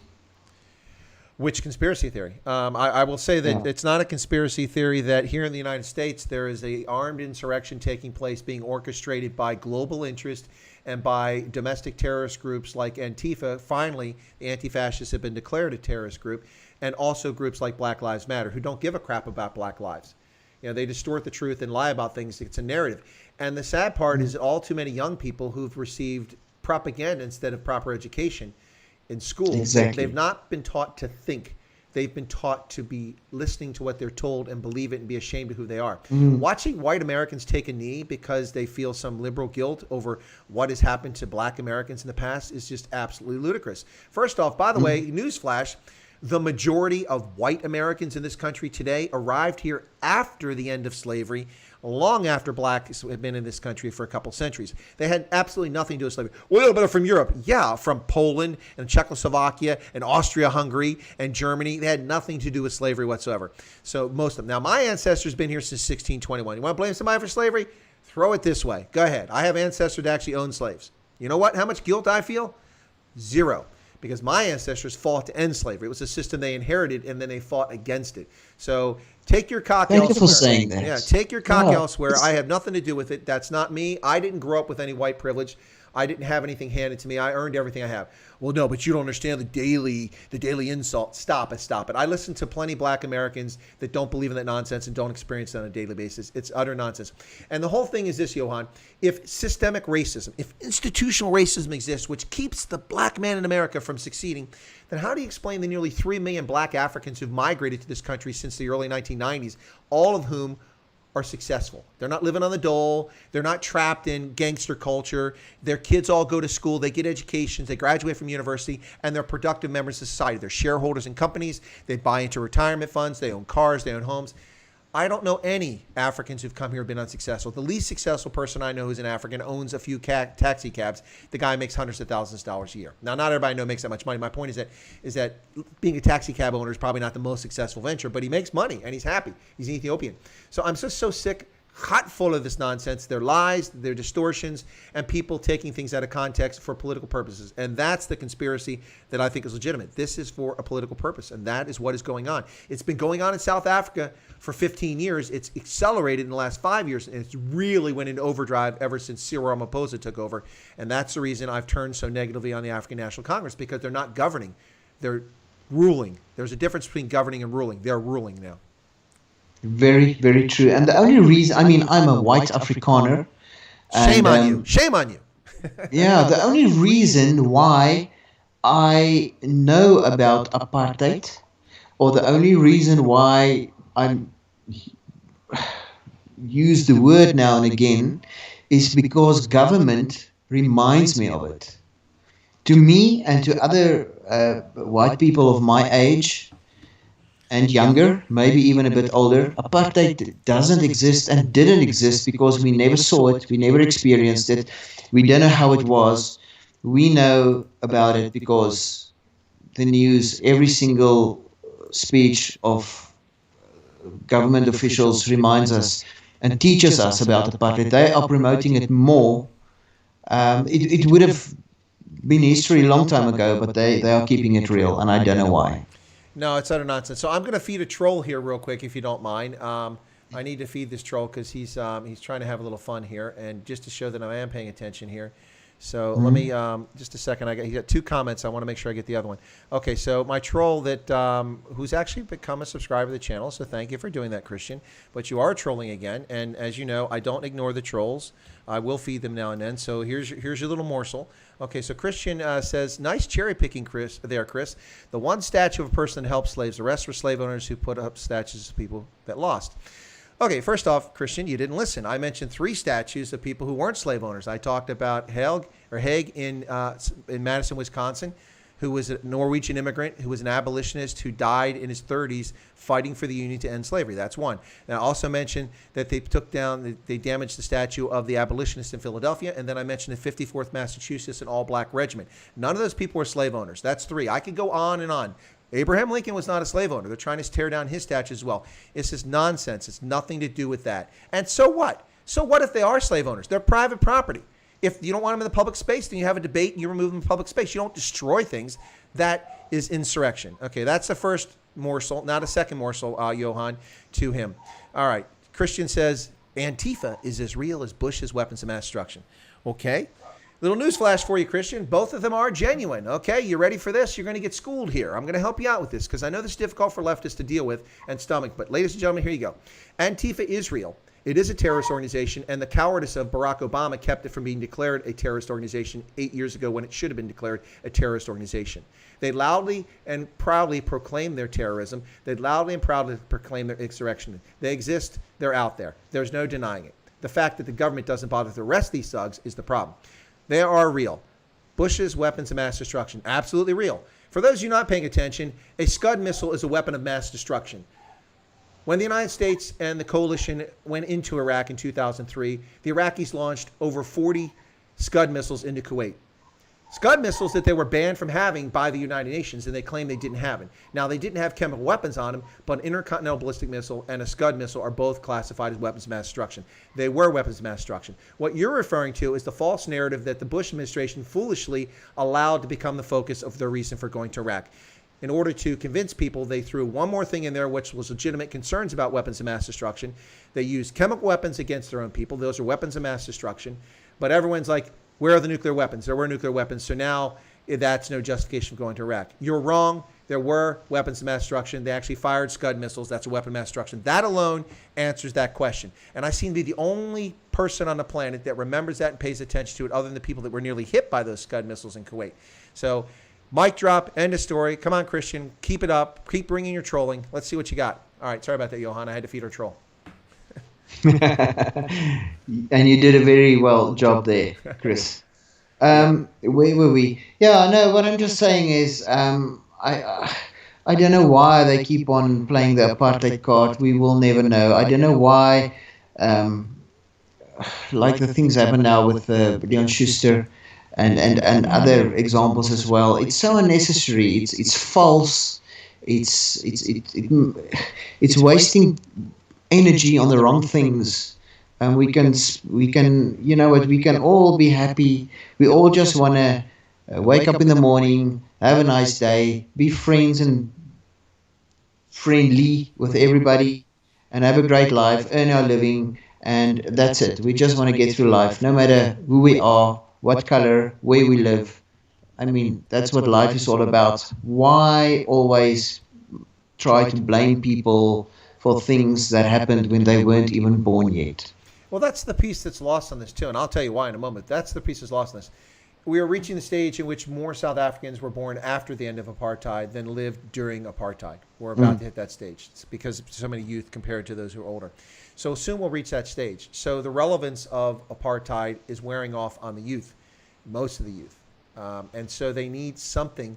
Which conspiracy theory? I will say that Yeah. it's not a conspiracy theory that here in the United States there is a armed insurrection taking place being orchestrated by global interest and by domestic terrorist groups like Antifa. Finally, the anti-fascists have been declared a terrorist group, and also groups like Black Lives Matter who don't give a crap about black lives. You know, they distort the truth and lie about things. It's a narrative. And the sad part is all too many young people who've received propaganda instead of proper education in school. Exactly. They've not been taught to think. They've been taught to be listening to what they're told and believe it and be ashamed of who they are. Watching white Americans take a knee because they feel some liberal guilt over what has happened to black Americans in the past is just absolutely ludicrous. First off, by the way, newsflash, the majority of white Americans in this country today arrived here after the end of slavery, long after blacks had been in this country for a couple centuries. They had absolutely nothing to do with slavery. Well, but from Europe. Yeah, from Poland and Czechoslovakia and Austria-Hungary and Germany. They had nothing to do with slavery whatsoever. So most of them. Now, my ancestors been here since 1621. You want to blame somebody for slavery? Throw it this way. Go ahead. I have ancestors that actually owned slaves. You know what? How much guilt I feel? Zero. Because my ancestors fought to end slavery. It was a system they inherited, and then they fought against it. So take your cock Thank elsewhere. you for saying that. Yeah, take your cock No, elsewhere. it's- I have nothing to do with it. That's not me. I didn't grow up with any white privilege. I didn't have anything handed to me. I earned everything I have. Well, no, but you don't understand the daily insult. Stop it. I listen to plenty of black Americans that don't believe in that nonsense and don't experience it on a daily basis. It's utter nonsense. And the whole thing is this, Johan. If systemic racism, if institutional racism exists, which keeps the black man in America from succeeding, then how do you explain the nearly 3 million black Africans who've migrated to this country since the early 1990s, all of whom are successful? They're not living on the dole. They're not trapped in gangster culture. Their kids all go to school. They get educations. They graduate from university, and they're productive members of society. They're shareholders in companies. They buy into retirement funds. They own cars. They own homes. I don't know any Africans who've come here and been unsuccessful. The least successful person I know who's an African owns a few taxi cabs. The guy makes hundreds of thousands of dollars a year. Now, not everybody I know makes that much money. My point is that being a taxi cab owner is probably not the most successful venture, but he makes money and he's happy. He's an Ethiopian. So I'm just so sick, hot full of this nonsense, their lies, their distortions, and people taking things out of context for political purposes. And that's the conspiracy that I think is legitimate. This is for a political purpose, and that is what is going on. It's been going on in South Africa for 15 years. It's accelerated in the last 5 years, and it's really went into overdrive ever since Cyril Ramaphosa took over. And that's the reason I've turned so negatively on the African National Congress, because they're not governing. They're ruling. There's a difference between governing and ruling. They're ruling now. Very, very true. And the only reason, I mean, I'm a white Afrikaner. Shame and, on you. Shame on you. Yeah, the only reason why I know about apartheid, or the only reason why I use the word now and again, is because government reminds me of it. To me and to other white people of my age and younger, maybe even a bit older, apartheid doesn't exist and didn't exist because we never saw it, we never experienced it, we don't know how it was. We know about it because the news, every single speech of government officials reminds us and teaches us about apartheid. They are promoting it more. It would have been history a long time ago, but they are keeping it real, and I don't know why. No, it's utter nonsense. So I'm going to feed a troll here real quick, if you don't mind. I need to feed this troll because he's trying to have a little fun here, and just to show that I am paying attention here. So let me just a second. He got 2 comments. I want to make sure I get the other one. Okay, so my troll that who's actually become a subscriber to the channel. So thank you for doing that, Christian. But you are trolling again, and as you know, I don't ignore the trolls. I will feed them now and then. So here's your little morsel. Okay, so Christian says, nice cherry picking, Chris. The one statue of a person that helped slaves. The rest were slave owners who put up statues of people that lost. Okay, first off, Christian, you didn't listen. I mentioned 3 statues of people who weren't slave owners. I talked about Haig in Madison, Wisconsin, who was a Norwegian immigrant, who was an abolitionist, who died in his 30s fighting for the Union to end slavery. That's one. And I also mentioned that they damaged the statue of the abolitionist in Philadelphia, and then I mentioned the 54th Massachusetts, an all-black regiment. None of those people were slave owners. That's 3. I could go on and on. Abraham Lincoln was not a slave owner. They're trying to tear down his statue as well. It's just nonsense. It's nothing to do with that. And so what? So what if they are slave owners? They're private property. If you don't want them in the public space, then you have a debate and you remove them from public space. You don't destroy things. That is insurrection. Okay, that's the first morsel, not a second morsel, Johan, to him. All right, Christian says, Antifa is as real as Bush's weapons of mass destruction. Okay, little news flash for you, Christian. Both of them are genuine. Okay, you ready for this? You're going to get schooled here. I'm going to help you out with this because I know this is difficult for leftists to deal with and stomach. But ladies and gentlemen, here you go. Antifa is real. It is a terrorist organization, and the cowardice of Barack Obama kept it from being declared a terrorist organization 8 years ago when it should have been declared a terrorist organization. They loudly and proudly proclaim their terrorism. They loudly and proudly proclaim their insurrection. They exist. They're out there. There's no denying it. The fact that the government doesn't bother to arrest these thugs is the problem. They are real. Bush's weapons of mass destruction, absolutely real. For those of you not paying attention, a Scud missile is a weapon of mass destruction. When the United States and the coalition went into Iraq in 2003, the Iraqis launched over 40 Scud missiles into Kuwait. Scud missiles that they were banned from having by the United Nations, and they claimed they didn't have it. Now, they didn't have chemical weapons on them, but an intercontinental ballistic missile and a Scud missile are both classified as weapons of mass destruction. They were weapons of mass destruction. What you're referring to is the false narrative that the Bush administration foolishly allowed to become the focus of their reason for going to Iraq. In order to convince people, they threw one more thing in there, which was legitimate concerns about weapons of mass destruction. They used chemical weapons against their own people. Those are weapons of mass destruction. But everyone's like, where are the nuclear weapons? There were nuclear weapons. So now that's no justification for going to Iraq. You're wrong. There were weapons of mass destruction. They actually fired Scud missiles. That's a weapon of mass destruction. That alone answers that question. And I seem to be the only person on the planet that remembers that and pays attention to it other than the people that were nearly hit by those Scud missiles in Kuwait. So mic drop, end of story. Come on, Christian. Keep it up. Keep bringing your trolling. Let's see what you got. All right. Sorry about that, Johan. I had to feed our troll. And you did a very well job there, Chris. Where were we? Yeah, no, what I'm just saying is I don't know why they keep on playing the apartheid card. We will never know. I don't know why, like the things happen now with Leon Schuster and other examples as well. It's so unnecessary. It's false. It's wasting energy on the wrong things. And we can, you know what, we can all be happy. We all just want to wake up in the morning, have a nice day, be friends and friendly with everybody, and have a great life, earn our living, and that's it. We just want to get through life, no matter who we are, what color, where we live. I mean, that's what life is all about. Why always try to blame people for things that happened when they weren't even born yet? Well, that's the piece that's lost on this, too, and I'll tell you why in a moment. That's the piece that's lost on this. We are reaching the stage in which more South Africans were born after the end of apartheid than lived during apartheid. We're about to hit that stage. It's because so many youth compared to those who are older. So soon we'll reach that stage. So the relevance of apartheid is wearing off on the youth, most of the youth. And so they need something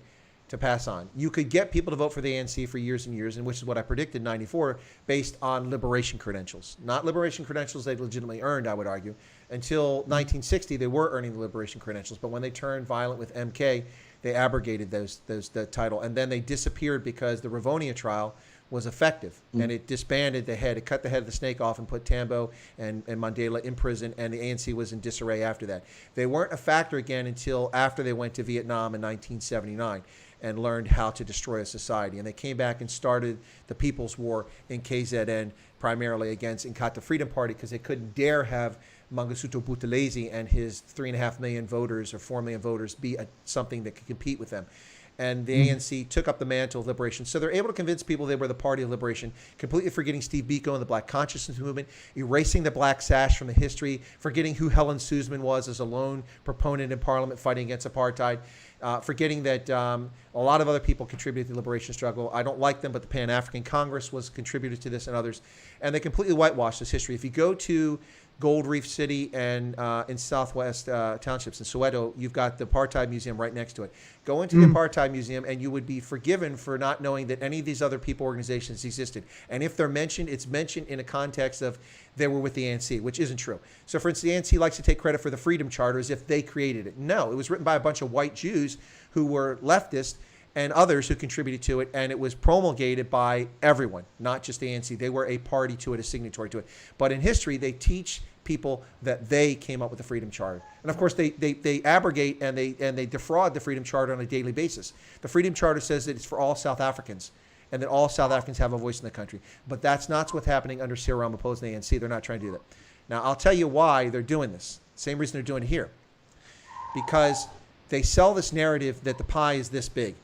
to pass on. You could get people to vote for the ANC for years and years, and which is what I predicted in 94, based on liberation credentials. Not liberation credentials they legitimately earned, I would argue. Until 1960, they were earning the liberation credentials, but when they turned violent with MK, they abrogated the title, and then they disappeared because the Rivonia trial was effective, and it disbanded the head. It cut the head of the snake off and put Tambo and Mandela in prison, and the ANC was in disarray after that. They weren't a factor again until after they went to Vietnam in 1979 and learned how to destroy a society. And they came back and started the People's War in KZN, primarily against Inkatha Freedom Party, because they couldn't dare have Mangosuthu Buthelezi and his 3.5 million voters or 4 million voters be something that could compete with them. And the ANC took up the mantle of liberation. So they're able to convince people they were the party of liberation, completely forgetting Steve Biko and the Black Consciousness Movement, erasing the black sash from the history, forgetting who Helen Suzman was as a lone proponent in Parliament fighting against apartheid, forgetting that a lot of other people contributed to the liberation struggle. I don't like them, but the Pan-African Congress was contributed to this and others. And they completely whitewashed this history. If you go to Gold Reef City and in Southwest Townships in Soweto, you've got the Apartheid Museum right next to it. Go into the Apartheid Museum and you would be forgiven for not knowing that any of these other people organizations existed. And if they're mentioned, it's mentioned in a context of they were with the ANC, which isn't true. So for instance, the ANC likes to take credit for the Freedom Charter as if they created it. No, it was written by a bunch of white Jews who were leftist and others who contributed to it, and it was promulgated by everyone, not just the ANC. They were a party to it, a signatory to it. But in history, they teach people that they came up with the Freedom Charter. And of course, they abrogate and they defraud the Freedom Charter on a daily basis. The Freedom Charter says that it's for all South Africans and that all South Africans have a voice in the country. But that's not what's happening under Cyril Ramaphosa and the ANC. They're not trying to do that. Now, I'll tell you why they're doing this. Same reason they're doing it here. Because they sell this narrative that the pie is this big.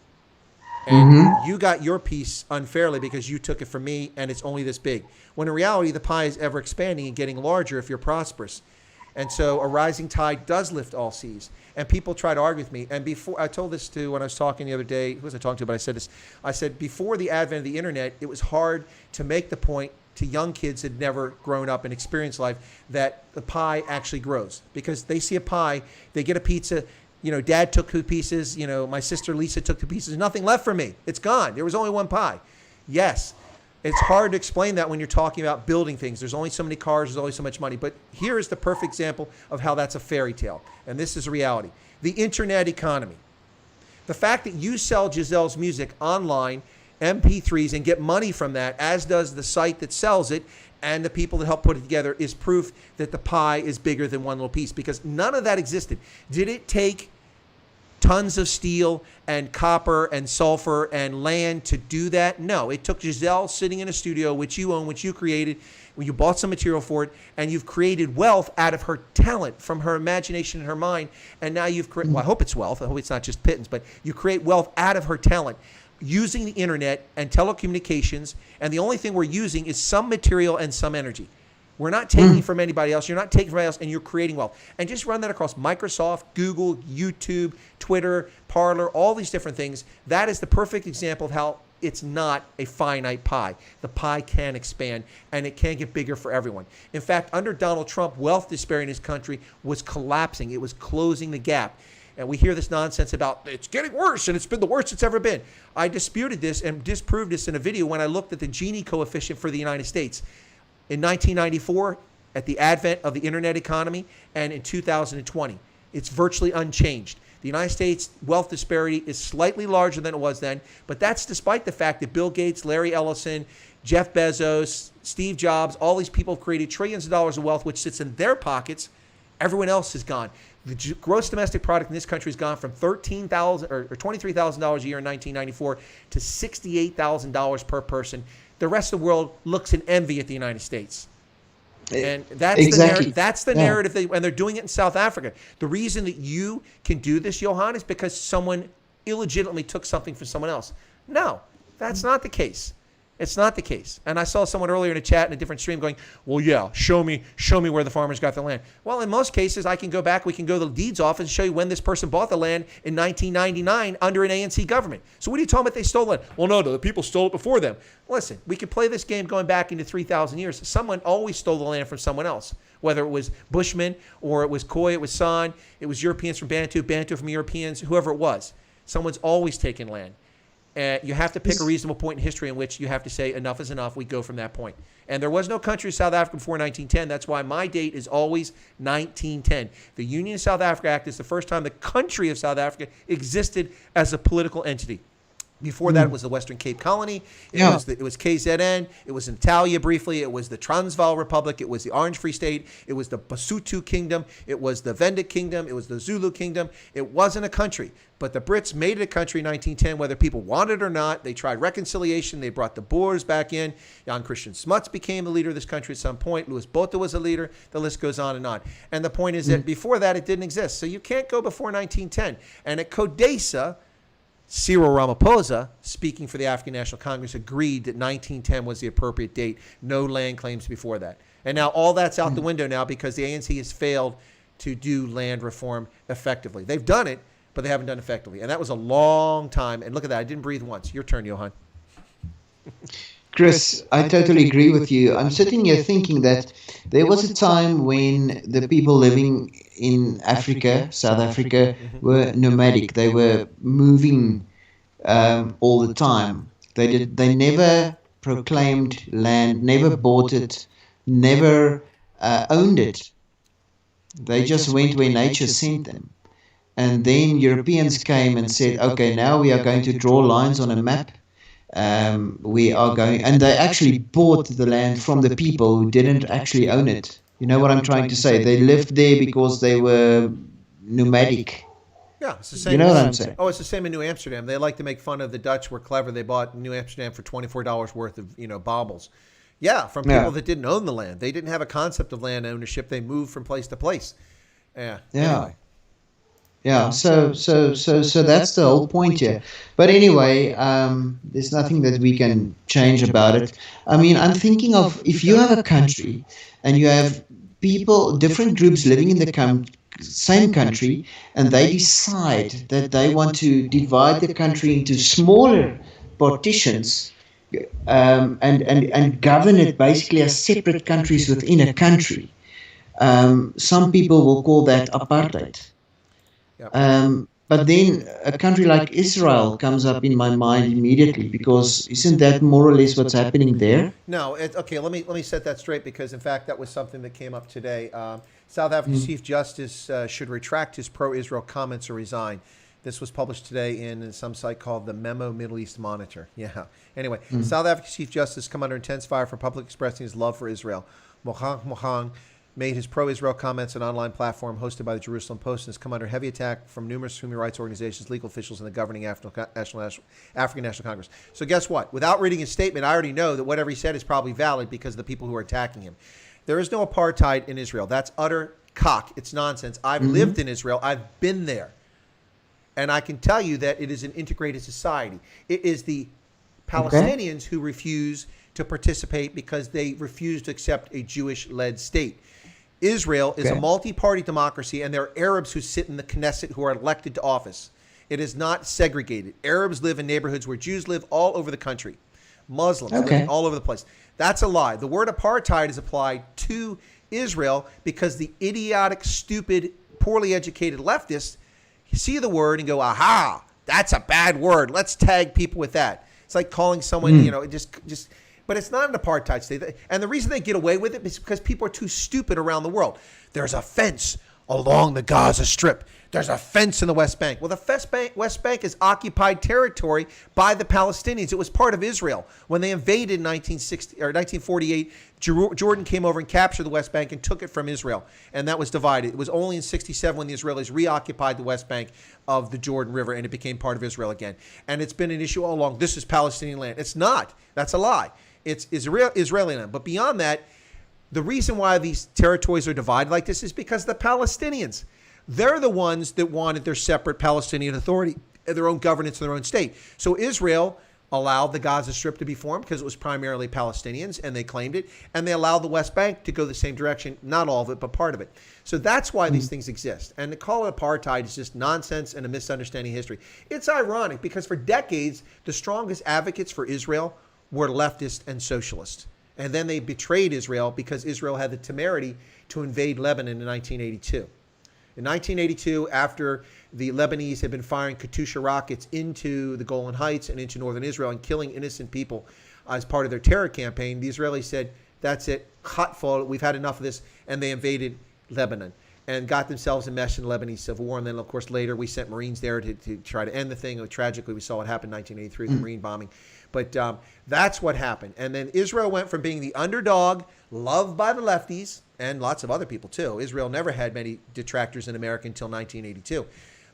And you got your piece unfairly because you took it from me and it's only this big. When in reality, the pie is ever expanding and getting larger if you're prosperous. And so a rising tide does lift all seas. And people try to argue with me. And before, I told this to when I was talking the other day, who was I talking to, but I said this. I said, before the advent of the internet, it was hard to make the point to young kids that had never grown up and experienced life that the pie actually grows. Because they see a pie, they get a pizza, Dad took 2 pieces, my sister Lisa took 2 pieces, nothing left for me. It's gone. There was only one pie. Yes, it's hard to explain that when you're talking about building things. There's only so many cars, there's only so much money. But here is the perfect example of how that's a fairy tale. And this is reality. The internet economy. The fact that you sell Jezelle's music online, MP3s, and get money from that, as does the site that sells it, and the people that help put it together, is proof that the pie is bigger than one little piece, because none of that existed. Did it take tons of steel and copper and sulfur and land to do that? No. It took Jezelle sitting in a studio, which you own, which you created, when you bought some material for it, and you've created wealth out of her talent, from her imagination and her mind, and now you've created, well, I hope it's wealth. I hope it's not just pittance, but you create wealth out of her talent, using the internet and telecommunications, and the only thing we're using is some material and some energy. We're not taking from anybody else. You're not taking from anybody else, and you're creating wealth. And just run that across Microsoft, Google, YouTube, Twitter, Parler, all these different things. That is the perfect example of how it's not a finite pie. The pie can expand, and it can get bigger for everyone. In fact, under Donald Trump, wealth disparity in his country was collapsing. It was closing the gap. And we hear this nonsense about it's getting worse and it's been the worst it's ever been. I disputed this and disproved this in a video when I looked at the Gini coefficient for the United States. In 1994, at the advent of the internet economy, and in 2020, it's virtually unchanged. The United States wealth disparity is slightly larger than it was then, but that's despite the fact that Bill Gates, Larry Ellison, Jeff Bezos, Steve Jobs, all these people have created trillions of dollars of wealth, which sits in their pockets. Everyone else is gone. The gross domestic product in this country has gone from $13,000 or $23,000 a year in 1994 to $68,000 per person. The rest of the world looks in envy at the United States. And that's Exactly. that's the narrative, and they're doing it in South Africa. The reason that you can do this, Johan, is because someone illegitimately took something from someone else. No, that's not the case. It's not the case. And I saw someone earlier in a chat in a different stream going, well, yeah, show me where the farmers got the land. Well, in most cases, I can go back. We can go to the deeds office and show you when this person bought the land in 1999 under an ANC government. So what are you talking about they stole it? Well, no, the people stole it before them. Listen, we could play this game going back into 3,000 years. Someone always stole the land from someone else, whether it was Bushmen or it was Khoi, it was San, it was Europeans from Bantu, Bantu from Europeans, whoever it was. Someone's always taken land. You have to pick a reasonable point in history in which you have to say enough is enough. We go from that point. And there was no country of South Africa before 1910. That's why my date is always 1910. The Union of South Africa Act is the first time the country of South Africa existed as a political entity. Before that, it was the Western Cape Colony. It was KZN. It was Natalia briefly. It was the Transvaal Republic. It was the Orange Free State. It was the Basotho Kingdom. It was the Venda Kingdom. It was the Zulu Kingdom. It wasn't a country. But the Brits made it a country in 1910, whether people wanted it or not. They tried reconciliation. They brought the Boers back in. Jan Christian Smuts became the leader of this country at some point. Louis Botha was a leader. The list goes on and on. And the point is that before that, it didn't exist. So you can't go before 1910. And at CODESA, Cyril Ramaphosa, speaking for the African National Congress, agreed that 1910 was the appropriate date. No land claims before that. And now all that's out the window now because the ANC has failed to do land reform effectively. They've done it, but they haven't done it effectively. And that was a long time. And look at that. I didn't breathe once. Your turn, Johan. Chris, I totally agree with you. I'm sitting here thinking that there was a time when the people living in Africa, South Africa, were nomadic. They were moving all the time. They never proclaimed land, never bought it, never owned it. They just went where nature sent them. and then Europeans came and said, okay, now we are going to draw lines on a map. We are going, and they actually bought the land from the people who didn't actually own it. You know what I'm trying to say? They lived there because they were nomadic. Yeah, it's the same. You know what I'm saying? Oh, it's the same in New Amsterdam. They like to make fun of the Dutch were clever. They bought New Amsterdam for $24 worth of baubles. Yeah, from people that didn't own the land. They didn't have a concept of land ownership. They moved from place to place. Yeah. Anyway. Yeah, so that's the whole point here. But anyway, there's nothing that we can change about it. I mean, I'm thinking of if you have a country and you have people, different groups living in the same country, and they decide that they want to divide the country into smaller partitions, and govern it basically as separate countries within a country. Some people will call that apartheid. But then a country like Israel comes up in my mind immediately, because isn't that more or less what's happening there? No, okay. Let me set that straight, because in fact that was something that came up today. South Africa's Chief Justice should retract his pro-Israel comments or resign. This was published today in some site called the Memo Middle East Monitor. Yeah. Anyway, South Africa's Chief Justice come under intense fire for publicly expressing his love for Israel. Mohang made his pro-Israel comments on an online platform hosted by the Jerusalem Post, and has come under heavy attack from numerous human rights organizations, legal officials, and the governing African National Congress. So guess what? Without reading his statement, I already know that whatever he said is probably valid because of the people who are attacking him. There is no apartheid in Israel. That's utter cock. It's nonsense. I've lived in Israel. I've been there. And I can tell you that it is an integrated society. It is the Palestinians who refuse to participate because they refuse to accept a Jewish-led state. Israel is a multi-party democracy, and there are Arabs who sit in the Knesset who are elected to office. It is not segregated. Arabs live in neighborhoods where Jews live all over the country. Muslims live all over the place. That's a lie. The word apartheid is applied to Israel because the idiotic, stupid, poorly educated leftists see the word and go, aha, that's a bad word. Let's tag people with that. It's like calling someone, just but it's not an apartheid state. And the reason they get away with it is because people are too stupid around the world. There's a fence along the Gaza Strip. There's a fence in the West Bank. Well, the West Bank is occupied territory by the Palestinians. It was part of Israel. When they invaded in 1948, Jordan came over and captured the West Bank and took it from Israel. And that was divided. It was only in 1967 when the Israelis reoccupied the West Bank of the Jordan River, and it became part of Israel again. And it's been an issue all along. This is Palestinian land. It's not. That's a lie. It's Israeli land. But beyond that, the reason why these territories are divided like this is because the Palestinians, they're the ones that wanted their separate Palestinian authority, their own governance, their own state. So Israel allowed the Gaza Strip to be formed because it was primarily Palestinians, and they claimed it. And they allowed the West Bank to go the same direction, not all of it, but part of it. So that's why these things exist. And to call it apartheid is just nonsense and a misunderstanding of history. It's ironic because for decades, the strongest advocates for Israel were leftists and socialists. And then they betrayed Israel because Israel had the temerity to invade Lebanon in 1982. In 1982, after the Lebanese had been firing Katyusha rockets into the Golan Heights and into northern Israel and killing innocent people as part of their terror campaign, the Israelis said, that's it, khatfol, we've had enough of this, and they invaded Lebanon and got themselves enmeshed in the Lebanese civil war. And then, of course, later we sent Marines there to try to end the thing. Tragically, we saw what happened in 1983, the Marine bombing. But that's what happened. And then Israel went from being the underdog, loved by the lefties, and lots of other people too. Israel never had many detractors in America until 1982.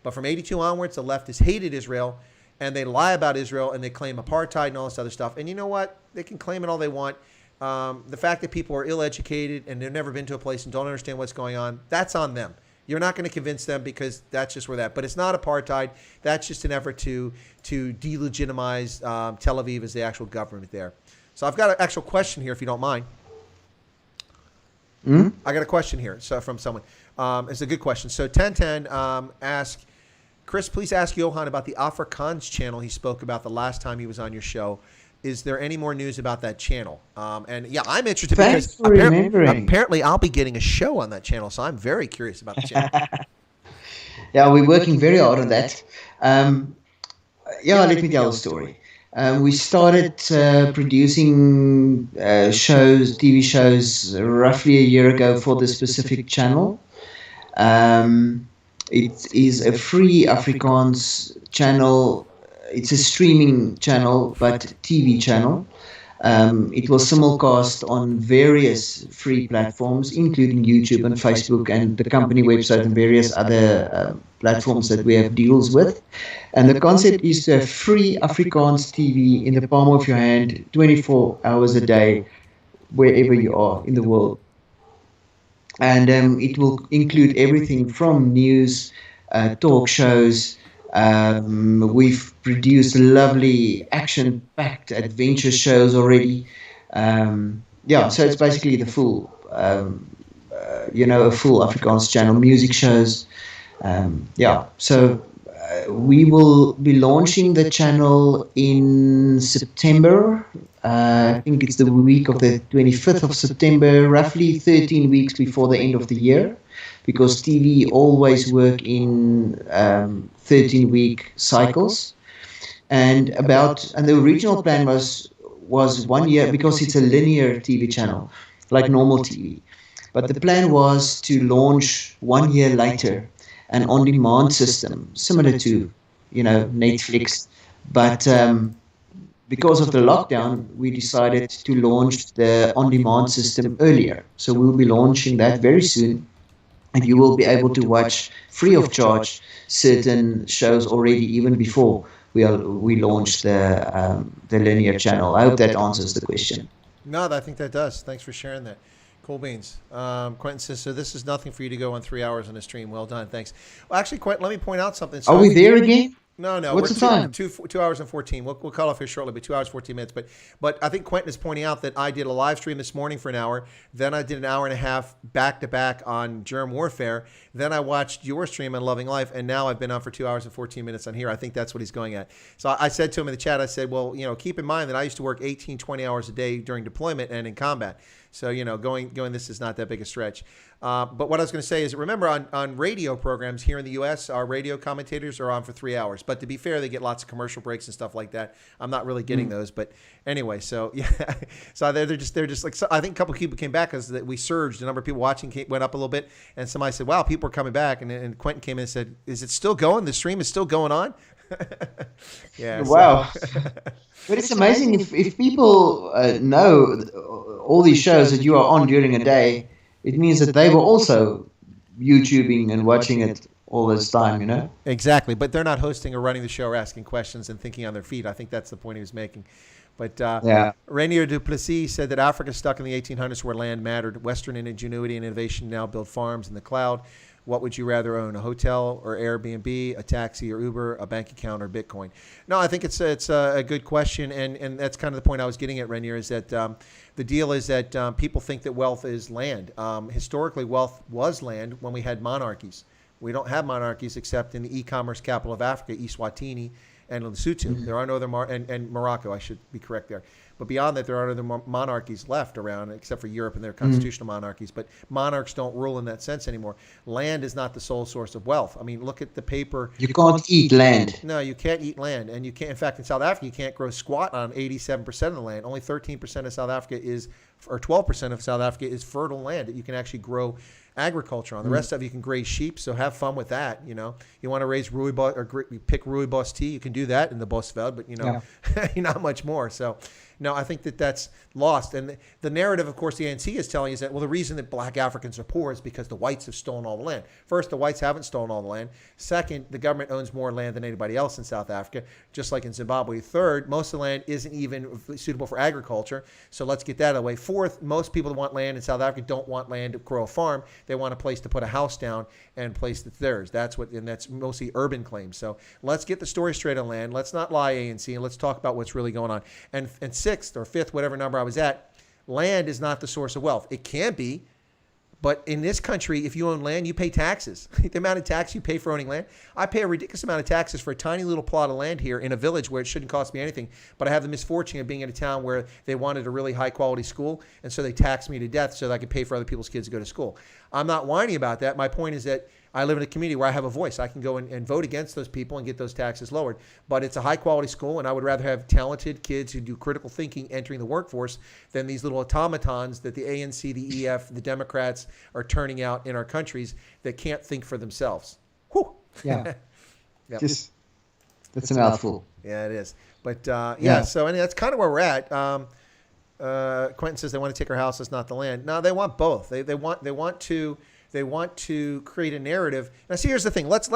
But from 82 onwards, the leftists hated Israel, and they lie about Israel, and they claim apartheid and all this other stuff. And you know what? They can claim it all they want. The fact that people are ill-educated and they've never been to a place and don't understand what's going on, that's on them. You're not going to convince them because that's just where that. But it's not apartheid. That's just an effort to delegitimize Tel Aviv as the actual government there. So I've got an actual question here, if you don't mind. I got a question here from someone. It's a good question. So 1010 asked, Chris, please ask Johan about the Afrikaans channel he spoke about the last time he was on your show. Is there any more news about that channel? And yeah, I'm interested because apparently I'll be getting a show on that channel, so I'm very curious about the channel. Yeah, we're working very hard on that. Let me tell the story. We started producing TV shows, roughly a year ago for the specific channel. It is a free Afrikaans channel. It's a streaming channel, but TV channel. It was simulcast on various free platforms, including YouTube and Facebook and the company website and various other platforms that we have deals with. And the concept is to have free Afrikaans TV in the palm of your hand, 24 hours a day, wherever you are in the world. And it will include everything from news, talk shows. We've produced lovely action-packed adventure shows already. Yeah, so it's basically the full, a full Afrikaans channel, music shows. Yeah, so we will be launching the channel in September. I think it's the week of the 25th of September, roughly 13 weeks before the end of the year, because TV always work in 13-week cycles. And the original plan was 1 year, because it's a linear TV channel, like normal TV. But the plan was to launch 1 year later an on-demand system, similar to, Netflix. But because of the lockdown, we decided to launch the on-demand system earlier. So we'll be launching that very soon, and you will be able to watch free of charge certain shows already, even before we launch the linear channel. I hope that answers the question. No, I think that does. Thanks for sharing that. Cool beans. Quentin says, so this is nothing for you to go on 3 hours on a stream. Well done. Thanks. Well, actually, Quentin, let me point out something. So Are we there again? No. What's the time? 2 hours and 14. We'll cut off here shortly, but 2 hours, 14 minutes. But I think Quentin is pointing out that I did a live stream this morning for an hour. Then I did an hour and a half back to back on germ warfare. Then I watched your stream on Loving Life. And now I've been on for 2 hours and 14 minutes on here. I think that's what he's going at. So I said to him in the chat, I said, well, keep in mind that I used to work 18, 20 hours a day during deployment and in combat. So, going this is not that big a stretch. But what I was going to say is, remember on radio programs here in the U.S., our radio commentators are on for 3 hours. But to be fair, they get lots of commercial breaks and stuff like that. I'm not really getting those. But anyway, so yeah. So they're just like, so I think a couple of people came back because we surged. The number of people watching went up a little bit. And somebody said, wow, people are coming back. And Quentin came in and said, is it still going? The stream is still going on? Yeah. Wow. But it's amazing if people know all these shows that you are on during a day, it means that they were also YouTubing and watching it all this time, Exactly. But they're not hosting or running the show or asking questions and thinking on their feet. I think that's the point he was making. But yeah. Rainier Duplessis said that Africa stuck in the 1800s where land mattered. Western ingenuity and innovation now build farms in the cloud. What would you rather own, a hotel or Airbnb, a taxi or Uber, a bank account or Bitcoin? No, I think it's a good question, and that's kind of the point I was getting at, Rainier, is that the deal is that people think that wealth is land. Historically, wealth was land when we had monarchies. We don't have monarchies except in the e-commerce capital of Africa, Eswatini and Lesotho. Mm-hmm. There are no other and Morocco, I should be correct there. But beyond that, there aren't other monarchies left around, except for Europe and their constitutional monarchies. But monarchs don't rule in that sense anymore. Land is not the sole source of wealth. I mean, look at the paper. You can't eat land. No, you can't eat land. And you can't, in fact, in South Africa, you can't grow squat on 87% of the land. Only 13% of South Africa or 12% of South Africa is fertile land that you can actually grow agriculture on. The rest of you can graze sheep, so have fun with that. You want to raise rooibos or pick rooibos tea, you can do that in the Bosveld, but not much more. So no, I think that's lost. And the narrative, of course, the ANC is telling is that, well, the reason that black Africans are poor is because the whites have stolen all the land. First, the whites haven't stolen all the land. Second, the government owns more land than anybody else in South Africa, just like in Zimbabwe. Third, most of the land isn't even suitable for agriculture, so let's get that away. Fourth, most people that want land in South Africa don't want land to grow a farm. They want a place to put a house down and a place that's theirs. And that's mostly urban claims. So let's get the story straight on land. Let's not lie, ANC, and let's talk about what's really going on. And sixth or fifth, whatever number I was at, land is not the source of wealth. It can be, but in this country, if you own land, you pay taxes. The amount of tax you pay for owning land, I pay a ridiculous amount of taxes for a tiny little plot of land here in a village where it shouldn't cost me anything. But I have the misfortune of being in a town where they wanted a really high quality school, and so they taxed me to death so that I could pay for other people's kids to go to school. I'm not whining about that. My point is that I live in a community where I have a voice. I can go and vote against those people and get those taxes lowered. But it's a high-quality school, and I would rather have talented kids who do critical thinking entering the workforce than these little automatons that the ANC, the EF, the Democrats are turning out in our countries that can't think for themselves. Whew. Yeah. Yep. Just that's a mouthful. Yeah, it is. But Yeah. so anyway, that's kind of where we're at. Quentin says they want to take our houses, not the land. No, they want both. They want to create a narrative. Now, see, here's the thing. Let's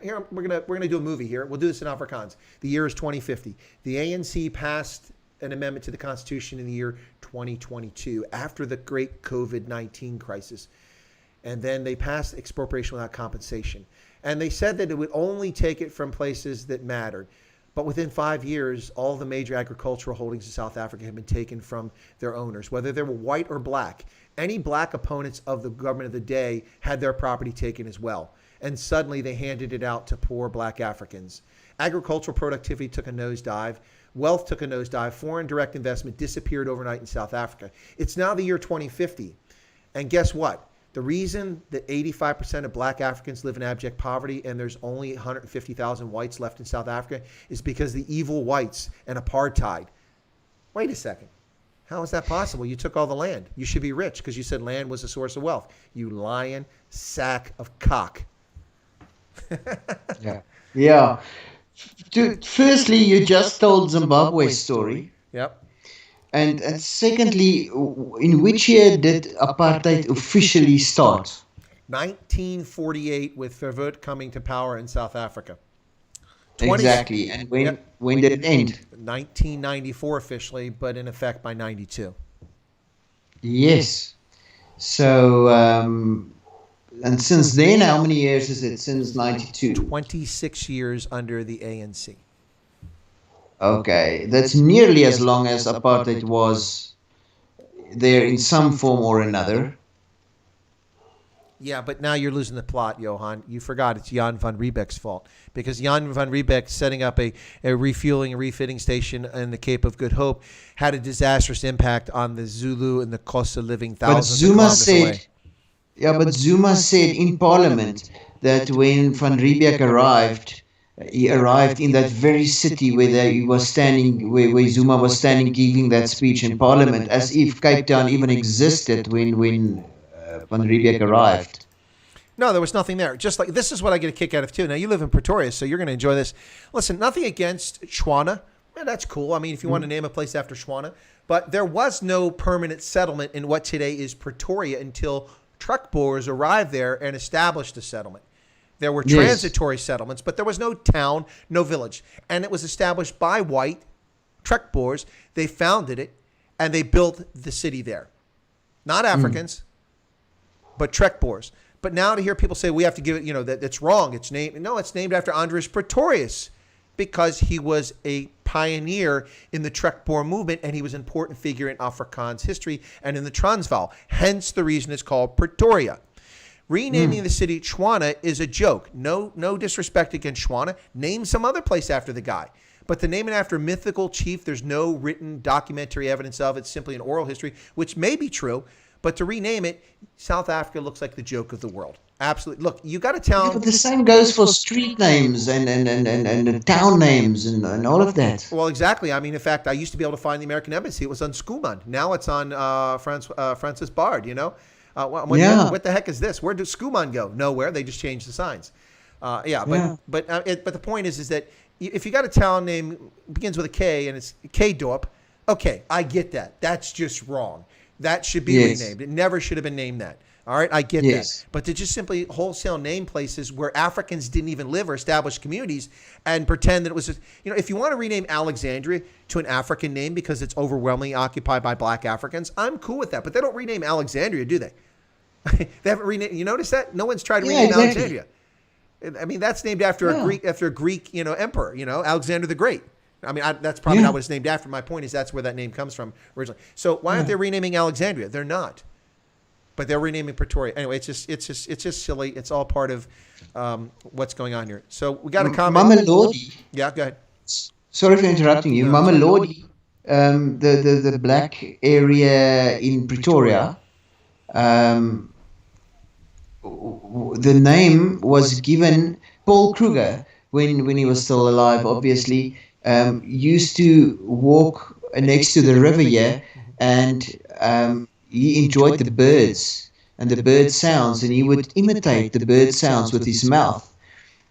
here we're gonna do a movie here. We'll do this in Afrikaans. The year is 2050. The ANC passed an amendment to the Constitution in the year 2022 after the great COVID-19 crisis, and then they passed expropriation without compensation. And they said that it would only take it from places that mattered. But within 5 years, all the major agricultural holdings in South Africa have been taken from their owners, whether they were white or black. Any black opponents of the government of the day had their property taken as well. And suddenly they handed it out to poor black Africans. Agricultural productivity took a nosedive. Wealth took a nosedive. Foreign direct investment disappeared overnight in South Africa. It's now the year 2050. And guess what? The reason that 85% of black Africans live in abject poverty and there's only 150,000 whites left in South Africa is because the evil whites and apartheid. Wait a second. How is that possible? You took all the land. You should be rich because you said land was a source of wealth. You lying sack of cock. Yeah. Yeah. Firstly, you just told Zimbabwe's story. Yep. And secondly, in which year did apartheid officially start? 1948 with Verwoerd coming to power in South Africa. Exactly. And when did it end? 1994 officially, but in effect by 92. Yes. So, and since then, how many years is it? Since 92? 26 years under the ANC. Okay, that's nearly as long as apartheid was there in some form or another. Yeah, but now you're losing the plot, Johan. You forgot it's Jan van Riebeck's fault. Because Jan van Riebeck setting up a refueling and refitting station in the Cape of Good Hope had a disastrous impact on the Zulu and the cost of living thousands of kilometers away. But Zuma said in Parliament that when van Riebeck arrived, he arrived in that very city where he was standing, where Zuma was standing giving that speech in Parliament, as if Cape Town even existed when van Riebeck arrived. No, there was nothing there. Just like, this is what I get a kick out of too. Now, you live in Pretoria, so you're going to enjoy this. Listen, nothing against Shwana. Yeah, that's cool. I mean, if you want to name a place after Shwana. But there was no permanent settlement in what today is Pretoria until truck boers arrived there and established a settlement. There were transitory settlements, but there was no town, no village. And it was established by white truck boers. They founded it, and they built the city there. Not Africans, but truck boers. But now to hear people say we have to give it, that it's wrong. It's named after Andries Pretorius because he was a pioneer in the truck boer movement, and he was an important figure in Afrikaans history and in the Transvaal. Hence the reason it's called Pretoria. Renaming the city Shwana is a joke. No disrespect against Shwana. Name some other place after the guy. But to name it after a mythical chief, there's no written documentary evidence of it. It's simply an oral history, which may be true. But to rename it, South Africa looks like the joke of the world. Absolutely. Look, you got a town. Yeah, but the same goes for street names and town names and all of that. Well, exactly. I mean, in fact, I used to be able to find the American Embassy. It was on Schoeman. Now it's on Francis Bard, What the heck is this? Where did Schoeman go? Nowhere. They just changed the signs. But the point is that if you got a town name begins with a K and it's K-Dorp, okay, I get that. That's just wrong. That should be renamed. It never should have been named that. All right, I get that. But to just simply wholesale name places where Africans didn't even live or establish communities and pretend that it was just, if you want to rename Alexandria to an African name because it's overwhelmingly occupied by black Africans, I'm cool with that. But they don't rename Alexandria, do they? They haven't renamed. You notice that? No one's tried to rename Alexandria. I mean, that's named after a Greek, emperor, Alexander the Great. I mean, that's probably not what it's named after. My point is that's where that name comes from originally. So why aren't they renaming Alexandria? They're not, but they're renaming Pretoria. Anyway, it's just silly. It's all part of what's going on here. So we got a comment. Mama Lodi. Yeah, go ahead. Sorry for interrupting you. Mama Lodi, the black area in Pretoria. The name was given Paul Kruger when he was still alive, obviously. Used to walk next to the river here, and he enjoyed the birds and the bird sounds, and he would imitate the bird sounds with his mouth.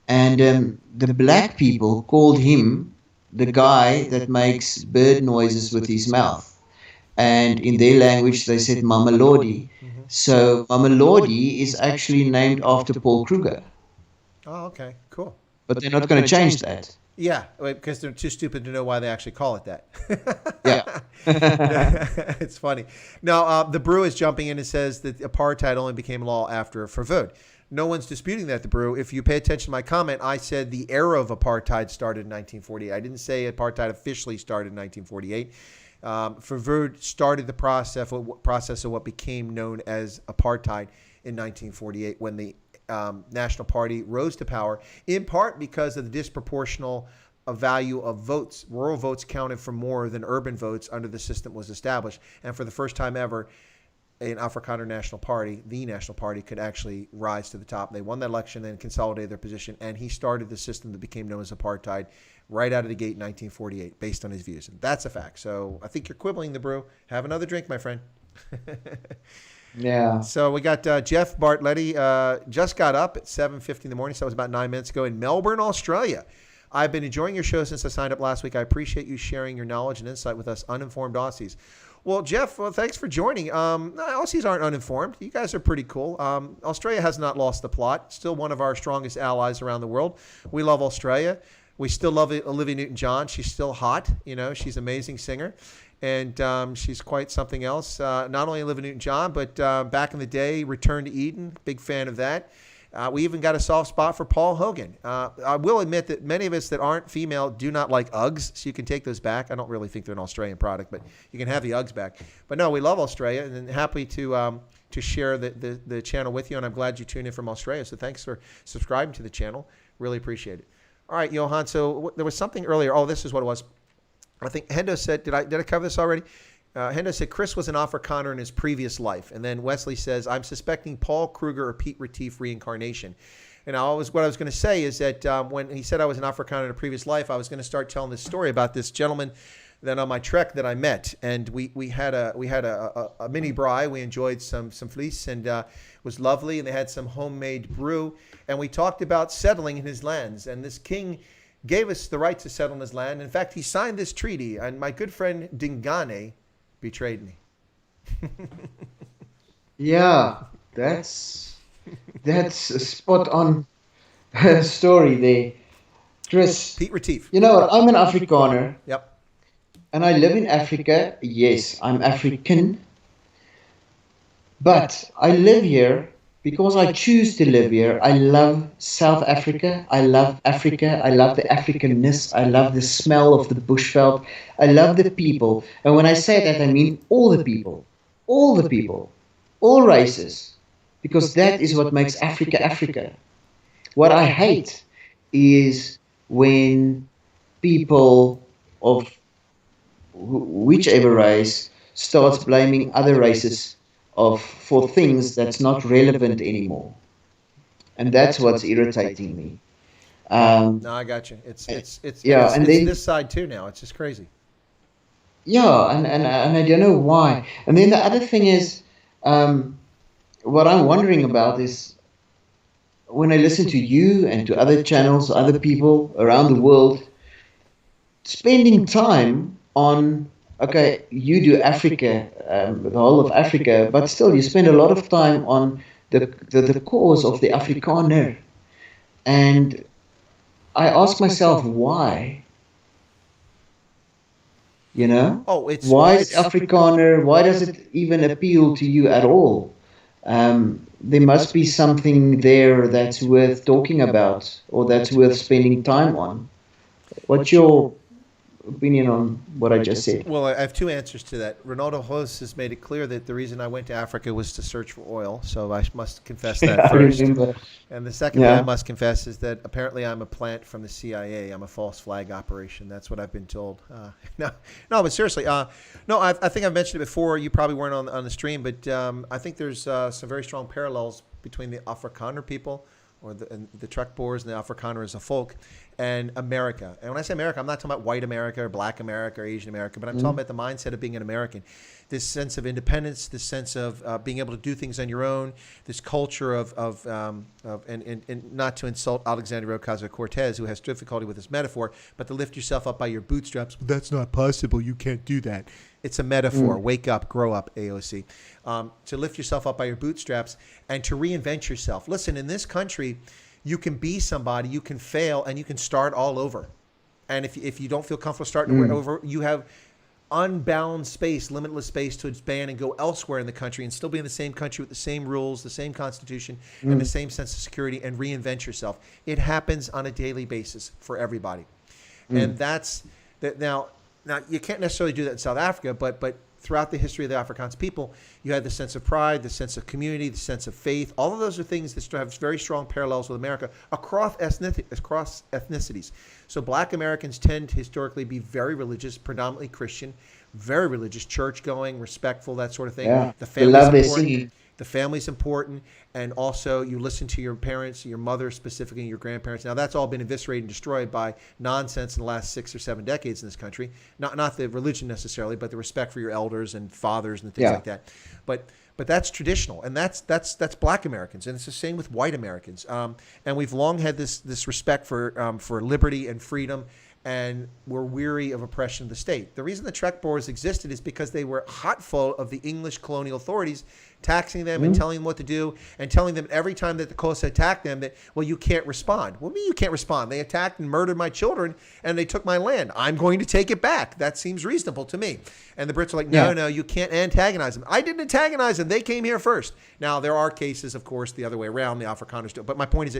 and the black people called him the guy that makes bird noises with his mouth. And in their language, they said Mamelodi. So Mamelodi is actually named after Paul Kruger, Oh, okay, cool. but they're not going to change that. Yeah, because they're too stupid to know why they actually call it that. Yeah. It's funny. Now, the Brew is jumping in and says that apartheid only became law after Verwoerd. No one's disputing that, the Brew. If you pay attention to my comment, I said the era of apartheid started in 1948. I didn't say apartheid officially started in 1948. Verwoerd started the process of what became known as apartheid in 1948 when the National Party rose to power, in part because of the disproportional value of votes. Rural votes counted for more than urban votes under the system was established. And for the first time ever, an Afrikaner National Party, the National Party, could actually rise to the top. They won that election and consolidated their position, and he started the system that became known as apartheid right out of the gate in 1948, based on his views. And that's a fact. So I think you're quibbling, the Brew. Have another drink, my friend. Yeah. So we got Jeff Bartletti, just got up at 7:50 in the morning, so that was about 9 minutes ago, in Melbourne, Australia. I've been enjoying your show since I signed up last week. I appreciate you sharing your knowledge and insight with us uninformed Aussies. Well, Jeff, thanks for joining. Aussies aren't uninformed. You guys are pretty cool. Australia has not lost the plot. Still one of our strongest allies around the world. We love Australia. We still love Olivia Newton-John. She's still hot. She's an amazing singer. And she's quite something else. Not only Olivia Newton-John, but back in the day, Return to Eden. Big fan of that. We even got a soft spot for Paul Hogan. I will admit that many of us that aren't female do not like Uggs, so you can take those back. I don't really think they're an Australian product, but you can have the Uggs back. But no, we love Australia, and happy to share the channel with you, and I'm glad you tuned in from Australia. So thanks for subscribing to the channel. Really appreciate it. All right, Johan, so there was something earlier. Oh, this is what it was. I think Hendo said, did I cover this already? Hendo said Chris was an Afrikaner in his previous life. And then Wesley says, I'm suspecting Paul Kruger or Pete Retief reincarnation. And what I was going to say is that when he said I was an Afrikaner in a previous life, I was going to start telling this story about this gentleman that on my trek that I met. And we had a mini braai. We enjoyed some vlees, and it was lovely. And they had some homemade brew. And we talked about settling in his lands. And this king gave us the right to settle in his land. In fact, he signed this treaty, and my good friend Dingane betrayed me. Yeah, that's a spot on story there, Chris. Pete Retief. You know what? I'm an Afrikaner, Yep. and I live in Africa. Yes, I'm African, but I live here because I choose to live here. I love South Africa. I love Africa. I love the Africanness. I love the smell of the bushveld. I love the people. And when I say that, I mean all the people, all races, because that is what makes Africa Africa. What I hate is when people of whichever race starts blaming other races for things that's not relevant anymore, and that's what's irritating me. No, I got you. It's yeah, and then this side too now. It's just crazy. yeah, and I don't know why. And then the other thing is, what I'm wondering about is when I listen to you and to other channels, other people around the world, spending time on, okay, you do Africa, the whole of Africa, but still you spend a lot of time on the cause of the Afrikaner. And I ask myself why. Why is Afrikaner, why does it even appeal to you at all? There must be something there that's worth talking about, or that's worth spending time on. What's your opinion on what I just said? Well, I have two answers to that. Ronaldo Host has made it clear that the reason I went to Africa was to search for oil, so I must confess that first. And the second thing I must confess is that apparently I'm a plant from the CIA. I'm a false flag operation. That's what I've been told. No, but seriously, I think I've mentioned it before. You probably weren't on the stream, but I think there's some very strong parallels between the Afrikaner people or the Trek Boers and the Afrikaner as a folk, and America. And when I say America, I'm not talking about white America or black America or Asian America, but I'm talking about the mindset of being an American. This sense of independence, this sense of being able to do things on your own, this culture and not to insult Alexandria Ocasio-Cortez, who has difficulty with this metaphor, but to lift yourself up by your bootstraps. That's not possible. You can't do that. It's a metaphor. Wake up, grow up, AOC. To lift yourself up by your bootstraps and to reinvent yourself. Listen, in this country, you can be somebody, you can fail, and you can start all over. And if you don't feel comfortable starting over, you have unbound space, limitless space to expand and go elsewhere in the country and still be in the same country with the same rules, the same constitution, and the same sense of security, and reinvent yourself. It happens on a daily basis for everybody. And that's that. Now you can't necessarily do that in South Africa, but throughout the history of the Afrikaans people, you had the sense of pride, the sense of community, the sense of faith. All of those are things that have very strong parallels with America across ethnicities. So black Americans tend to historically be very religious, predominantly Christian, very religious, church-going, respectful, that sort of thing. Yeah. The They love their family's important. singing. The family's important, and also you listen to your parents, your mother specifically, and your grandparents. Now that's all been eviscerated and destroyed by nonsense in the last 6 or 7 decades in this country. Not the religion necessarily, but the respect for your elders and fathers and things like that. But that's traditional, and that's black Americans, and it's the same with white Americans. And we've long had this respect for liberty and freedom, and we're weary of oppression of the state. The reason the Trek Boers existed is because they were hot full of the English colonial authorities taxing them and telling them what to do, and telling them every time that the Xhosa attacked them that, well, you can't respond. What do you mean you can't respond? They attacked and murdered my children, and they took my land. I'm going to take it back. That seems reasonable to me. And the Brits are like, no, you can't antagonize them. I didn't antagonize them. They came here first. Now, there are cases, of course, the other way around, the Afrikaners do. But my point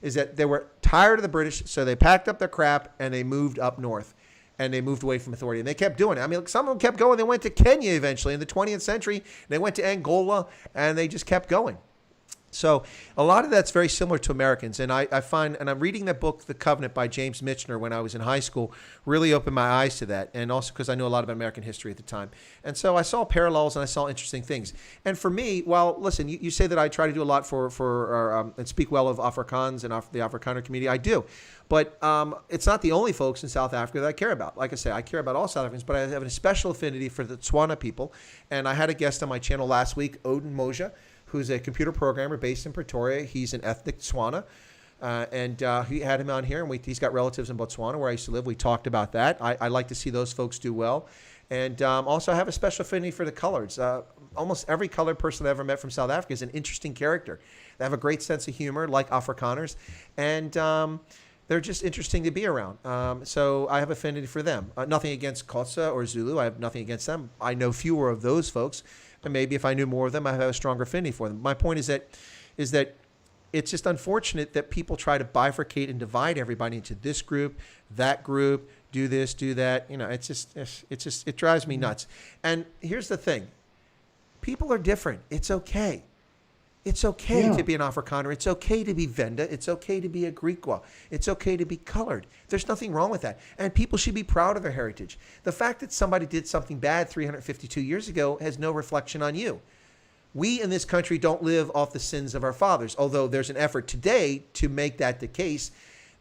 is that they were tired of the British, so they packed up their crap and they moved up north. And they moved away from authority. And they kept doing it. I mean, some of them kept going. They went to Kenya eventually in the 20th century. They went to Angola, and they just kept going. So a lot of that's very similar to Americans. And I find, and I'm reading that book, The Covenant by James Michener, when I was in high school, really opened my eyes to that. And also because I knew a lot about American history at the time. And so I saw parallels and I saw interesting things. And for me, well, listen, you say that I try to do a lot and speak well of Afrikaans and the Afrikaner community. I do. But it's not the only folks in South Africa that I care about. Like I say, I care about all South Africans, but I have a special affinity for the Tswana people. And I had a guest on my channel last week, Odin Moja, who's a computer programmer based in Pretoria. He's an ethnic Tswana. And he had him on here, and he's got relatives in Botswana, where I used to live. We talked about that. I like to see those folks do well. And also I have a special affinity for the coloreds. Almost every colored person I ever met from South Africa is an interesting character. They have a great sense of humor, like Afrikaners. And they're just interesting to be around. So I have affinity for them. Nothing against Xhosa or Zulu. I have nothing against them. I know fewer of those folks. And maybe if I knew more of them, I'd have a stronger affinity for them. My point is that it's just unfortunate that people try to bifurcate and divide everybody into this group, that group, do this, do that. You know, it drives me nuts. And here's the thing. People are different. It's okay. It's okay to be an Afrikaner. It's okay to be Venda. It's okay to be a Griqua. It's okay to be colored. There's nothing wrong with that. And people should be proud of their heritage. The fact that somebody did something bad 352 years ago has no reflection on you. We in this country don't live off the sins of our fathers, although there's an effort today to make that the case.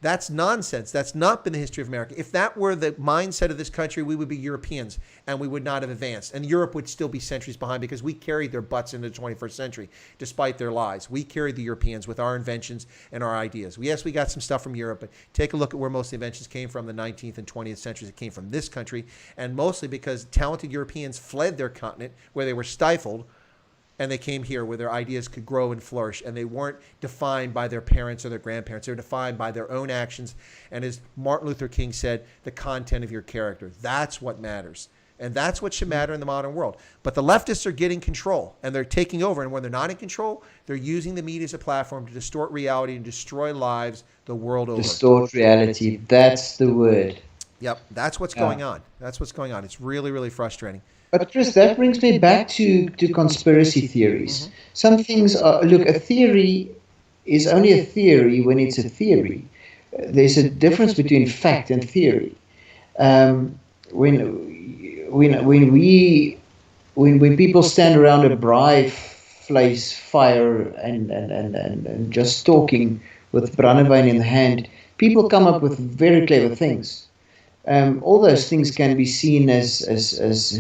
That's nonsense. That's not been the history of America. If that were the mindset of this country, we would be Europeans and we would not have advanced. And Europe would still be centuries behind because we carried their butts into the 21st century, despite their lies. We carried the Europeans with our inventions and our ideas. Yes, we got some stuff from Europe, but take a look at where most of the inventions came from in the 19th and 20th centuries. It came from this country, and mostly because talented Europeans fled their continent where they were stifled, and they came here where their ideas could grow and flourish, and they weren't defined by their parents or their grandparents. They were defined by their own actions. And as Martin Luther King said, the content of your character. That's what matters. And that's what should matter in the modern world. But the leftists are getting control, and they're taking over. And when they're not in control, they're using the media as a platform to distort reality and destroy lives the world over. Distort reality. That's the word. Yep, that's what's going on. That's what's going on. It's really, really frustrating. But Chris, that brings me back to conspiracy theories. Some things are, look, a theory is only a theory when it's a theory. There's a difference between fact and theory. When people stand around a braai fire and just talking, with brandewijn in the hand, people come up with very clever things. All those things can be seen as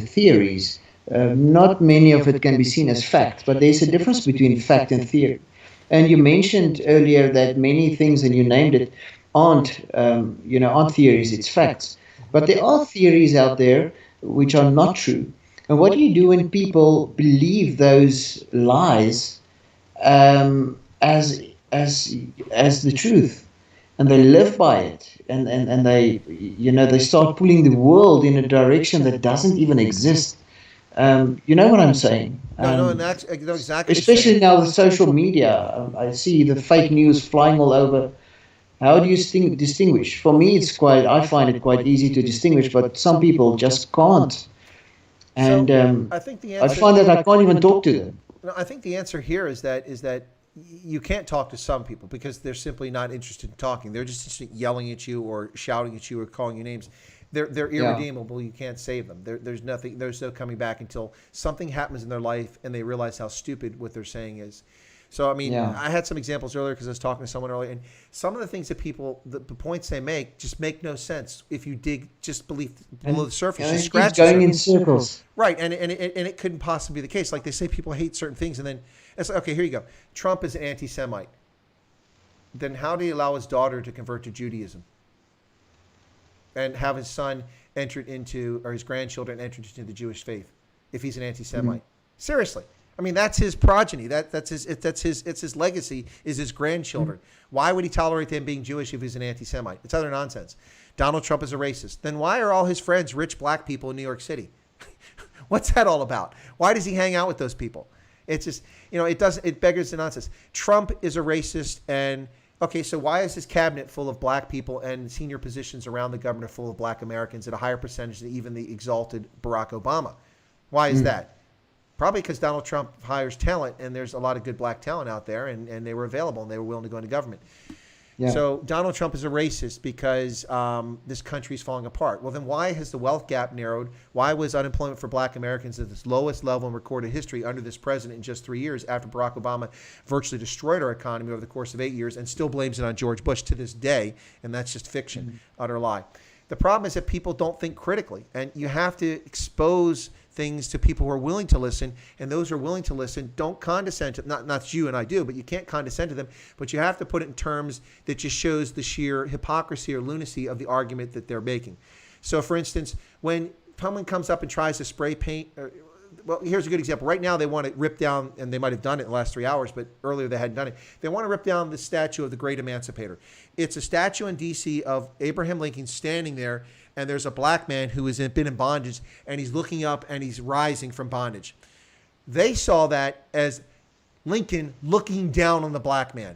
theories. Not many of it can be seen as fact, but there's a difference between fact and theory. And you mentioned earlier that many things, and you named it, aren't theories, it's facts. But there are theories out there which are not true. And what do you do when people believe those lies as the truth, and they live by it, and they start pulling the world in a direction that doesn't even exist? You know what I'm saying? No, and that's I know exactly. Especially now with social media, I see the fake news flying all over. How do you distinguish? For me, I find it quite easy to distinguish, but some people just can't. And I think the I answer. find that I can't even talk to them. No, I think the answer here is that you can't talk to some people because they're simply not interested in talking. They're just interested in yelling at you or shouting at you or calling you names. They're irredeemable. You can't save them. There's nothing. There's no coming back until something happens in their life and they realize how stupid what they're saying is. So I mean, I had some examples earlier because I was talking to someone earlier, and some of the things that people, the points they make, just make no sense if you dig just below the surface. And You it scratch keeps the going in surface. circles. Right, and it couldn't possibly be the case. Like they say, people hate certain things, and then it's like, okay, here you go. Trump is an anti-Semite. Then how do you allow his daughter to convert to Judaism and have his son entered into, or his grandchildren entered into the Jewish faith if he's an anti-Semite? Mm-hmm. Seriously. I mean, that's his progeny. It's his legacy is his grandchildren. Mm-hmm. Why would he tolerate them being Jewish if he's an anti-Semite? It's utter nonsense. Donald Trump is a racist. Then why are all his friends rich black people in New York City? What's that all about? Why does he hang out with those people? It's just, it beggars the nonsense. Trump is a racist, and okay, so why is his cabinet full of black people and senior positions around the government full of black Americans at a higher percentage than even the exalted Barack Obama? Why is that? Probably because Donald Trump hires talent, and there's a lot of good black talent out there, and they were available, and they were willing to go into government. Yeah. So Donald Trump is a racist because this country is falling apart. Well, then why has the wealth gap narrowed? Why was unemployment for black Americans at its lowest level in recorded history under this president in just 3 years after Barack Obama virtually destroyed our economy over the course of 8 years and still blames it on George Bush to this day? And that's just fiction, utter lie. The problem is that people don't think critically, and you have to expose things to people who are willing to listen, and those who are willing to listen don't condescend to, not you and I do, but you can't condescend to them, but you have to put it in terms that just shows the sheer hypocrisy or lunacy of the argument that they're making. So for instance, when someone comes up and tries to spray paint, well, here's a good example. Right now they want to rip down, and they might have done it in the last 3 hours, but earlier they hadn't done it. They want to rip down the statue of the great emancipator. It's a statue in D.C. of Abraham Lincoln standing there, and there's a black man who has been in bondage, and he's looking up and he's rising from bondage. They saw that as Lincoln looking down on the black man.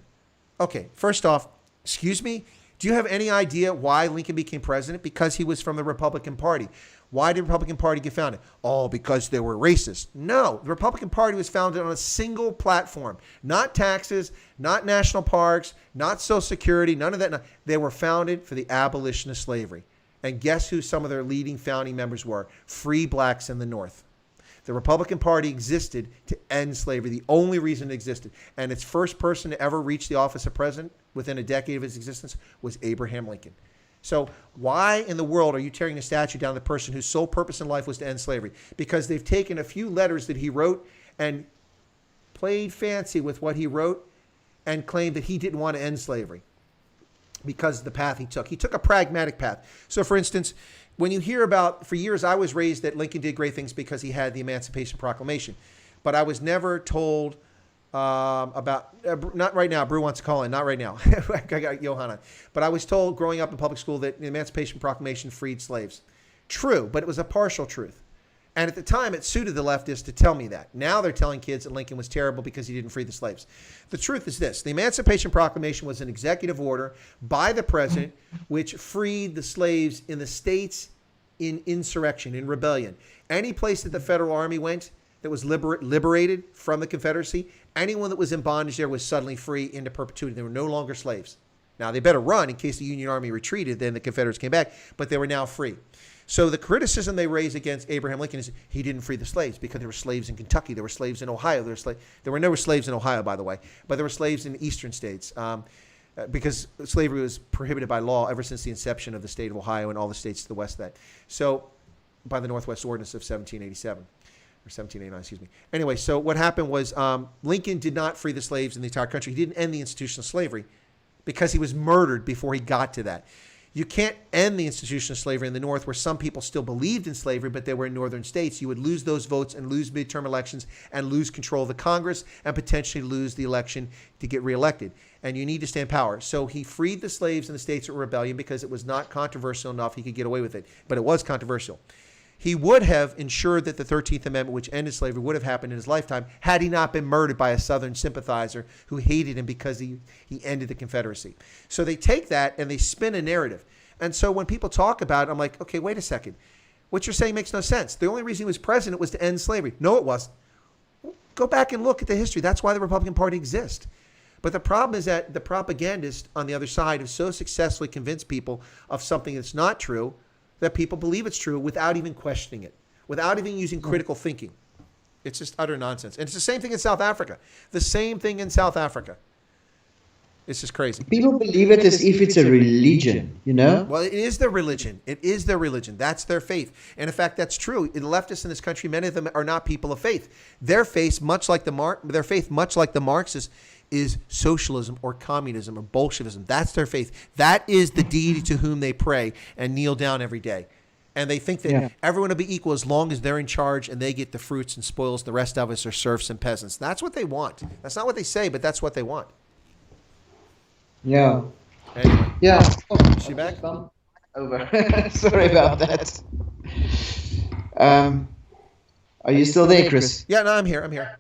Okay, first off, excuse me, do you have any idea why Lincoln became president? Because he was from the Republican Party. Why did the Republican Party get founded? Oh, because they were racist. No, the Republican Party was founded on a single platform. Not taxes, not national parks, not Social Security, none of that. No. They were founded for the abolition of slavery. And guess who some of their leading founding members were? Free blacks in the North. The Republican Party existed to end slavery, the only reason it existed. And its first person to ever reach the office of president within a decade of its existence was Abraham Lincoln. So why in the world are you tearing a statue down the person whose sole purpose in life was to end slavery? Because they've taken a few letters that he wrote and played fancy with what he wrote and claimed that he didn't want to end slavery because of the path he took. He took a pragmatic path. So for instance, when you hear about, for years I was raised that Lincoln did great things because he had the Emancipation Proclamation, but I was never told about, not right now, Brew wants to call in, not right now, I got Johanna, but I was told growing up in public school that the Emancipation Proclamation freed slaves. True, but it was a partial truth. And at the time, it suited the leftists to tell me that. Now they're telling kids that Lincoln was terrible because he didn't free the slaves. The truth is this. The Emancipation Proclamation was an executive order by the president which freed the slaves in the states in insurrection, in rebellion. Any place that the federal army went that was liberated from the Confederacy, anyone that was in bondage there was suddenly free into perpetuity. They were no longer slaves. Now, they better run in case the Union Army retreated, then the Confederates came back, but they were now free. So the criticism they raise against Abraham Lincoln is he didn't free the slaves because there were slaves in Kentucky, there were slaves in Ohio, there were never slaves in Ohio, by the way, but there were slaves in the eastern states. because slavery was prohibited by law ever since the inception of the state of Ohio and all the states to the west of that. So, by the Northwest Ordinance of 1787. Or 1789, excuse me. Anyway, so what happened was Lincoln did not free the slaves in the entire country. He didn't end the institution of slavery because he was murdered before he got to that. You can't end the institution of slavery in the North, where some people still believed in slavery, but they were in northern states. You would lose those votes and lose midterm elections and lose control of the Congress and potentially lose the election to get reelected. And you need to stay in power. So he freed the slaves in the states that were rebellion because it was not controversial enough. He could get away with it, but it was controversial. He would have ensured that the 13th Amendment, which ended slavery, would have happened in his lifetime had he not been murdered by a Southern sympathizer who hated him because he ended the Confederacy. So they take that and they spin a narrative. And so when people talk about it, I'm like, okay, wait a second. What you're saying makes no sense. The only reason he was president was to end slavery. No, it wasn't. Go back and look at the history. That's why the Republican Party exists. But the problem is that the propagandists on the other side have so successfully convinced people of something that's not true that people believe it's true without even questioning it, without even using critical thinking. It's just utter nonsense. And it's the same thing in South Africa. The same thing in South Africa. It's just crazy. People believe it as if it's a religion, you know? Well, it is their religion. It is their religion. That's their faith. And in fact, that's true. The leftists in this country, many of them are not people of faith. Their faith, much like the Marxists, is socialism or communism or Bolshevism. That's their faith. That is the deity to whom they pray and kneel down every day. And they think that everyone will be equal as long as they're in charge and they get the fruits and spoils. The rest of us are serfs and peasants. That's what they want. That's not what they say, but that's what they want. Yeah. Anyway. Yeah. Is she back? Over. Sorry about that. Are you still there, Chris? Yeah, no, I'm here.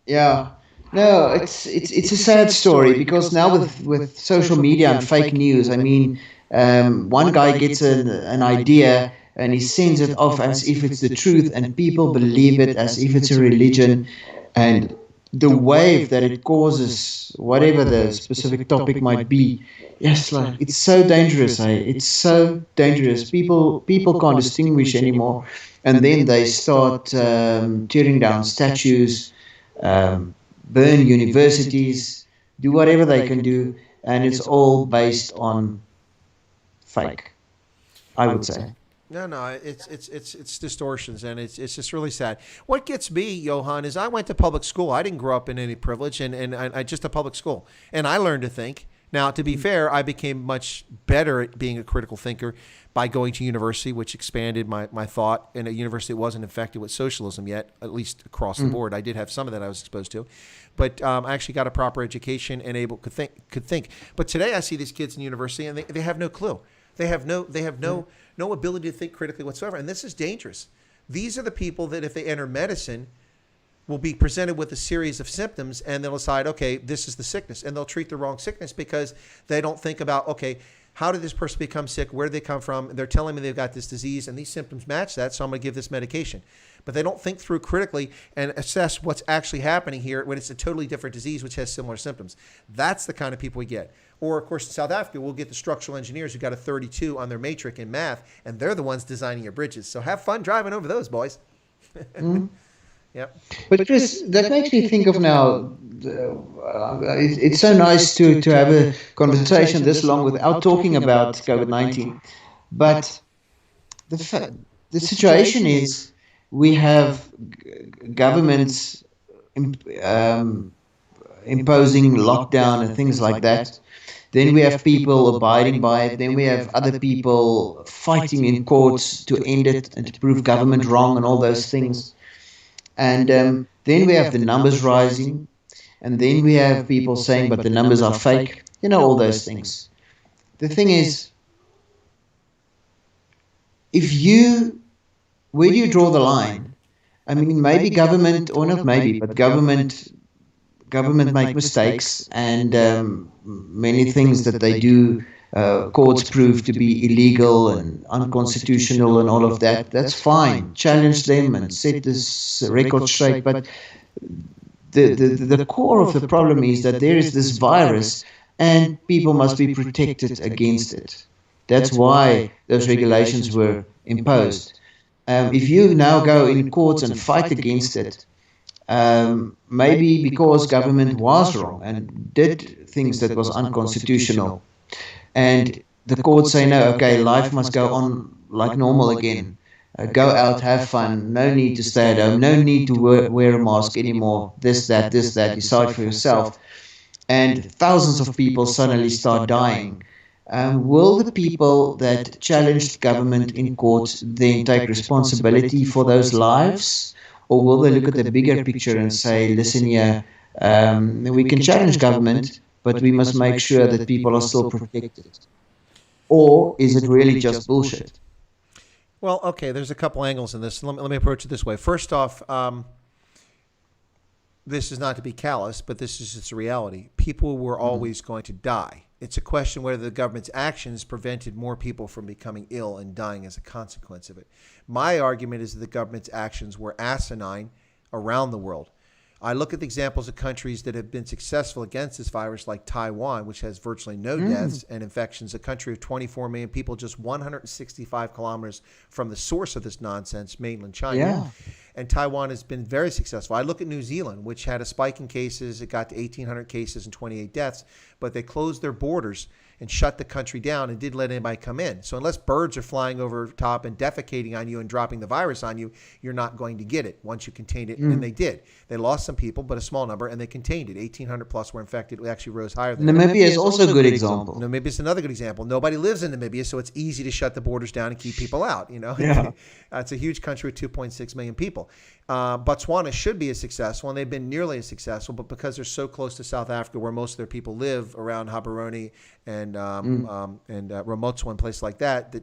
Yeah. No, it's a sad story because now with social media and fake news, I mean, one guy gets an idea and he sends it off as if it's the truth, and people believe it as if it's a religion, and the wave that it causes, whatever the specific topic might be, yes, like it's so dangerous. It's so dangerous. People can't distinguish anymore, and then they start tearing down statues. Burn universities, do whatever they can do, and it's all based on fake, I would say. No, it's distortions, and it's just really sad. What gets me, Johan, is I went to public school. I didn't grow up in any privilege, and I just a public school, and I learned to think. Now, to be fair, I became much better at being a critical thinker by going to university, which expanded my thought. In a university that wasn't infected with socialism yet, at least across the board. I did have some of that I was exposed to. But I actually got a proper education and could think. But today I see these kids in university, and they have no clue. They have no ability to think critically whatsoever. And this is dangerous. These are the people that if they enter medicine will be presented with a series of symptoms, and they'll decide, okay, this is the sickness. And they'll treat the wrong sickness because they don't think about, okay, how did this person become sick? Where did they come from? They're telling me they've got this disease, and these symptoms match that, so I'm going to give this medication. But they don't think through critically and assess what's actually happening here when it's a totally different disease which has similar symptoms. That's the kind of people we get. Or, of course, in South Africa, we'll get the structural engineers who got a 32 on their matric in math, and they're the ones designing your bridges. So have fun driving over those, boys. Yep. But Chris, that makes me think of now, it's so nice to have a conversation this long without talking about COVID-19. But the situation is we have governments imposing lockdown and things like that. Then we have people abiding by it. Then we have other people fighting in courts to end it and to prove government wrong and all those things. And then we have the numbers rising, and then we have people saying, but the numbers are fake, all those things. The thing is, where do you draw the line? I mean, maybe government, or not maybe, but government make mistakes, and many things that they do, courts prove to be illegal and unconstitutional and all of that. That's fine. Challenge them and set this record straight. But the core of the problem is that there is this virus and people must be protected against it. That's why those regulations were imposed. If you now go in courts and fight against it, maybe because government was wrong and did things that was unconstitutional, and the courts say no, okay, life must go on like normal again. Go out, have fun. No need to stay at home. No need to wear a mask anymore. This, that. Decide for yourself. And thousands of people suddenly start dying. Will the people that challenged government in court then take responsibility for those lives? Or will they look at the bigger picture and say, listen here, we can challenge government, but we must make sure that people are still protected? Or is it really just bullshit? Well, okay, there's a couple angles in this. Let me approach it this way. First off, this is not to be callous, but this is just a reality. People were always going to die. It's a question whether the government's actions prevented more people from becoming ill and dying as a consequence of it. My argument is that the government's actions were asinine around the world. I look at the examples of countries that have been successful against this virus, like Taiwan, which has virtually no deaths and infections, a country of 24 million people, just 165 kilometers from the source of this nonsense, mainland China. Yeah. And Taiwan has been very successful. I look at New Zealand, which had a spike in cases. It got to 1,800 cases and 28 deaths, but they closed their borders and shut the country down and didn't let anybody come in. So unless birds are flying over top and defecating on you and dropping the virus on you, you're not going to get it once you contain it. And they did. They lost some people, but a small number, and they contained it. 1,800 plus were infected. It actually rose higher than that. Namibia is also a good example. Namibia is another good example. Nobody lives in Namibia, so it's easy to shut the borders down and keep people out. Yeah. It's a huge country with 2.6 million people. Botswana should be as successful, and they've been nearly as successful, but because they're so close to South Africa, where most of their people live, around Gaborone and Ramotso and places like that,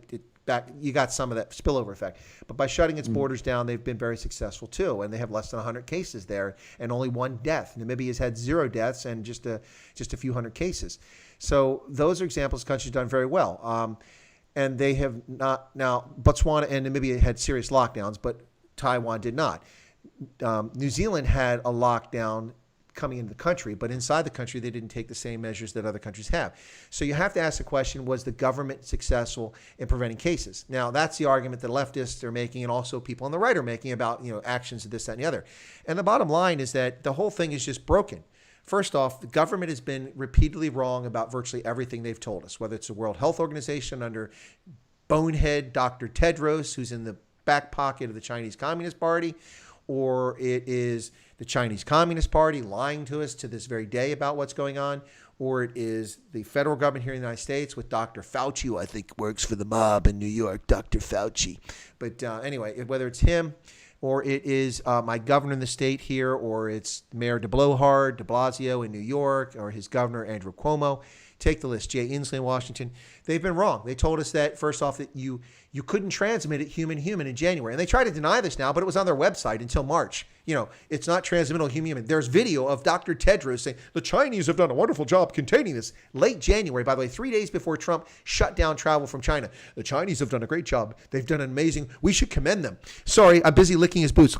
you got some of that spillover effect. But by shutting its borders down, they've been very successful too, and they have less than 100 cases there and only one death. Namibia has had 0 deaths and just a few hundred cases. So those are examples of countries done very well. And they have not. Now, Botswana and Namibia had serious lockdowns, but Taiwan did not. New Zealand had a lockdown coming into the country, but inside the country, they didn't take the same measures that other countries have. So you have to ask the question, was the government successful in preventing cases? Now, that's the argument that leftists are making, and also people on the right are making about, actions of this, that, and the other. And the bottom line is that the whole thing is just broken. First off, the government has been repeatedly wrong about virtually everything they've told us, whether it's the World Health Organization under bonehead Dr. Tedros, who's in the back pocket of the Chinese Communist Party, or it is the Chinese Communist Party lying to us to this very day about what's going on, or it is the federal government here in the United States with Dr. Fauci, who I think works for the mob in New York, Dr. Fauci. But anyway, whether it's him, or it is my governor in the state here, or it's Mayor de Blasio in New York, or his governor, Andrew Cuomo. Take the list. Jay Inslee in Washington. They've been wrong. They told us that, first off, that you couldn't transmit it human-human in January. And they try to deny this now, but it was on their website until March. It's not transmittable human-human. There's video of Dr. Tedros saying, the Chinese have done a wonderful job containing this. Late January, by the way, 3 days before Trump shut down travel from China. The Chinese have done a great job. They've done an amazing, we should commend them. Sorry, I'm busy licking his boots.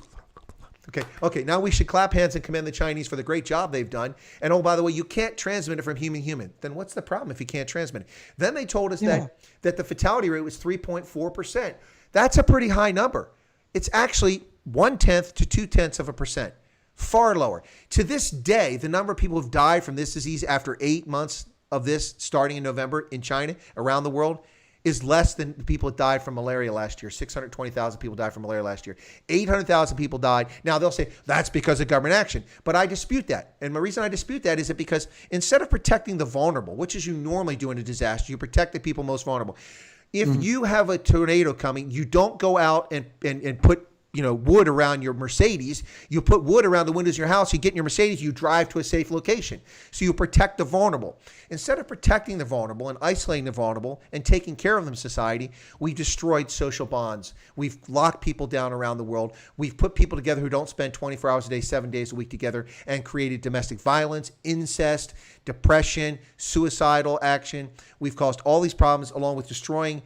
Okay. Now we should clap hands and commend the Chinese for the great job they've done. And oh, by the way, you can't transmit it from human. Then what's the problem if you can't transmit it? Then they told us that the fatality rate was 3.4%. That's a pretty high number. It's actually 0.1 to 0.2%. Far lower. To this day, the number of people who've died from this disease after 8 months of this starting in November in China, around the world, is less than the people that died from malaria last year. 620,000 people died from malaria last year. 800,000 people died. Now, they'll say that's because of government action. But I dispute that. And the reason I dispute that is that because instead of protecting the vulnerable, which is you normally do in a disaster, you protect the people most vulnerable. If you have a tornado coming, you don't go out and put wood around your Mercedes. You put wood around the windows of your house. You get in your Mercedes. You drive to a safe location. So you protect the vulnerable. Instead of protecting the vulnerable and isolating the vulnerable and taking care of them in society, we've destroyed social bonds. We've locked people down around the world. We've put people together who don't spend 24 hours a day, 7 days a week together, and created domestic violence, incest, depression, suicidal action. We've caused all these problems along with destroying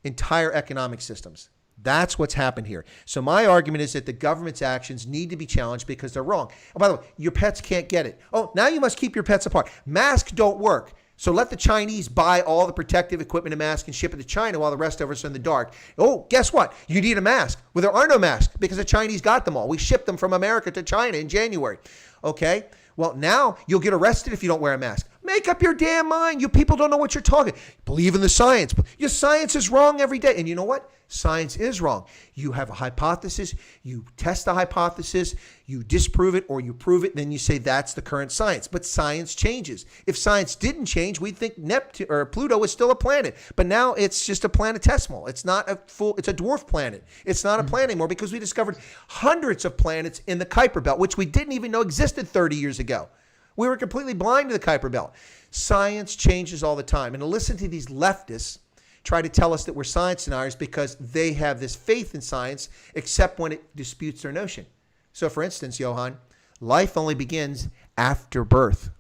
entire economic systems. That's what's happened here. So my argument is that the government's actions need to be challenged because they're wrong. Oh, by the way, your pets can't get it. Oh, now you must keep your pets apart. Masks don't work. So let the Chinese buy all the protective equipment and masks and ship it to China while the rest of us are in the dark. Oh, guess what? You need a mask. Well, there are no masks because the Chinese got them all. We shipped them from America to China in January. Okay? Well, now you'll get arrested if you don't wear a mask. Make up your damn mind. You people don't know what you're talking. Believe in the science. Your science is wrong every day. And you know what? Science is wrong. You have a hypothesis. You test the hypothesis. You disprove it or you prove it. Then you say that's the current science. But science changes. If science didn't change, we'd think Neptune or Pluto is still a planet. But now it's just a planetesimal. It's not a full. It's a dwarf planet. It's not a planet anymore because we discovered hundreds of planets in the Kuiper Belt, which we didn't even know existed 30 years ago. We were completely blind to the Kuiper Belt. Science changes all the time. And to listen to these leftists try to tell us that we're science deniers because they have this faith in science, except when it disputes their notion. So, for instance, Johan, life only begins after birth,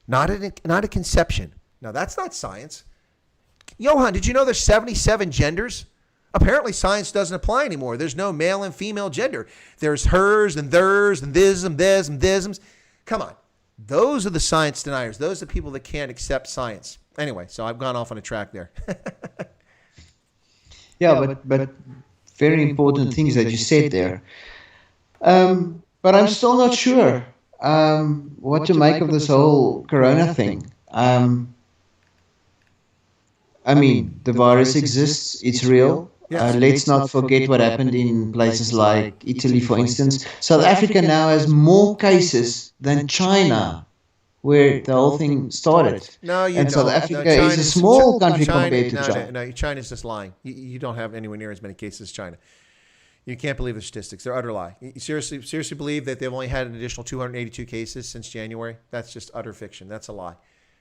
not at conception. Now, that's not science. Johan, did you know there's 77 genders? Apparently, science doesn't apply anymore. There's no male and female gender. There's hers and theirs and this and this and thisms. Come on. Those are the science deniers. Those are the people that can't accept science. Anyway, so I've gone off on a track there. Yeah, but very important things that you said there. But I'm still not sure what to make of this whole corona thing. I mean, the virus exists. It's real. Let's not forget what happened in places like Italy, for instance. South Africa now has more cases than China, where the whole thing started. No, you and don't. South Africa No, is a small country compared to no, China. No, China's just lying. You don't have anywhere near as many cases as China. You can't believe the statistics. They're utter lie. You seriously believe that they've only had an additional 282 cases since January? That's just utter fiction. That's a lie.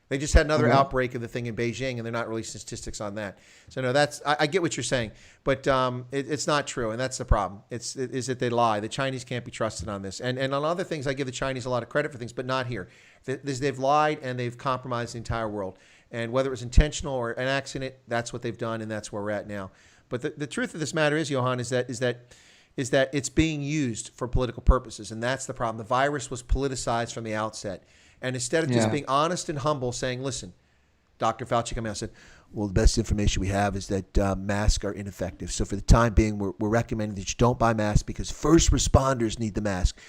They just had another outbreak of the thing in Beijing, and they're not releasing statistics on that. So no, I get what you're saying, but it's not true, and that's the problem. Is that they lie. The Chinese can't be trusted on this, and on other things, I give the Chinese a lot of credit for things, but not here. They've lied and they've compromised the entire world, and whether it was intentional or an accident, that's what they've done, and that's where we're at now. But the truth of this matter is, Johan, is that it's being used for political purposes, and that's the problem. The virus was politicized from the outset. And instead of just being honest and humble, saying, listen, Dr. Fauci came out and said, well, the best information we have is that masks are ineffective. So for the time being, we're recommending that you don't buy masks because first responders need the mask,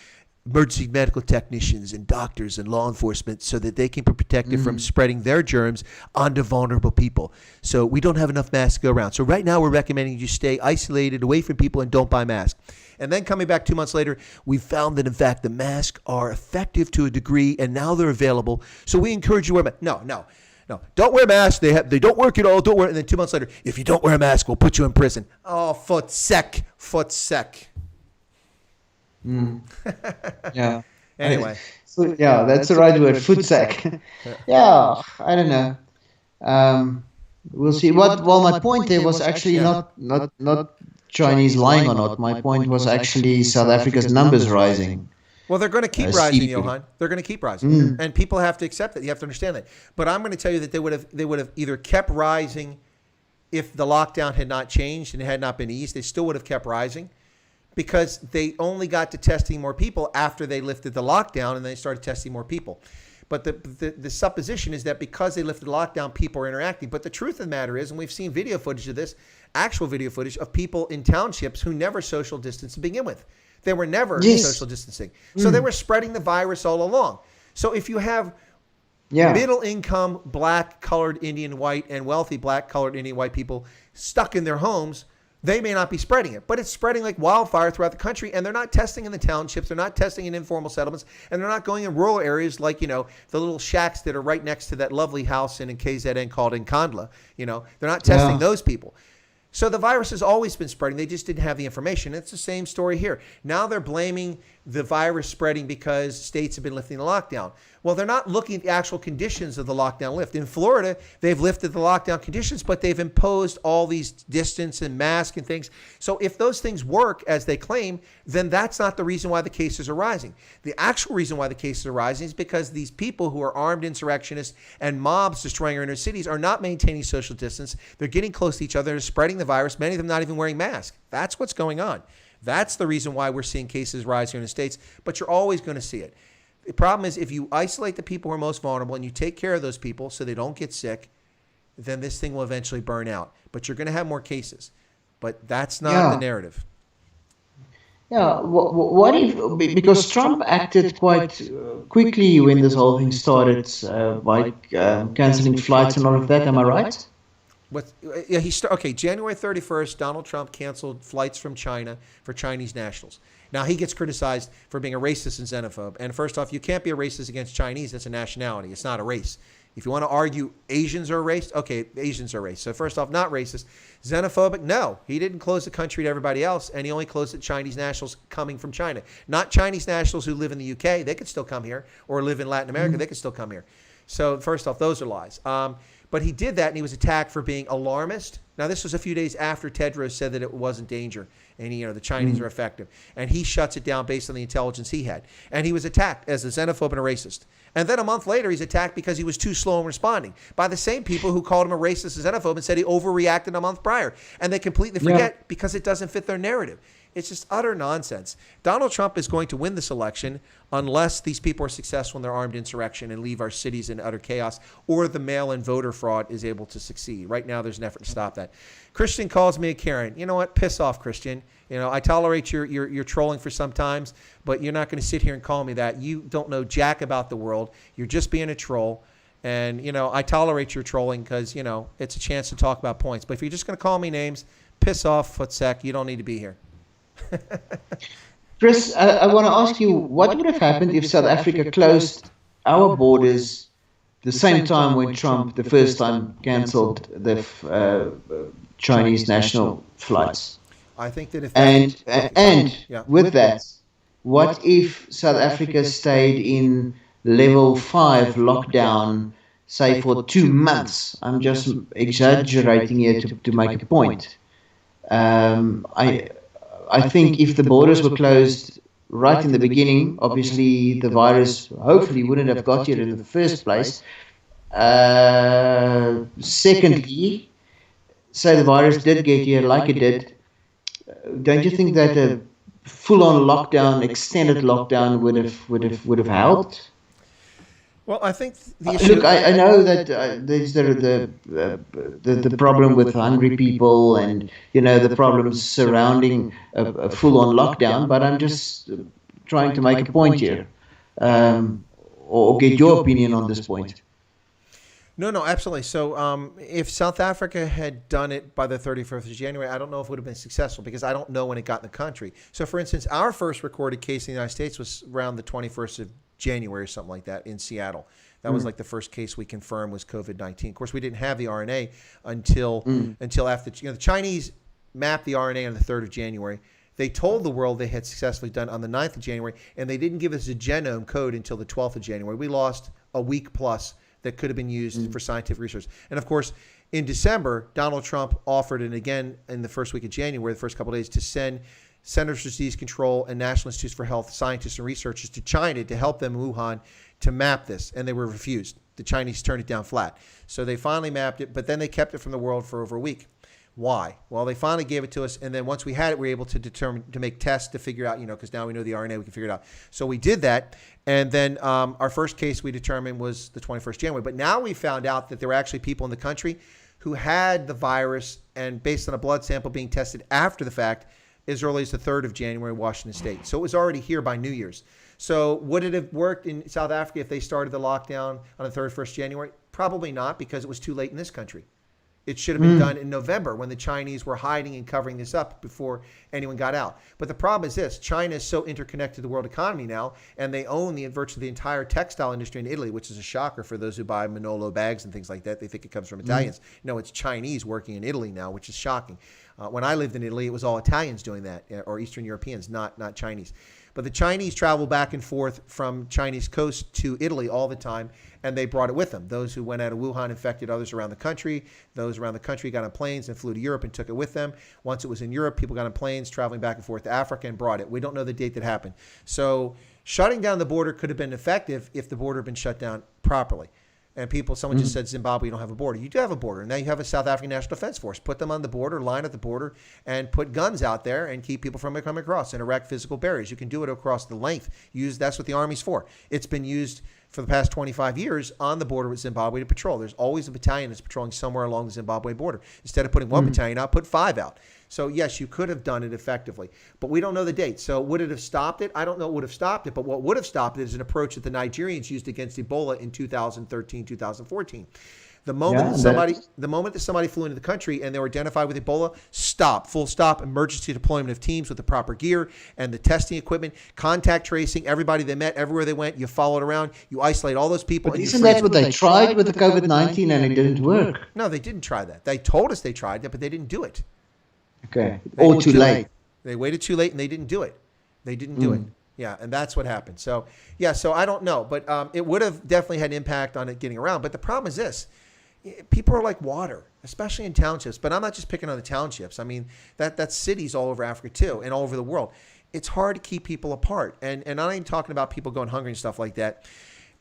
emergency medical technicians and doctors and law enforcement, so that they can be protected from spreading their germs onto vulnerable people. So we don't have enough masks to go around. So right now we're recommending you stay isolated, away from people, and don't buy masks. And then coming back 2 months later, we found that, in fact, the masks are effective to a degree, and now they're available. So we encourage you to wear masks. No. Don't wear masks. They don't work at all. Don't wear it. And then 2 months later, if you don't wear a mask, we'll put you in prison. Oh, foot sec. Yeah. Anyway. So, yeah, that's the right word, foot sack. Yeah, I don't know. We'll see. Well, my point there was actually not Chinese lying or not. My point was actually South Africa's numbers rising. Well, they're going to keep rising, Johan. They're going to keep rising, and people have to accept it. You have to understand that. But I'm going to tell you that they would have either kept rising if the lockdown had not changed and it had not been eased. They still would have kept rising because they only got to testing more people after they lifted the lockdown and they started testing more people. But the supposition is that because they lifted the lockdown, people are interacting. But the truth of the matter is, and we've seen video footage of this, actual video footage of people in townships who never social distanced to begin with. They were never social distancing. So they were spreading the virus all along. So if you have middle income, black, colored, Indian, white, and wealthy black, colored, Indian, white people stuck in their homes, they may not be spreading it, but it's spreading like wildfire throughout the country, and they're not testing in the townships, they're not testing in informal settlements, and they're not going in rural areas like, the little shacks that are right next to that lovely house in KZN called Nkandla. They're not testing those people. So the virus has always been spreading. They just didn't have the information. It's the same story here. Now they're blaming the virus spreading because states have been lifting the lockdown. Well, they're not looking at the actual conditions of the lockdown lift. In Florida, they've lifted the lockdown conditions, but they've imposed all these distance and mask and things. So if those things work as they claim, then that's not the reason why the cases are rising. The actual reason why the cases are rising is because these people who are armed insurrectionists and mobs destroying our inner cities are not maintaining social distance. They're getting close to each other. They're spreading the virus. Many of them not even wearing masks. That's what's going on. That's the reason why we're seeing cases rise here in the States, but you're always going to see it. The problem is if you isolate the people who are most vulnerable and you take care of those people so they don't get sick, then this thing will eventually burn out. But you're going to have more cases. But that's not the Yeah. narrative. Yeah, what if, because Trump acted quite quickly when this whole thing started by canceling flights and all of that, am I right? Yeah, okay, January 31st, Donald Trump canceled flights from China for Chinese nationals. Now, he gets criticized for being a racist and xenophobe. And first off, you can't be a racist against Chinese. That's a nationality. It's not a race. If you want to argue Asians are a race, okay, Asians are a race. So first off, not racist. Xenophobic, no. He didn't close the country to everybody else, and he only closed it to Chinese nationals coming from China. Not Chinese nationals who live in the UK. They could still come here, or live in Latin America. They could still come here. So first off, those are lies. But he did that, and he was attacked for being alarmist. Now, this was a few days after Tedros said that it wasn't danger, and the Chinese are effective. And he shuts it down based on the intelligence he had. And he was attacked as a xenophobe and a racist. And then a month later, he's attacked because he was too slow in responding by the same people who called him a racist and xenophobe and said he overreacted a month prior. And they completely forget because it doesn't fit their narrative. It's just utter nonsense. Donald Trump is going to win this election unless these people are successful in their armed insurrection and leave our cities in utter chaos, or the mail-in voter fraud is able to succeed. Right now, there's an effort to stop that. Christian calls me a Karen. You know what? Piss off, Christian. I tolerate your trolling for some times, but you're not going to sit here and call me that. You don't know jack about the world. You're just being a troll. And, I tolerate your trolling because, it's a chance to talk about points. But if you're just going to call me names, piss off, Footsec. You don't need to be here. Chris, I want to ask you, what would have happened if South Africa closed our borders the same time when Trump the first time cancelled the Chinese national flights? I think that if with that, what if South Africa stayed in level 5 lockdown, say for 2 months? I'm just exaggerating here to make a point. I think if the borders were closed right in the beginning, obviously the virus hopefully wouldn't have got here in the first place. Secondly, say the virus did get here like it did, don't you think that a full-on lockdown, extended lockdown would have helped? Well, I think the issue. Look, I know that there's the problem with hungry people and the problems surrounding a full-on lockdown. But I'm just trying to make a point here, or get your opinion on this point. No, absolutely. So if South Africa had done it by the 31st of January, I don't know if it would have been successful because I don't know when it got in the country. So, for instance, our first recorded case in the United States was around the 21st of January or something like that in Seattle. That was like the first case we confirmed was COVID-19. Of course, we didn't have the RNA until after the Chinese mapped the RNA on the 3rd of January. They told the world they had successfully done on the 9th of January, and they didn't give us a genome code until the 12th of January. We lost a week plus that could have been used for scientific research. And of course, in December, Donald Trump offered, and again in the first week of January, the first couple of days, to send Centers for Disease Control and National Institutes for Health scientists and researchers to China to help them in Wuhan to map this, and they were refused. The Chinese turned it down flat. So they finally mapped it, but then they kept it from the world for over a week. Why? Well, they finally gave it to us, and then once we had it, we were able to make tests to figure out, because now we know the RNA, we can figure it out. So we did that, and then our first case we determined was the 21st January. But now we found out that there were actually people in the country who had the virus, and based on a blood sample being tested after the fact, as early as the 3rd of January in Washington State. So it was already here by New Year's. So would it have worked in South Africa if they started the lockdown on the 31st January? Probably not, because it was too late in this country. It should have been done in November when the Chinese were hiding and covering this up before anyone got out. But the problem is this: China is so interconnected to the world economy now, and they own virtually the entire textile industry in Italy, which is a shocker for those who buy Manolo bags and things like that. They think it comes from Italians. No, it's Chinese working in Italy now, which is shocking. When I lived in Italy, it was all Italians doing that, or Eastern Europeans, not Chinese. But the Chinese travel back and forth from Chinese coast to Italy all the time, and they brought it with them. Those who went out of Wuhan infected others around the country. Those around the country got on planes and flew to Europe and took it with them. Once it was in Europe, people got on planes traveling back and forth to Africa and brought it. We don't know the date that happened. So shutting down the border could have been effective if the border had been shut down properly. And someone just said, Zimbabwe, you don't have a border. You do have a border. Now you have a South African National Defense Force. Put them on the border, line at the border, and put guns out there and keep people from coming across and erect physical barriers. You can do it across the length. That's what the Army's for. It's been used for the past 25 years on the border with Zimbabwe to patrol. There's always a battalion that's patrolling somewhere along the Zimbabwe border. Instead of putting one battalion out, put 5 out. So, yes, you could have done it effectively. But we don't know the date. So would it have stopped it? I don't know what would have stopped it. But what would have stopped it is an approach that the Nigerians used against Ebola in 2013, 2014. The moment that somebody flew into the country and they were identified with Ebola, full stop, emergency deployment of teams with the proper gear and the testing equipment, contact tracing, everybody they met, everywhere they went, you followed around, you isolate all those people. But isn't that what they tried with the COVID-19 and it didn't work? No, they didn't try that. They told us they tried that, but they didn't do it. Okay. Or too late. They waited too late and they didn't do it. They didn't do it. Yeah, and that's what happened. So, so I don't know. But it would have definitely had an impact on it getting around. But the problem is this. People are like water, especially in townships. But I'm not just picking on the townships. I mean, that's cities all over Africa too and all over the world. It's hard to keep people apart. And I'm not even talking about people going hungry and stuff like that.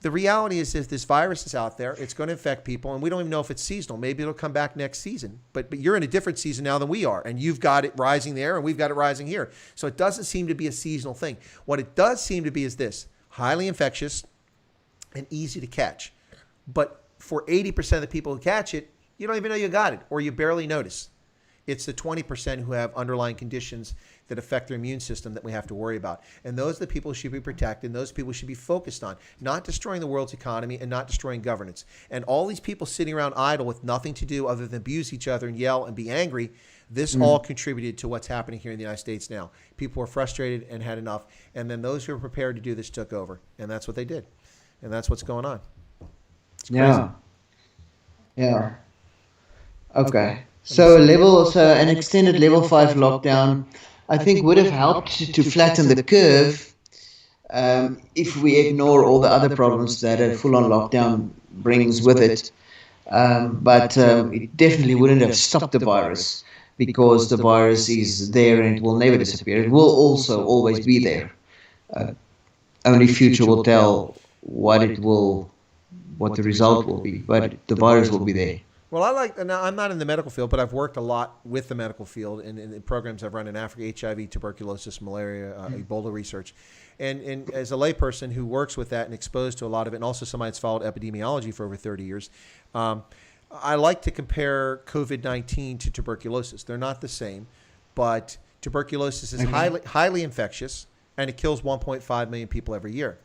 The reality is if this virus is out there, it's going to infect people, and we don't even know if it's seasonal. Maybe it'll come back next season. But you're in a different season now than we are, and you've got it rising there, and we've got it rising here. So it doesn't seem to be a seasonal thing. What it does seem to be is this: highly infectious and easy to catch. But for 80% of the people who catch it, you don't even know you got it, or you barely notice. It's the 20% who have underlying conditions that affect their immune system that we have to worry about. And those are the people who should be protected, and those people should be focused on, not destroying the world's economy and not destroying governance. And all these people sitting around idle with nothing to do other than abuse each other and yell and be angry, this all contributed to what's happening here in the United States now. People were frustrated and had enough. And then those who were prepared to do this took over. And that's what they did. And that's what's going on. It's crazy. Yeah. Okay. So an extended level 5 lockdown, I think would have helped to flatten the curve if we ignore all the other problems that a full-on lockdown brings with it. But it definitely wouldn't have stopped the virus because the virus is there and it will never disappear. It will also always be there. Only future will tell what the result will be, but the virus will be there. Well, now I'm not in the medical field, but I've worked a lot with the medical field in programs I've run in Africa, HIV, tuberculosis, malaria, Ebola research. And as a layperson who works with that and exposed to a lot of it, and also somebody that's followed epidemiology for over 30 years, I like to compare COVID-19 to tuberculosis. They're not the same, but tuberculosis is highly infectious, and it kills 1.5 million people every year.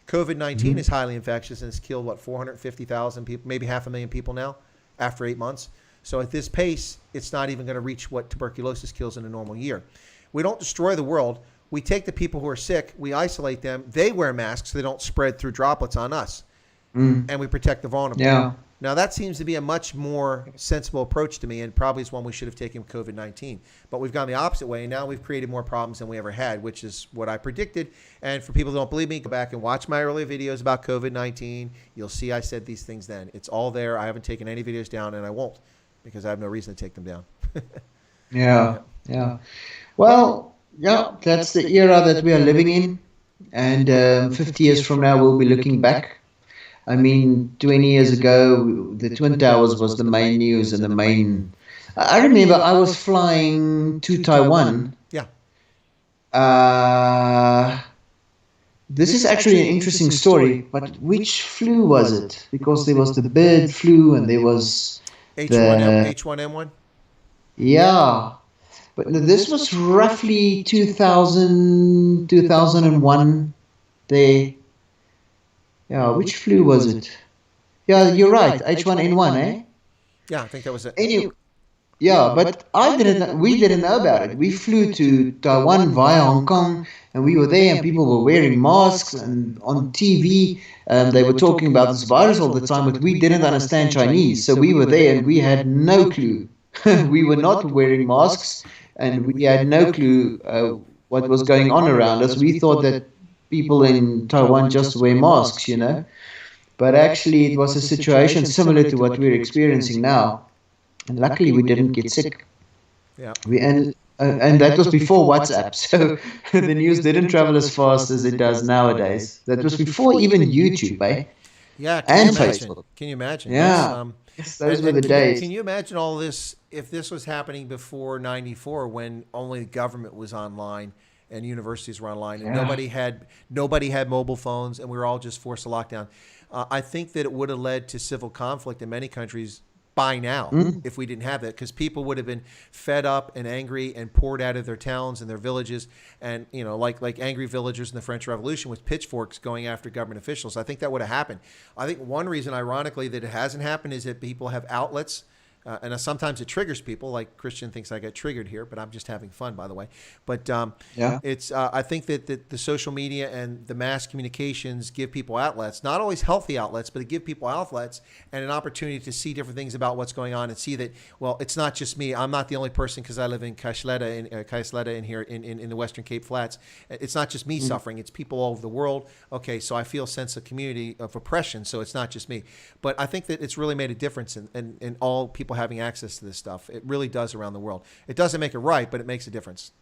COVID-19 is highly infectious, and it's killed, 450,000 people, maybe 500,000 people now, after 8 months. So at this pace, it's not even going to reach what tuberculosis kills in a normal year. We don't destroy the world. We take the people who are sick, we isolate them, they wear masks so they don't spread through droplets on us, and we protect the vulnerable. Yeah. Now, that seems to be a much more sensible approach to me, and probably is one we should have taken with COVID-19. But we've gone the opposite way, and now we've created more problems than we ever had, which is what I predicted. And for people who don't believe me, go back and watch my earlier videos about COVID-19. You'll see I said these things then. It's all there. I haven't taken any videos down, and I won't, because I have no reason to take them down. Yeah. Well, that's the era that we are living in. And 50 years from now, we'll be looking back. I mean, 20 years ago, the Twin Towers was the main news and the main... I remember I was flying to Taiwan. Yeah. This is actually an interesting story, but which flu was it? Because there was the bird flu and there was H1N1? Yeah. But this was roughly 2000, 2001 there. Yeah, which flu was it? Yeah, you're right, H1N1, eh? Yeah, I think that was it. Anyway, yeah, but we didn't know about it. We flew to Taiwan via Hong Kong, and we were there, and people were wearing masks, and on TV, they were talking about this virus all the time, but we didn't understand Chinese, so we were there, and we had no clue. We were not wearing masks, and we had no clue what was going on around us. We thought that people in Taiwan just wear masks, you know. But actually, it was a situation similar to what we're experiencing now. And luckily, we didn't get sick. Yeah. And that was before WhatsApp. So the news didn't travel as fast as it does nowadays. That was before even YouTube, eh? Yeah, and Facebook. Can you imagine? Yeah. Yes, those were the days. Can you imagine all this if this was happening before '94, when only government was online and universities were online, and Yeah. nobody had mobile phones, and we were all just forced to lockdown? I think that it would have led to civil conflict in many countries by now if we didn't have that, because people would have been fed up and angry and poured out of their towns and their villages, and like angry villagers in the French Revolution with pitchforks going after government officials. I think that would have happened. I think one reason, ironically, that it hasn't happened is that people have outlets. And sometimes it triggers people. Like Christian thinks I get triggered here, but I'm just having fun, by the way. But Yeah. it's I think that the social media and the mass communications give people outlets, not always healthy outlets, but it give people outlets and an opportunity to see different things about what's going on and see that, well, it's not just me. I'm not the only person because I live in Kaisleta in here in the Western Cape Flats. It's not just me suffering. It's people all over the world. Okay, so I feel a sense of community, of oppression, so it's not just me. But I think that it's really made a difference in all people having access to this stuff. It really does around the world. It doesn't make it right, but it makes a difference.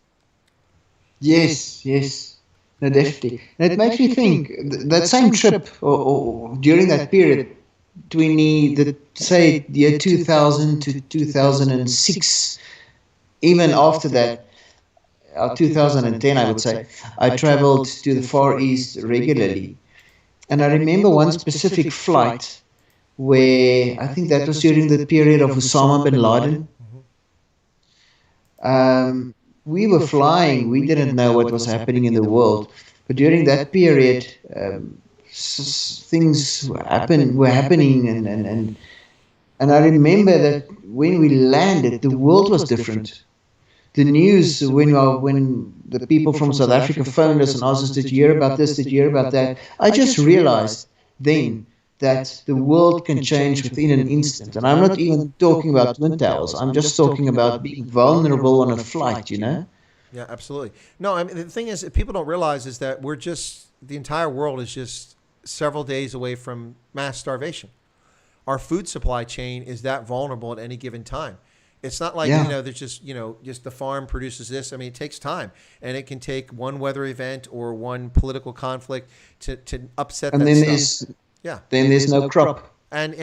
Yes, yes. No, definitely. And it makes me think that same trip or during that period, say, the year 2000 to 2006, even after that, 2010, I would say, I traveled to the Far East regularly. And I remember one specific flight where I think that was during the period of Osama bin Laden. We were flying, we didn't know what was happening in the world. But during that period, things were happening. And I remember that when we landed, the world was different. The news, when the people from South Africa phoned us and asked us, did you hear about this, did you hear about that? I just realized then that the world can change within an instant. And I'm not even talking about Twin Towers. I'm just talking about being vulnerable on a flight, Yeah, absolutely. No, I mean, the thing is, people don't realize is that the entire world is just several days away from mass starvation. Our food supply chain is that vulnerable at any given time. It's not like, there's just the farm produces this. I mean, it takes time, and it can take one weather event or one political conflict to upset And that then stuff. Yeah. then there's no crop. And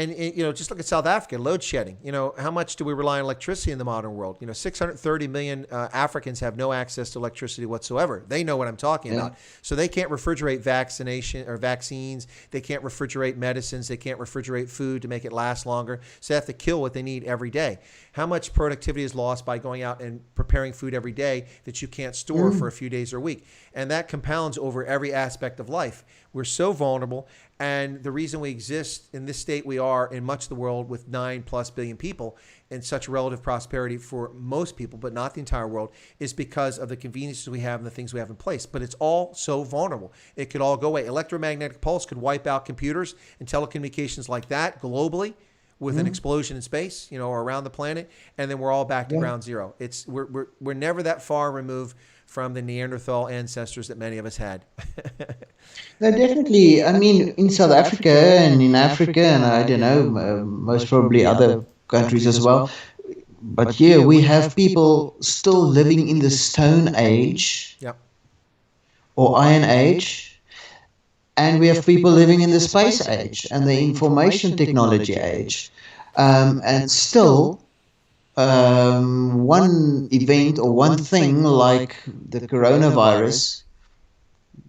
just look at South Africa, load shedding. How much do we rely on electricity in the modern world? 630 million Africans have no access to electricity whatsoever. They know what I'm talking about. So they can't refrigerate vaccination or vaccines. They can't refrigerate medicines. They can't refrigerate food to make it last longer. So they have to kill what they need every day. How much productivity is lost by going out and preparing food every day that you can't store for a few days or a week? And that compounds over every aspect of life. We're so vulnerable. And the reason we exist in this state we are in much of the world with 9+ billion people and such relative prosperity for most people, but not the entire world, is because of the conveniences we have and the things we have in place. But it's all so vulnerable. It could all go away. Electromagnetic pulse could wipe out computers and telecommunications like that globally with an explosion in space, or around the planet, and then we're all back to ground zero. We're never that far removed from the Neanderthal ancestors that many of us had. No, definitely. I mean, in South Africa and in Africa, and I don't know, most probably other countries as well. But here we have people still living in the Stone Age Yep. or Iron Age, and we have people living in the Space Age and the Information Technology Age. And still, one event or one thing like the coronavirus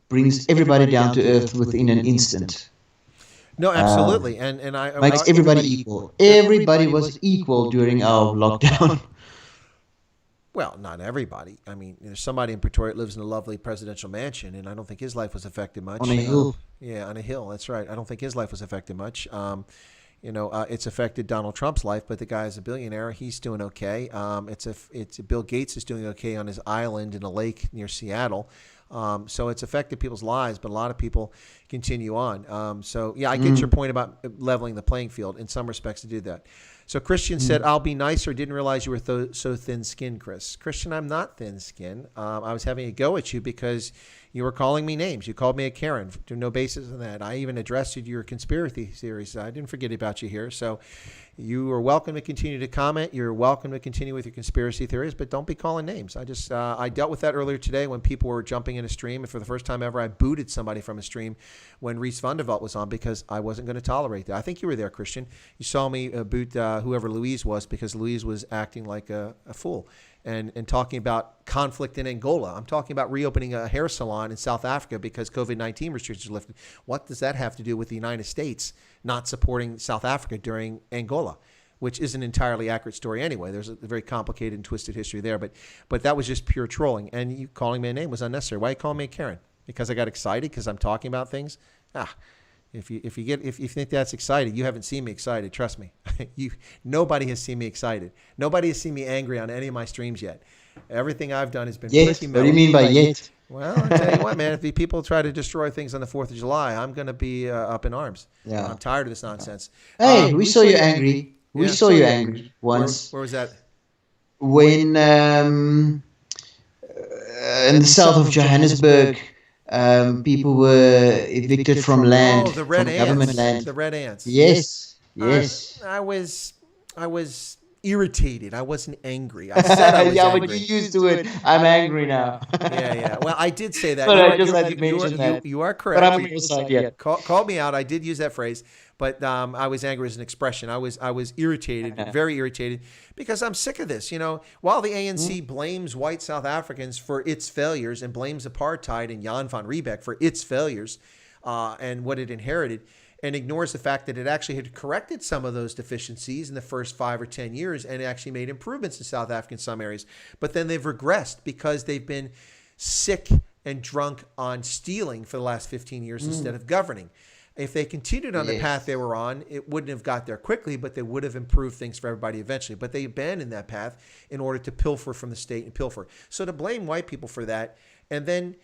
brings everybody down to earth within an instant. No, absolutely. And I Makes everybody equal. Everybody was equal during our lockdown. Well, not everybody. I mean, there's somebody in Pretoria that lives in a lovely presidential mansion, and I don't think his life was affected much. On a hill. Yeah, on a hill. That's right. I don't think his life was affected much. It's affected Donald Trump's life, but the guy is a billionaire. He's doing okay. It's Bill Gates is doing okay on his island in a lake near Seattle. So it's affected people's lives, but a lot of people continue on. I get your point about leveling the playing field. In some respects, to do that. So Christian said, "I'll be nicer. Didn't realize you were so thin-skinned, Chris." Christian, I'm not thin-skinned. I was having a go at you because you were calling me names. You called me a Karen. There's no basis in that. I even addressed you to your conspiracy theories. I didn't forget about you here. So you are welcome to continue to comment. You're welcome to continue with your conspiracy theories, but don't be calling names. I dealt with that earlier today when people were jumping in a stream. And for the first time ever, I booted somebody from a stream when Reese Vanderveld was on because I wasn't going to tolerate that. I think you were there, Christian. You saw me boot whoever Louise was because Louise was acting like a fool and talking about conflict in Angola. I'm talking about reopening a hair salon in South Africa because COVID-19 restrictions are lifted. What does that have to do with the United States not supporting South Africa during Angola? Which is an entirely accurate story anyway. There's a very complicated and twisted history there, but that was just pure trolling. And you calling me a name was unnecessary. Why are you calling me a Karen? Because I got excited because I'm talking about things? If you think that's excited, you haven't seen me excited. Trust me. Nobody has seen me excited. Nobody has seen me angry on any of my streams yet. Everything I've done has been Yet? pretty What do you mean by yet? Well, I'll tell you what, man. If the people try to destroy things on the 4th of July, I'm going to be up in arms. Yeah. I'm tired of this nonsense. Hey, we saw you angry. We Yeah. saw you angry once Where was that? when in the south of Johannesburg, people were evicted from land, Oh, the red from government ants. land. The red ants. Yes, yes. I was irritated. I wasn't angry. I said I was yeah, angry. but you used to it. I'm angry now. Yeah. Well, I did say that. But You I are- just you- had to you- mention you- that. You are correct. But I'm on your side yet. Called me out. I did use that phrase, but I was angry as an expression. I was irritated, very irritated, because I'm sick of this. While the ANC blames white South Africans for its failures and blames apartheid and Jan van Riebeck for its failures and what it inherited, and ignores the fact that it actually had corrected some of those deficiencies in the first 5 or 10 years and actually made improvements in South Africa in some areas. But then they've regressed because they've been sick and drunk on stealing for the last 15 years instead of governing. If they continued on the path they were on, it wouldn't have got there quickly, but they would have improved things for everybody eventually. But they abandoned that path in order to pilfer from the state and pilfer. So to blame white people for that, and then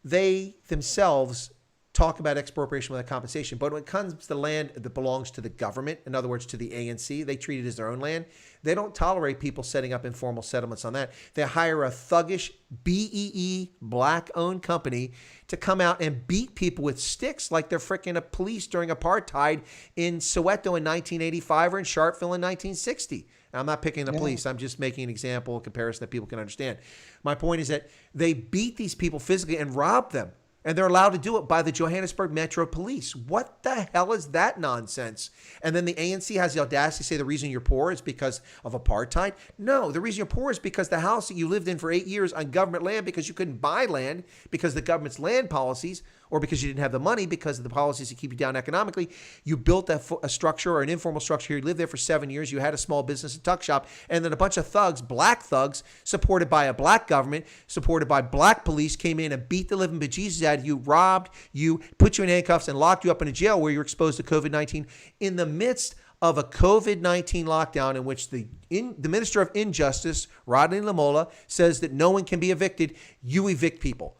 they themselves talk about expropriation without compensation. But when it comes to land that belongs to the government, in other words, to the ANC, they treat it as their own land. They don't tolerate people setting up informal settlements on that. They hire a thuggish BEE black-owned company to come out and beat people with sticks like they're freaking a police during apartheid in Soweto in 1985 or in Sharpeville in 1960. Now, I'm not picking the police. I'm just making an example, a comparison that people can understand. My point is that they beat these people physically and rob them. And they're allowed to do it by the Johannesburg Metro Police. What the hell is that nonsense? And then the ANC has the audacity to say the reason you're poor is because of apartheid. No, the reason you're poor is because the house that you lived in for 8 years on government land because you couldn't buy land because of the government's land policies or because you didn't have the money because of the policies that keep you down economically. You built a structure or an informal structure here. You lived there for 7 years. You had a small business, a tuck shop, and then a bunch of thugs, black thugs, supported by a black government, supported by black police, came in and beat the living bejesus out of you, robbed you, put you in handcuffs, and locked you up in a jail where you're exposed to COVID-19 in the midst of a COVID-19 lockdown in which the Minister of Injustice, Rodney Lamola, says that no one can be evicted. You evict people.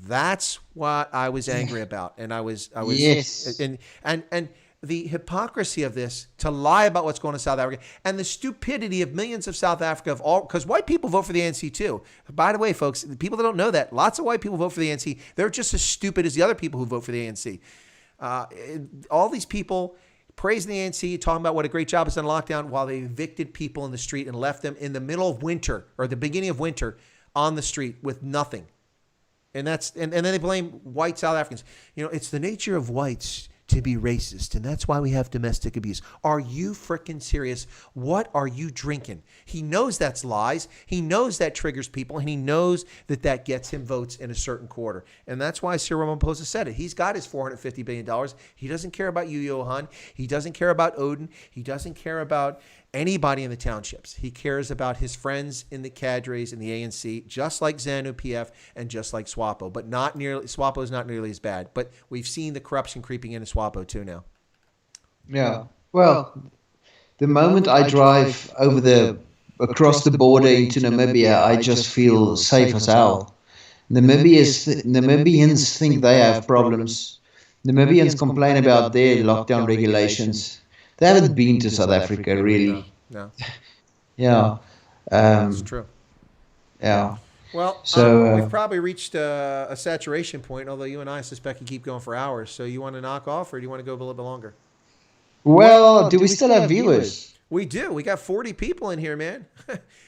That's what I was angry about. And I was Yes. and the hypocrisy of this to lie about what's going on in South Africa and the stupidity of millions of South Africa of all, because white people vote for the ANC too. By the way, folks, the people that don't know that, lots of white people vote for the ANC. They're just as stupid as the other people who vote for the ANC. All these people praising the ANC, talking about what a great job it's done in lockdown while they evicted people in the street and left them in the middle of winter or the beginning of winter on the street with nothing. And then they blame white South Africans. It's the nature of whites to be racist, and that's why we have domestic abuse. Are you freaking serious? What are you drinking? He knows that's lies. He knows that triggers people, and he knows that gets him votes in a certain quarter. And that's why Cyril Ramaphosa said it. He's got his $450 billion. He doesn't care about Johan. He doesn't care about Odin. He doesn't care about anybody in the townships. He cares about his friends in the cadres in the ANC, just like ZANU-PF and just like SWAPO, but not nearly. SWAPO is not nearly as bad, but we've seen the corruption creeping into SWAPO too now. Yeah. Well, the moment I drive across the border into Namibia, I just feel safe as hell. Namibians think they have problems. Namibians complain about their lockdown regulations. They haven't been to South Africa, really. No. Yeah. That's true. Yeah. Well, So, we've probably reached a saturation point, although you and I suspect can keep going for hours. So you want to knock off or do you want to go a little bit longer? Well, do we still have viewers? We do. We got 40 people in here, man.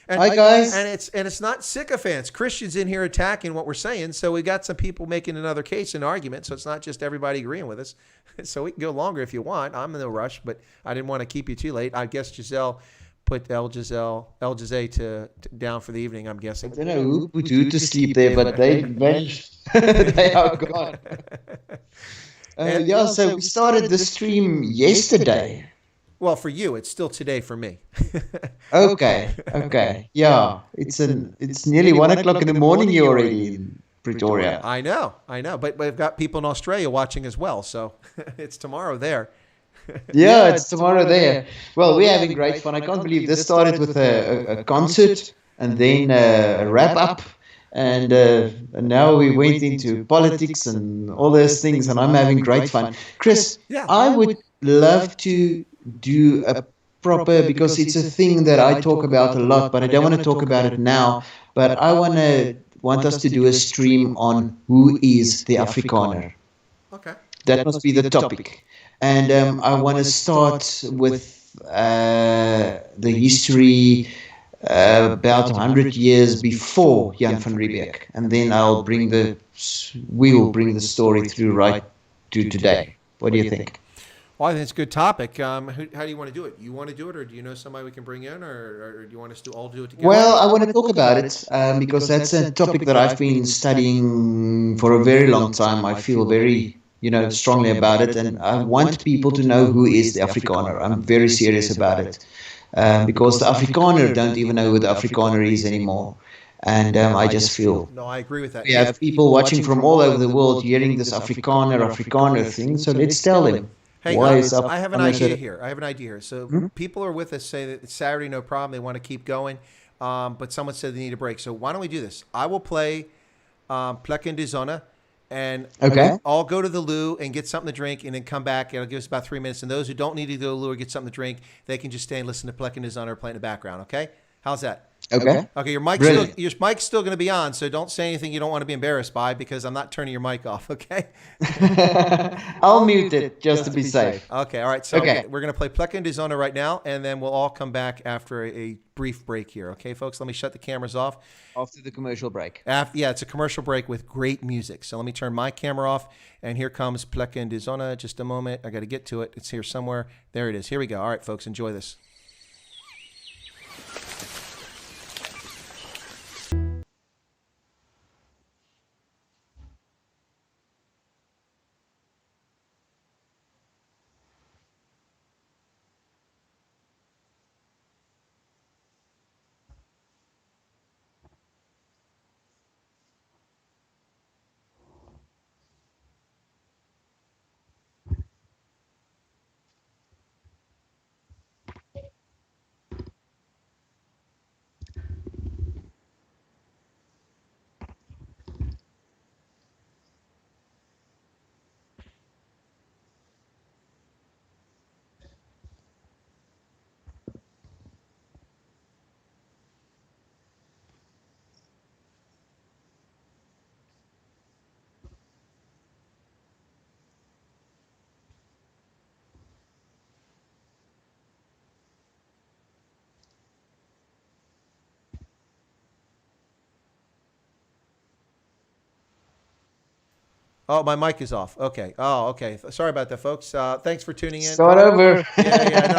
And, Hi, guys. And it's not sycophants. Christians in here attacking what we're saying. So we got some people making another case and argument. So it's not just everybody agreeing with us. So we can go longer if you want. I'm in no rush, but I didn't want to keep you too late. I guess Jezelle put El Jezelle to down for the evening, I'm guessing. I don't know who put who to sleep there, but they vanished. They are gone. So we started the stream yesterday. Well, for you, it's still today for me. Okay. Yeah, it's nearly 1 o'clock in the morning here already in Pretoria. I know. But we've got people in Australia watching as well, so it's tomorrow there. Yeah, it's tomorrow there. Well, we're having great fun. I can't believe this started with a concert and then a wrap up. And now we went into politics and all those things, and I'm having great fun. Chris, I would love to do a proper, because it's a thing that I talk about a lot, but I don't want to talk about it now. But I want us to do a stream on who is the Afrikaner. Okay. That must be the topic. And I want to start with the history about 100 years before Jan van Riebeeck, and then we will bring the story through right to today. What do you think? Well, I think it's a good topic. How do you want to do it? You want to do it, or do you know somebody we can bring in, or do you want us to all do it together? Well, I want to talk about it because that's a topic that I've been studying for a very long time. I feel very strongly about it, and I want people to know who is the Afrikaner. I'm very serious about it. Because the Afrikaner don't even know who the Afrikaner is anymore. And I just feel... No, I agree with that. We have people watching from all over the world hearing this Afrikaner thing, so let's tell them. Hey, I have an idea here. So people are with us, say that it's Saturday, no problem. They want to keep going. But someone said they need a break. So why don't we do this? I will play Plek in de Zonne. And we'll all go to the loo and get something to drink and then come back. It'll give us about 3 minutes. And those who don't need to go to the loo or get something to drink, they can just stay and listen to Plek in de Zonne or play in the background, okay? How's that? Okay. Okay, your mic's still going to be on, so don't say anything you don't want to be embarrassed by, because I'm not turning your mic off, okay? I'll mute it just to be safe. Okay, all right. So we're going to play Plek in de Zonne right now, and then we'll all come back after a brief break here, okay, folks? Let me shut the cameras off. After the commercial break. It's a commercial break with great music. So let me turn my camera off, and here comes Plek in de Zonne. Just a moment. I got to get to it. It's here somewhere. There it is. Here we go. All right, folks, enjoy this. Oh, my mic is off. Okay. Oh, okay. Sorry about that, folks. Thanks for tuning in. Start over. No,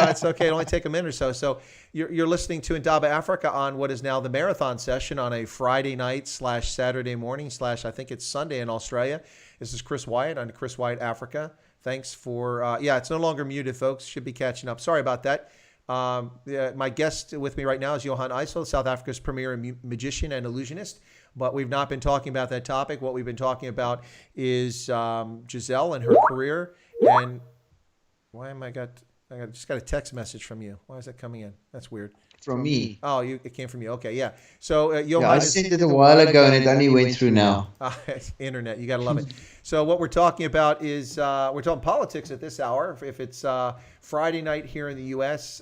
it's okay. It'll only take a minute or so. So you're listening to Indaba Africa on what is now the marathon session on a Friday night / Saturday morning / I think it's Sunday in Australia. This is Chris Wyatt on Chris Wyatt Africa. Thanks for, it's no longer muted, folks. Should be catching up. Sorry about that. My guest with me right now is Johan IJssel, South Africa's premier magician and illusionist. But we've not been talking about that topic. What we've been talking about is Jezelle and her career. And why am I just got a text message from you. Why is that coming in? That's weird. From me. Oh, it came from you. Okay, yeah. So Johan, I sent it a while ago and it only went through now. Internet, you got to love it. So what we're talking about is we're talking politics at this hour. If it's Friday night here in the U.S.,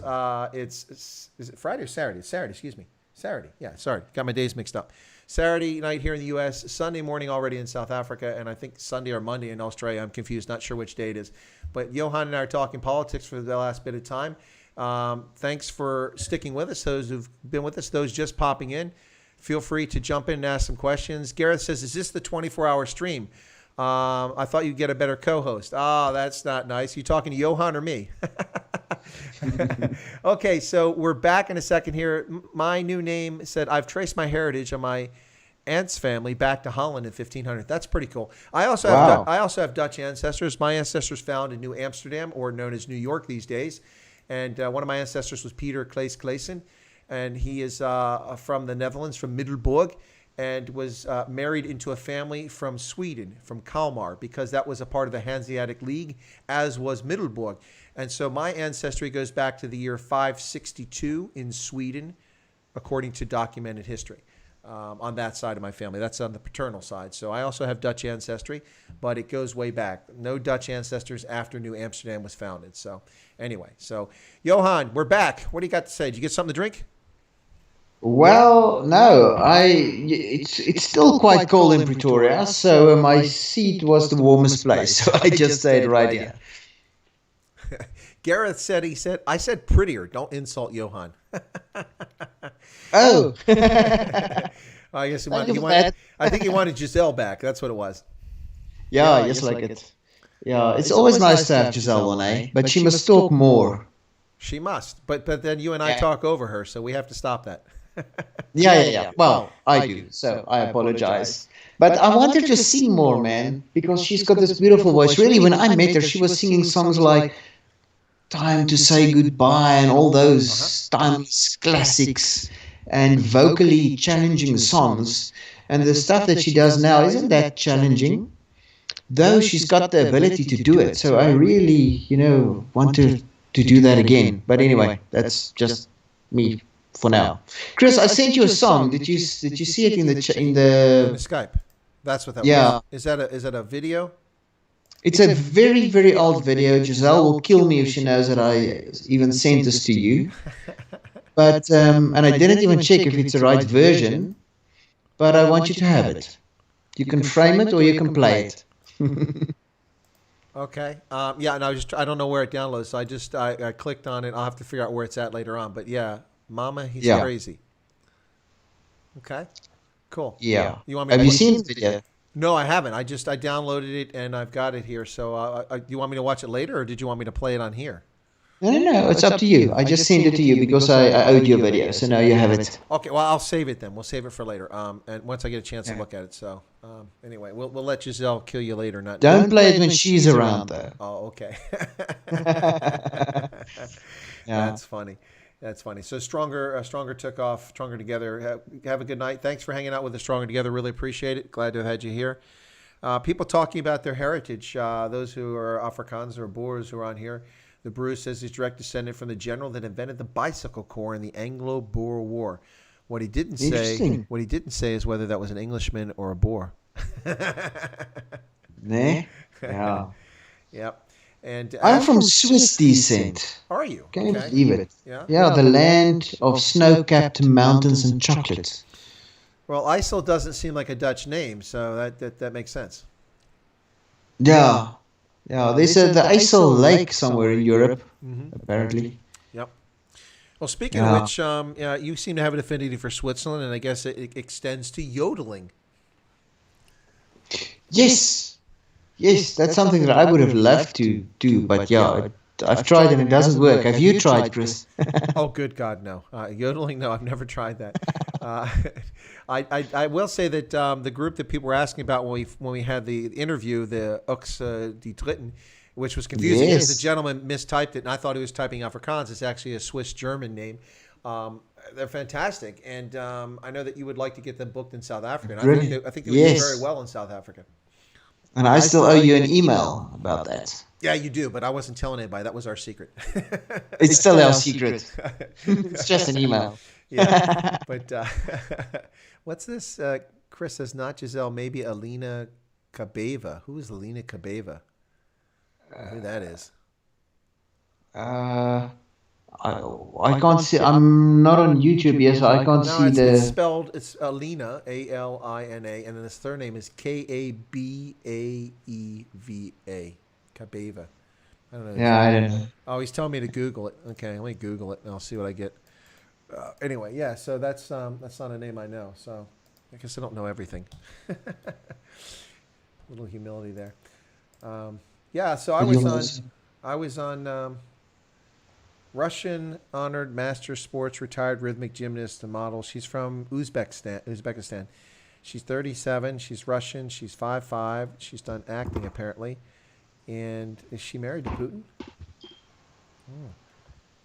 is it Friday or Saturday? Saturday, excuse me. Saturday. Yeah, sorry. Got my days mixed up. Saturday night here in the U.S., Sunday morning already in South Africa, and I think Sunday or Monday in Australia. I'm confused, not sure which day it is. But Johan and I are talking politics for the last bit of time. Thanks for sticking with us. Those who've been with us, those just popping in, feel free to jump in and ask some questions. Gareth says, is this the 24-hour stream? I thought you'd get a better co-host. Oh, that's not nice. You talking to Johan or me? Okay, so we're back in a second here. My new name said, I've traced my heritage on my aunt's family back to Holland in 1500. That's pretty cool. I also have Dutch ancestors. My ancestors found in New Amsterdam, or known as New York these days. And one of my ancestors was Peter Claes Claesen, and he is from the Netherlands, from Middelburg, and was married into a family from Sweden, from Kalmar, because that was a part of the Hanseatic League, as was Middelburg. And so my ancestry goes back to the year 562 in Sweden, according to documented history, on that side of my family. That's on the paternal side. So I also have Dutch ancestry, but it goes way back. No Dutch ancestors after New Amsterdam was founded. So anyway, so Johan, we're back. What do you got to say? Did you get something to drink? Well, no, it's still quite cold in Pretoria, so my seat was the warmest place, so I just stayed right here. Gareth said, I said prettier. Don't insult Johan. Oh. I guess I think he wanted Jezelle back. That's what it was. Yeah, just like it. Yeah, it's always nice to have Jezelle on, eh? But she must talk more. She must. But then you and I talk over her, so we have to stop that. Yeah. Well, I do, so I apologize. But I want her to sing more, man, because she's got this beautiful voice. Really, when I met her, she was singing songs like Time to Say Goodbye and all those timeless classics and vocally challenging songs. And the stuff that she does now isn't that challenging, though she's got the ability to do it. So I really, want her to do that again. But anyway, that's just me for now. Chris, I sent you a song. Did you see it in the Skype? That's what that was. Is that a video? It's a very, very old video. Jezelle will kill me if she knows that I even sent this to you. But and I didn't even check if it's the right version. But I want you to have it. You can frame it or you can play it. Okay. Yeah, and I don't know where it downloads, so I clicked on it. I'll have to figure out where it's at later on. But yeah, Mama, he's crazy. Okay. Cool. Yeah. You want me? Have you seen the video? No, I haven't. I downloaded it and I've got it here. So, do you want me to watch it later, or did you want me to play it on here? No. It's up to you. I just sent it to you because I owed you a video, so now you have it. Okay. Well, I'll save it then. We'll save it for later. And once I get a chance to look at it. So, anyway, we'll let Jezelle kill you later. Don't play it when she's around, though. Oh, okay. Yeah. That's funny. That's funny. So Stronger took off. Stronger Together. Have a good night. Thanks for hanging out with us, Stronger Together. Really appreciate it. Glad to have had you here. People talking about their heritage. Those who are Afrikaans or Boers who are on here. The Bruce says he's direct descendant from the general that invented the bicycle corps in the Anglo-Boer War. What he didn't say is whether that was an Englishman or a Boer. Nee? Yeah. Yep. And I'm from Swiss descent. Are you? Can you believe it? Yeah, the land of snow-capped mountains and chocolate. Well, IJssel doesn't seem like a Dutch name, so that makes sense. Yeah. They said the IJssel Lake somewhere in Europe, apparently. Yep. Well, speaking of which, you seem to have an affinity for Switzerland, and I guess it extends to yodeling. Yes, that's something that I would have loved to do, but I've tried and it doesn't work. Have you tried, Chris? Oh, good God, no. Yodeling, no, I've never tried that. I will say that the group that people were asking about when we had the interview, the Ux die Dritten, which was confusing because the gentleman mistyped it, and I thought he was typing Afrikaans. It's actually a Swiss-German name. They're fantastic, and I know that you would like to get them booked in South Africa. And I think they would do very well in South Africa. And I still owe you an email about that. Yeah, you do, but I wasn't telling anybody. That was our secret. It's still our secret. It's just an email. Yeah, but what's this? Chris says, not Jezelle, maybe Alina Kabeva. Who is Alina Kabeva? Who that is? I can't see. I'm not on YouTube yet, so I can't see the. It's spelled. It's Alina, Alina, and then his third name is Kabeava. Kabeva. I don't know. Yeah, I don't know. Oh, he's telling me to Google it. Okay, let me Google it and I'll see what I get. Anyway, yeah. So that's not a name I know. So I guess I don't know everything. Little humility there. Yeah. So I was on Russian honored master sports retired rhythmic gymnast and model. She's from Uzbekistan. She's 37. She's Russian. She's 5'5". She's done acting apparently. And is she married to Putin?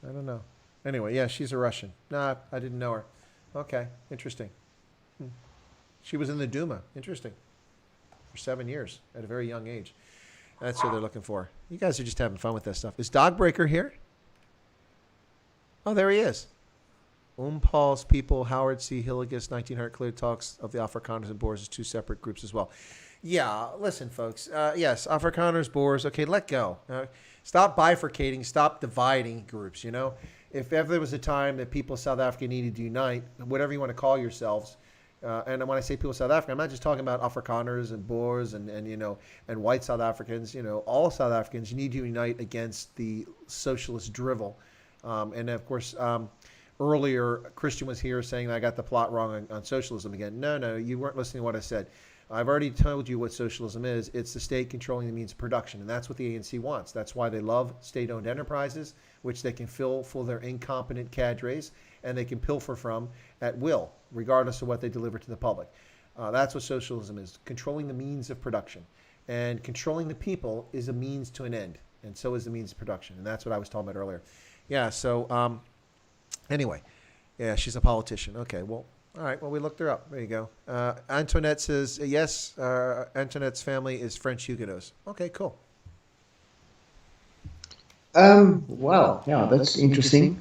I don't know. Anyway, yeah, she's a Russian. Nah, I didn't know her. Okay, interesting. She was in the Duma. Interesting. For 7 years at a very young age. That's who they're looking for. You guys are just having fun with that stuff. Is Dogbreaker here? Oh, there he is. Paul's people, Howard C. Hilligus, 1900 clear talks of the Afrikaners and Boers as two separate groups as well. Yeah, listen, folks. Yes, Afrikaners, Boers. Okay, let go. Stop bifurcating. Stop dividing groups. You know, if ever there was a time that people of South Africa needed to unite, whatever you want to call yourselves, and when I say people of South Africa, I'm not just talking about Afrikaners and Boers and you know and white South Africans. You know, all South Africans. You need to unite against the socialist drivel, and of course. Earlier, Christian was here saying I got the plot wrong on socialism again. No, you weren't listening to what I said. I've already told you what socialism is. It's the state controlling the means of production, and that's what the ANC wants. That's why they love state-owned enterprises, which they can fill full of their incompetent cadres, and they can pilfer from at will, regardless of what they deliver to the public. That's what socialism is, controlling the means of production. And controlling the people is a means to an end, and so is the means of production. And that's what I was talking about earlier. Yeah, so... Anyway, yeah, she's a politician. Okay, well, all right. Well, we looked her up. There you go. Antoinette says, yes, Antoinette's family is French Huguenots. Okay, cool. Well, yeah, that's interesting.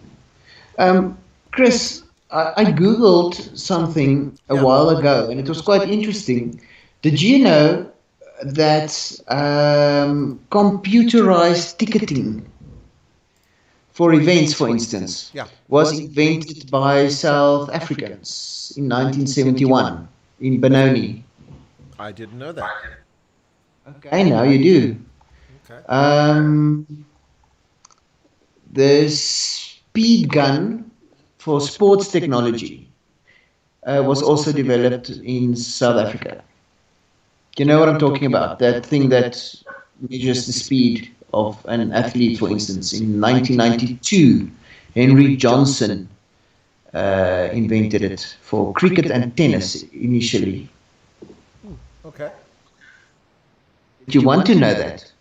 Chris, I Googled something a while ago, and it was quite interesting. Did you know that computerized ticketing for events, for instance, was invented by South Africans in 1971 in Benoni? I didn't know that. Okay, now you do. Okay. The speed gun for sports technology was also developed in South Africa. You know what I'm talking about? That thing that measures the speed of an athlete, for instance. In 1992, Henry Johnson invented it for cricket and tennis initially. Okay. Did you want to know that?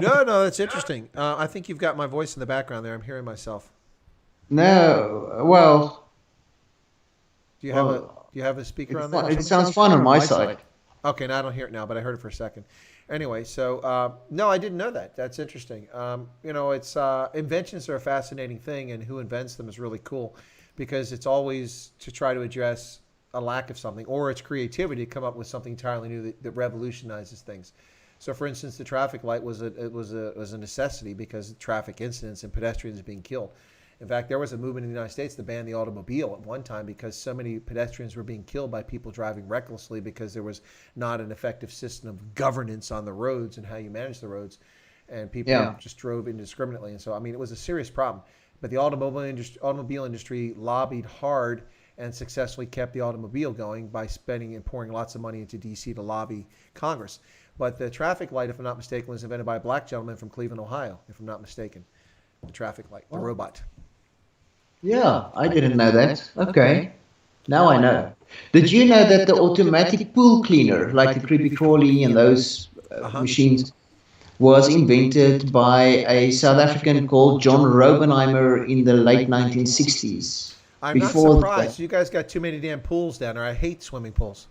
No, that's interesting. I think you've got my voice in the background there. I'm hearing myself. No, well... Do you have a speaker on there? It sounds fine on my side. Okay, now I don't hear it now, but I heard it for a second. Anyway, so no, I didn't know that. That's interesting. You know, it's inventions are a fascinating thing, and who invents them is really cool, because it's always to try to address a lack of something, or it's creativity to come up with something entirely new that revolutionizes things. So, for instance, the traffic light was a necessity because of traffic incidents and pedestrians being killed. In fact, there was a movement in the United States to ban the automobile at one time because so many pedestrians were being killed by people driving recklessly because there was not an effective system of governance on the roads and how you manage the roads. And people just drove indiscriminately. And so, I mean, it was a serious problem. But the automobile industry lobbied hard and successfully kept the automobile going by spending and pouring lots of money into D.C. to lobby Congress. But the traffic light, if I'm not mistaken, was invented by a black gentleman from Cleveland, Ohio, if I'm not mistaken. The traffic light, the robot. Yeah, I didn't know that. Okay, now I know. Did you know that the automatic pool cleaner, like the creepy crawly and those machines, was invented by a South African called John Robenheimer in the late 1960s? I'm not surprised. You guys got too many damn pools down there. I hate swimming pools.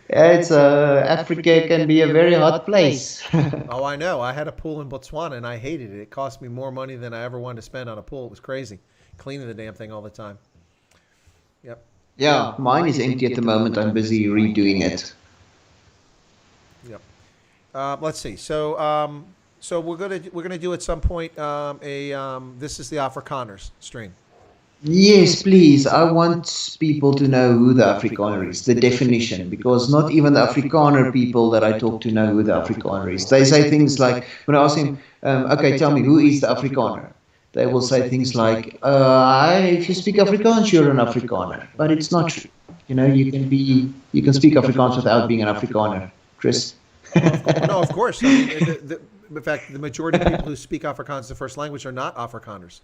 Africa can be a very hot place. Oh, I know. I had a pool in Botswana and I hated it. It cost me more money than I ever wanted to spend on a pool. It was crazy. Cleaning the damn thing all the time. Yep. Yeah, mine is empty at the moment. I'm busy redoing it. Yep. Let's see. So we're gonna do at some point this is the Afrikaners stream. Yes, please. I want people to know who the Afrikaner is, the definition, because not even the Afrikaner people that I talk to know who the Afrikaner is. They say things like, when I ask them, okay, tell me, who is the Afrikaner? They will say things like, if you speak Afrikaans, you're an Afrikaner. But it's not true. You can speak Afrikaans without being an Afrikaner, Chris. Well, no, of course. I mean, in fact, the majority of people who speak Afrikaans as a first language are not Afrikaners.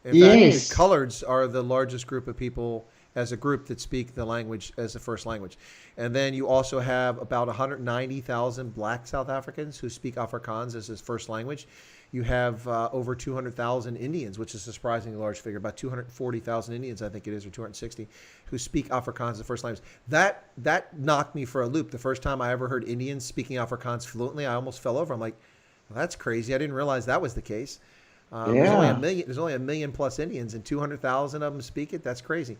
In fact, the Yes. coloreds are the largest group of people as a group that speak the language as a first language. And then you also have about 190,000 black South Africans who speak Afrikaans as his first language. You have over 200,000 Indians, which is a surprisingly large figure, about 240,000 Indians, I think it is, or 260, who speak Afrikaans as a first language. That knocked me for a loop. The first time I ever heard Indians speaking Afrikaans fluently, I almost fell over. I'm like, well, that's crazy. I didn't realize that was the case. There's only a Yeah. million. There's only a million plus Indians, and 200,000 of them speak it. That's crazy.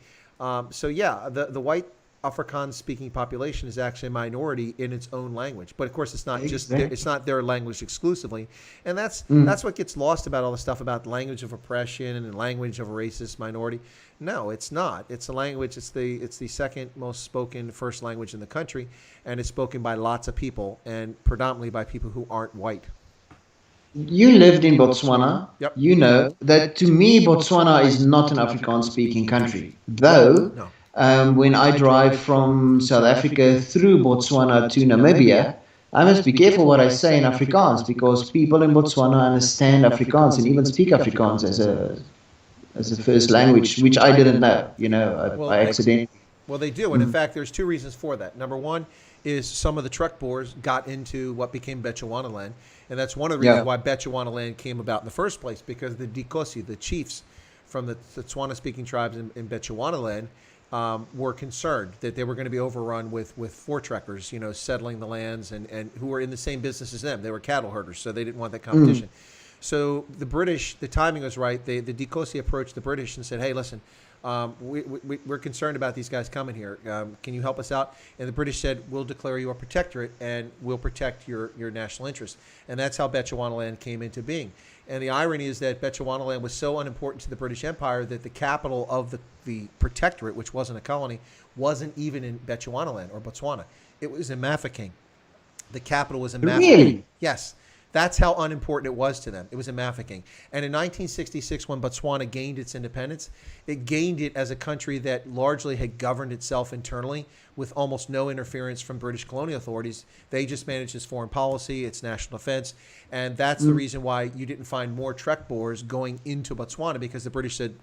So yeah, the white Afrikaans speaking population is actually a minority in its own language. But of course, it's not just Exactly. it's not their language exclusively, and Mm. that's what gets lost about all the stuff about language of oppression and language of a racist minority. No, it's not. It's a language. It's the second most spoken first language in the country, and it's spoken by lots of people, and predominantly by people who aren't white. You lived in Botswana. Yep. You know that to me, Botswana is not an Afrikaans speaking country. Though, No. when I drive from South Africa through Botswana to Namibia, I must be careful what I say in Afrikaans because people in Botswana understand Afrikaans and even speak Afrikaans as a first language, which I didn't know, Well, by accident. Well, they do, and in fact, there's two reasons for that. Number one is some of the truck boers got into what became Bechuanaland, and that's one of the reasons Yeah. why Bechuanaland came about in the first place, because the Dikosi, the chiefs from the Tswana-speaking tribes in Bechuanaland, were concerned that they were going to be overrun with trekkers, settling the lands and who were in the same business as them. They were cattle herders, so they didn't want that competition. So the British, the timing was right. The Dikosi approached the British and said, "Hey, listen, we're concerned about these guys coming here. Can you help us out?" And the British said, "We'll declare you a protectorate and we'll protect your national interests." And that's how Bechuanaland came into being. And the irony is that Bechuanaland was so unimportant to the British Empire that the capital of the protectorate, which wasn't a colony, wasn't even in Bechuanaland or Botswana. It was in Mafeking. The capital was in Mafeking. Really? Yes. That's how unimportant it was to them. It was in Mafeking. And in 1966, when Botswana gained its independence, it gained it as a country that largely had governed itself internally with almost no interference from British colonial authorities. They just managed its foreign policy, its national defense. And that's the reason why you didn't find more trek boers going into Botswana, because the British said,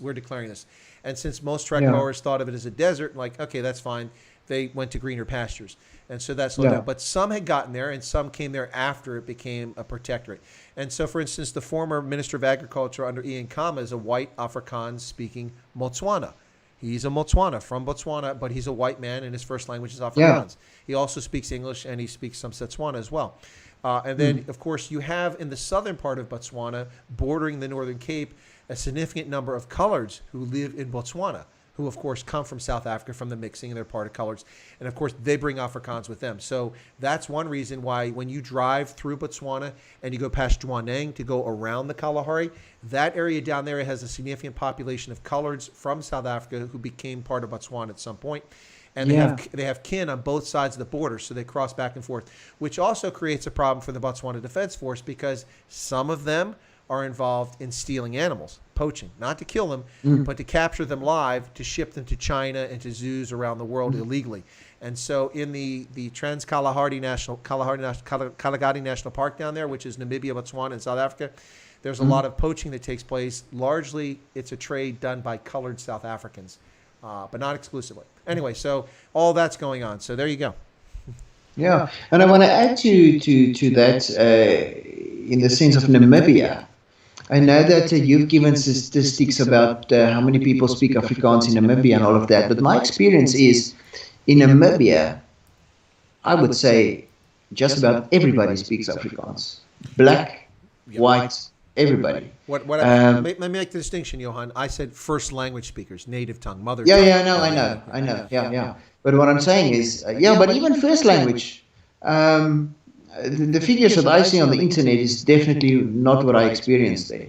we're declaring this. And since most trek boers thought of it as a desert, like, okay, that's fine, they went to greener pastures. And so that's slowed down. But some had gotten there, and some came there after it became a protectorate. And so, for instance, the former Minister of Agriculture under Ian Khama is a white Afrikaans-speaking Motswana. He's a Motswana from Botswana, but he's a white man, and his first language is Afrikaans. He also speaks English, and he speaks some Setswana as well. And then, of course, you have in the southern part of Botswana, bordering the Northern Cape, a significant number of coloreds who live in Botswana, who, of course, come from South Africa from the mixing, and they're part of coloreds. And, of course, they bring Afrikaans with them. So that's one reason why when you drive through Botswana and you go past Jwaneng to go around the Kalahari, that area down there has a significant population of coloreds from South Africa who became part of Botswana at some point. And they have kin on both sides of the border, so they cross back and forth, which also creates a problem for the Botswana Defense Force because some of them are involved in stealing animals, poaching, not to kill them, but to capture them live, to ship them to China and to zoos around the world illegally. And so in the Kalahari National Park down there, which is Namibia, Botswana, and South Africa, there's a lot of poaching that takes place. Largely, it's a trade done by colored South Africans, but not exclusively. Anyway, so all that's going on. So there you go. Yeah, and I want to add to that in the sense of Namibia. I know that you've given statistics about how many people speak Afrikaans in Namibia and all of that, but my experience is in Namibia, I would say just about everybody speaks Afrikaans. Black, white, everybody. Let me make the distinction, Johan. I said first language speakers, native tongue, mother Yeah, tongue. yeah, I know, yeah. But what I'm saying is, but even first language, the figures that I see on the internet is definitely not what I experienced there.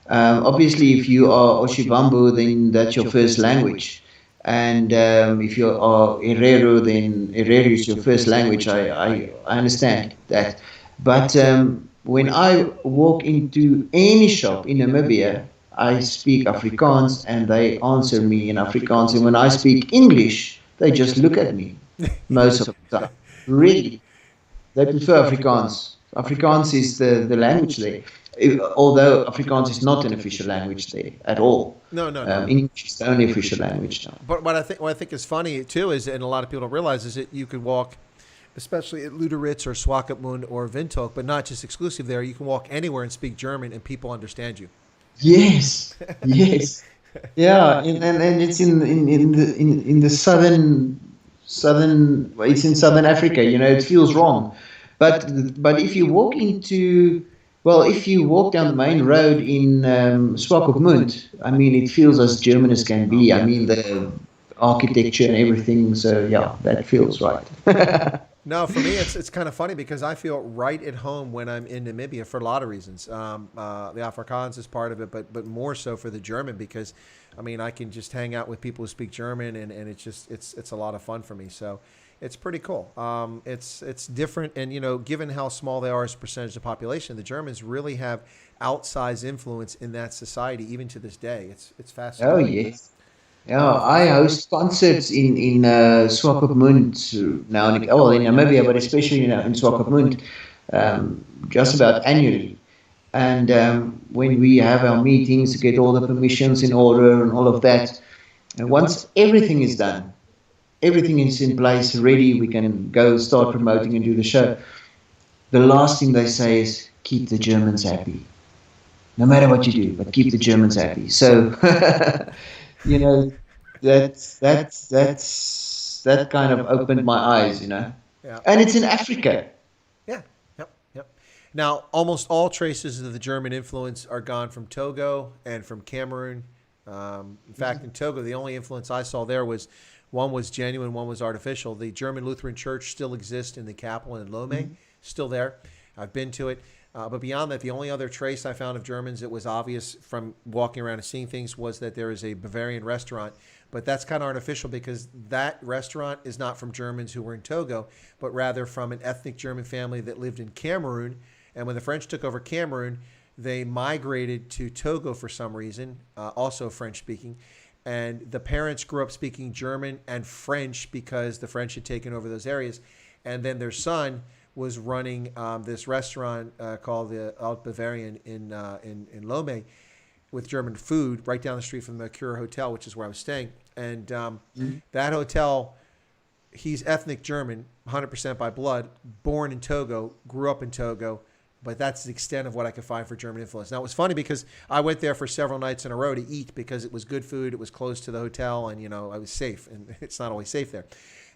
Obviously, if you are Oshibambu, then that's your first language. And if you are Herero, then Herero is your first language. I understand that. But when I walk into any shop in Namibia, I speak Afrikaans and they answer me in Afrikaans. And when I speak English, they just look at me most of the time. Really. They prefer Afrikaans. Afrikaans is the language there. Although Afrikaans is not an official language there at all. No, no, no. English is the only official language now. But what I think is funny too is, and a lot of people don't realize, is that you could walk, especially at Luderitz or Swakopmund or Windhoek, but not just exclusive there. You can walk anywhere and speak German, and people understand you. Yes, yes, yeah, and it's in the southern. It's in southern Africa. You know, it feels wrong, but if you walk into if you walk down the main road in Swakopmund, I mean, it feels as German as can be. I mean, the architecture and everything. So yeah, that feels right. No, for me, it's kind of funny because I feel right at home when I'm in Namibia for a lot of reasons. The Afrikaans is part of it, but more so for the German because, I mean, I can just hang out with people who speak German, and it's a lot of fun for me. So it's pretty cool. It's different, and given how small they are as a percentage of the population, the Germans really have outsized influence in that society even to this day. It's Oh fascinating. yes. Yeah, I host concerts in Swakopmund now, in Namibia, but especially in Swakopmund, just about annually. And when we have our meetings to get all the permissions in order and all of that, and once everything is done, everything is in place, ready, we can go start promoting and do the show. The last thing they say is keep the Germans happy, no matter what you do, but keep the Germans happy. So, you know, that kind of opened my eyes. Yeah. And it's in Africa. Yeah. Yep. Yep. Now, almost all traces of the German influence are gone from Togo and from Cameroon. In fact, in Togo, the only influence I saw there was one was genuine, one was artificial. The German Lutheran Church still exists in the capital in Lome, still there. I've been to it. But beyond that, the only other trace I found of Germans that was obvious from walking around and seeing things was that there is a Bavarian restaurant. But that's kind of artificial because that restaurant is not from Germans who were in Togo, but rather from an ethnic German family that lived in Cameroon. And when the French took over Cameroon, they migrated to Togo for some reason, also French speaking. And the parents grew up speaking German and French because the French had taken over those areas. And then their son was running this restaurant called the Alt Bavarian in Lome with German food right down the street from the Mercure Hotel, which is where I was staying. And that hotel, he's ethnic German, 100% by blood, born in Togo, grew up in Togo, but that's the extent of what I could find for German influence. Now, it was funny because I went there for several nights in a row to eat because it was good food, it was close to the hotel, and, I was safe, and it's not always safe there.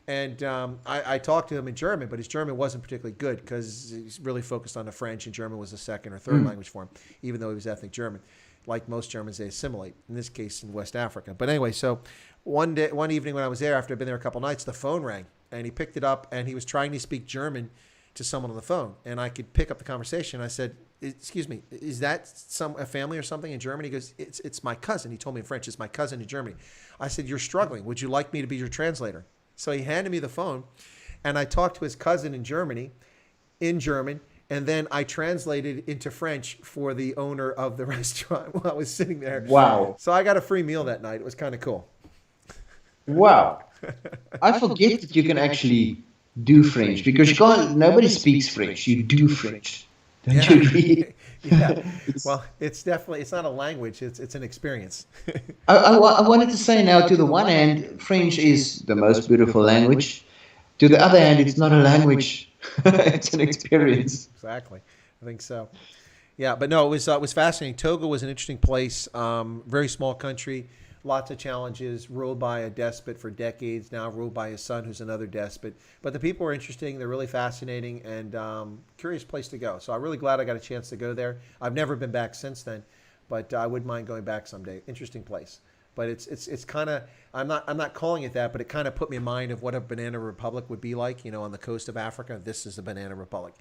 And I talked to him in German, but his German wasn't particularly good because he's really focused on the French, and German was a second or third language for him, even though he was ethnic German. Like most Germans, they assimilate, in this case in West Africa. But anyway, so one evening when I was there, after I'd been there a couple nights, the phone rang, and he picked it up, and he was trying to speak German to someone on the phone, and I could pick up the conversation. I said, "Excuse me, is that a family or something in Germany?" He goes, "It's my cousin." He told me in French, "It's my cousin in Germany." I said, "You're struggling. Would you like me to be your translator?" So he handed me the phone, and I talked to his cousin in Germany, in German, and then I translated into French for the owner of the restaurant while I was sitting there. Wow. So I got a free meal that night. It was kind of cool. Wow. I forget that you can actually do French because you can't, nobody speaks French. You do French. Don't you agree? Yeah. Well, it's not a language. It's an experience. I wanted to say now, to the one hand, French is the most beautiful language. To the other hand, it's not a language. It's an experience. Exactly. I think so. Yeah, but no, it was fascinating. Togo was an interesting place. Very small country, lots of challenges. Ruled by a despot for decades now, ruled by his son, who's another despot. But the people are interesting. They're really fascinating and curious place to go. So I'm really glad I got a chance to go there. I've never been back since then, but I wouldn't mind going back someday. Interesting place. But it's kind of, I'm not calling it that, but it kind of put me in mind of what a banana republic would be like, on the coast of Africa. This is a banana republic.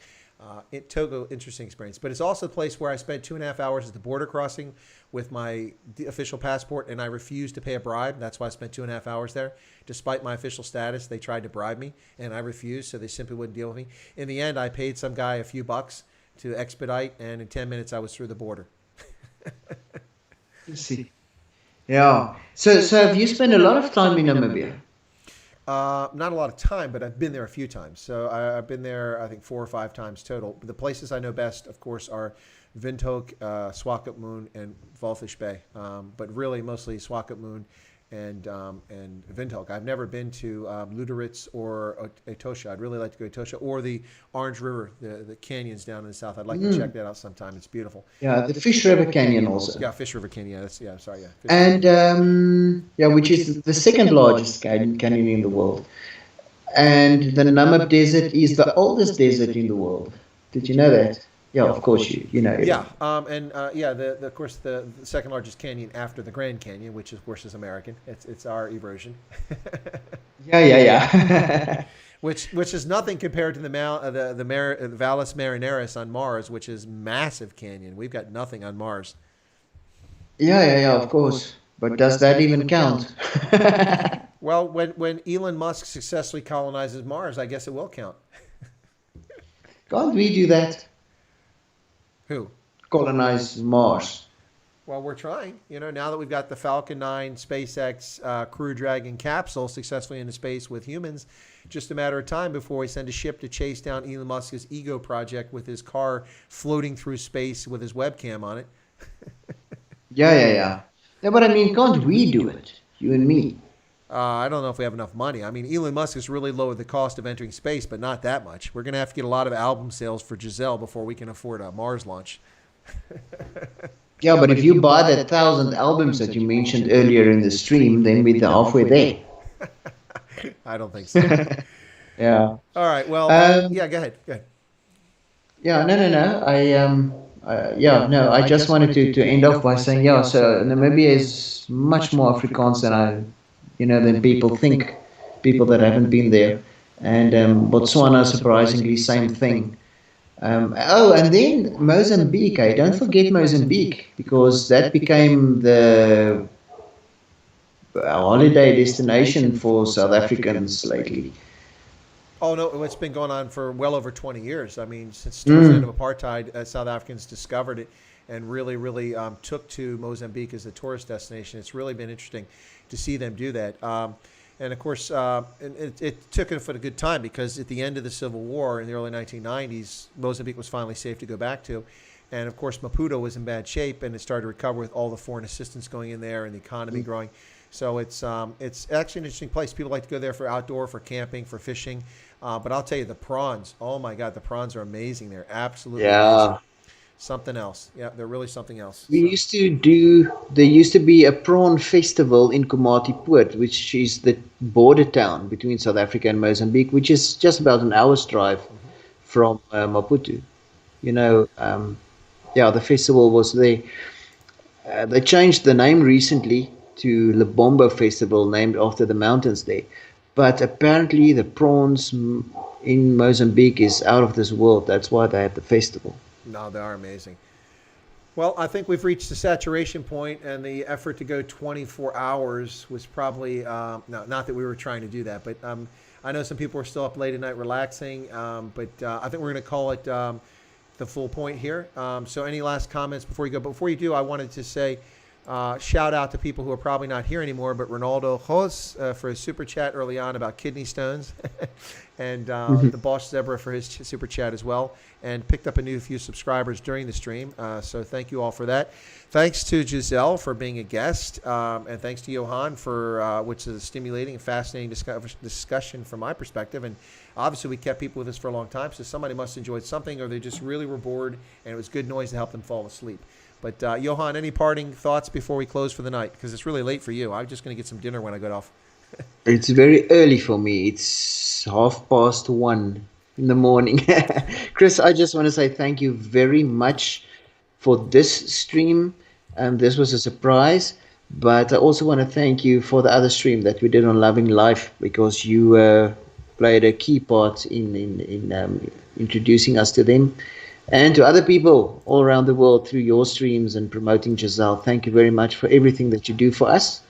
Togo, interesting experience. But it's also a place where I spent 2.5 hours at the border crossing with my official passport, and I refused to pay a bribe. That's why I spent 2.5 hours there. Despite my official status, they tried to bribe me, and I refused, so they simply wouldn't deal with me. In the end, I paid some guy a few bucks to expedite, and in 10 minutes, I was through the border. Let's see. Yeah. So have you spent a lot of time in Namibia? Not a lot of time, but I've been there a few times. So I've been there, I think, 4 or 5 times total. The places I know best, of course, are Windhoek, Swakopmund, and Walvis Bay. But really, mostly Swakopmund and Windhoek. I've never been to Luderitz or Etosha. I'd really like to go to Etosha or the Orange River, the canyons down in the south. I'd like to check that out sometime. It's beautiful. Yeah, the Fish River Canyon also. Yeah, Fish River Canyon. I'm sorry. Yeah. And yeah, which is the second largest canyon in the world. And the Namib Desert is the oldest desert in the world. Did you know that? Yeah, of course you know. Yeah, of course the second largest canyon after the Grand Canyon, which of course is American. It's our erosion. Yeah. Which is nothing compared to the Valles Marineris on Mars, which is massive canyon. We've got nothing on Mars. Yeah, of course. But does that even count? Well, when Elon Musk successfully colonizes Mars, I guess it will count. Can't we do that? Who? Colonize Mars. Well, we're trying. Now that we've got the Falcon 9 SpaceX Crew Dragon capsule successfully into space with humans, just a matter of time before we send a ship to chase down Elon Musk's ego project with his car floating through space with his webcam on it. Yeah. Yeah, but I mean, can't we do it? You and me. I don't know if we have enough money. I mean, Elon Musk has really lowered the cost of entering space, but not that much. We're going to have to get a lot of album sales for Jezelle before we can afford a Mars launch. Yeah, but if you buy that 1,000 albums that you mentioned earlier in the stream, then we're halfway there. I don't think so. Yeah. All right. Well, yeah, go ahead. Yeah, no. I just wanted to end off by saying, yeah, so Namibia is much more Afrikaans than people think, people that haven't been there. And Botswana, surprisingly, same thing. And then Mozambique. Don't forget Mozambique, because that became the holiday destination for South Africans lately. Oh, no, it's been going on for well over 20 years. I mean, since towards the end of apartheid, South Africans discovered it and really, really took to Mozambique as a tourist destination. It's really been interesting to see them do that. And of course, it took it at a good time, because at the end of the Civil War in the early 1990s, Mozambique was finally safe to go back to. And of course, Maputo was in bad shape, and it started to recover with all the foreign assistance going in there and the economy growing. So it's actually an interesting place. People like to go there for outdoor, for camping, for fishing. But I'll tell you, the prawns, oh my God, the prawns are amazing. They're absolutely amazing. Something else. Yeah, they're really something else. There used to be a prawn festival in Komatipoort, which is the border town between South Africa and Mozambique, which is just about an hour's drive from Maputo. The festival was there. They changed the name recently to Lebombo Festival, named after the mountains there. But apparently the prawns in Mozambique is out of this world. That's why they had the festival. No, they are amazing. Well, I think we've reached the saturation point, and the effort to go 24 hours was probably, not that we were trying to do that, but I know some people are still up late at night relaxing, but I think we're going to call it the full point here. So any last comments before you go? But before you do, I wanted to say, shout out to people who are probably not here anymore, but Ronaldo Jos for his super chat early on about kidney stones, and the Bosch Zebra for his super chat as well, and picked up a few subscribers during the stream. So thank you all for that. Thanks to Jezelle for being a guest, and thanks to Johan for which is a stimulating and fascinating discussion from my perspective. And obviously we kept people with us for a long time, so somebody must have enjoyed something, or they just really were bored, and it was good noise to help them fall asleep. But Johan, any parting thoughts before we close for the night? Because it's really late for you. I'm just going to get some dinner when I get off. It's very early for me. It's 1:30 in the morning. Chris, I just want to say thank you very much for this stream. This was a surprise. But I also want to thank you for the other stream that we did on Loving Life, because you played a key part in introducing us to them and to other people all around the world through your streams and promoting Jezelle. Thank you very much for everything that you do for us.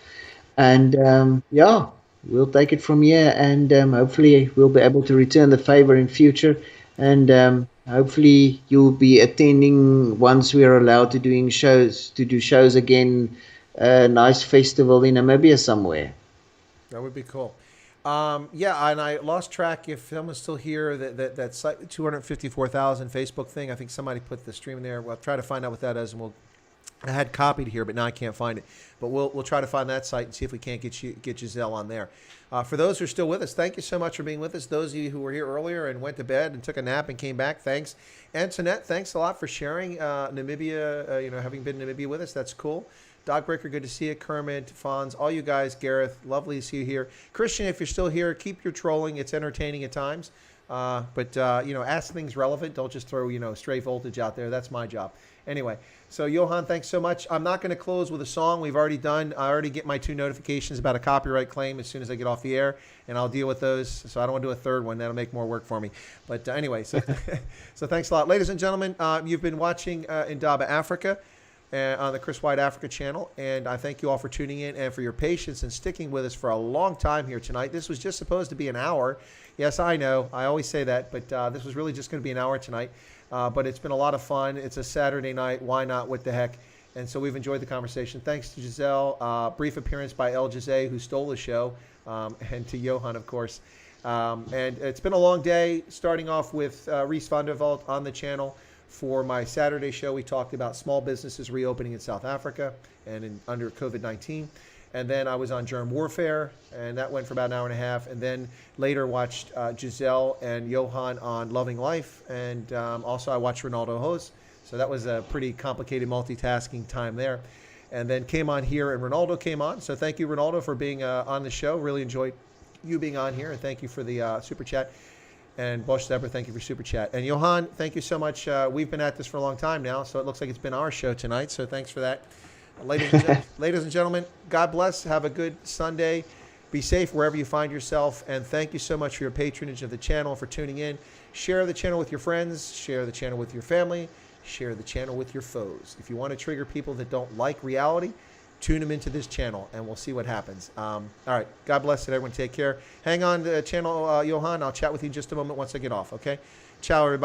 And yeah, we'll take it from here, and hopefully we'll be able to return the favor in future. And hopefully you'll be attending once we are allowed to do shows again. A nice festival in Namibia somewhere. That would be cool. Yeah, and I lost track if someone's still here. That site, 254,000 Facebook thing. I think somebody put the stream in there. We'll try to find out what that is, and I had copied here, but now I can't find it. But we'll try to find that site and see if we can't get Jezelle on there. For those who are still with us, thank you so much for being with us. Those of you who were here earlier and went to bed and took a nap and came back, thanks. Antoinette, thanks a lot for sharing Namibia. Having been in Namibia with us, that's cool. Dogbreaker, good to see you. Kermit, Fonz, all you guys. Gareth, lovely to see you here. Christian, if you're still here, keep your trolling. It's entertaining at times. But ask things relevant. Don't just throw, stray voltage out there. That's my job. Anyway, so Johan, thanks so much. I'm not going to close with a song. We've already done. I already get my 2 notifications about a copyright claim as soon as I get off the air, and I'll deal with those. So I don't want to do a third one. That'll make more work for me. But anyway, so thanks a lot. Ladies and gentlemen, you've been watching Indaba Africa on the Chris White Africa channel, and I thank you all for tuning in and for your patience and sticking with us for a long time here tonight. This was just supposed to be an hour. Yes, I know. I always say that, but this was really just going to be an hour tonight. But it's been a lot of fun. It's a Saturday night. Why not? What the heck? And so we've enjoyed the conversation. Thanks to Jezelle. Brief appearance by El Jose, who stole the show, and to Johan, of course. And it's been a long day, starting off with Reese van der Walt on the channel. For my Saturday show, we talked about small businesses reopening in South Africa and under COVID-19. And then I was on germ warfare, and that went for about an hour and a half. And then later watched Jezelle and Johan on Loving Life. And also I watched Ronaldo Hose. So that was a pretty complicated multitasking time there. And then came on here, and Ronaldo came on. So thank you, Ronaldo, for being on the show. Really enjoyed you being on here. And thank you for the super chat. And Bosch Zebra, thank you for super chat. And Johan, thank you so much. We've been at this for a long time now, so it looks like it's been our show tonight. So thanks for that. Ladies and gentlemen, God bless. Have a good Sunday. Be safe wherever you find yourself. And thank you so much for your patronage of the channel, for tuning in. Share the channel with your friends. Share the channel with your family. Share the channel with your foes. If you want to trigger people that don't like reality, tune them into this channel, and we'll see what happens. All right. God bless it. Everyone take care. Hang on to the channel, Johan. I'll chat with you in just a moment once I get off, okay? Ciao, everybody.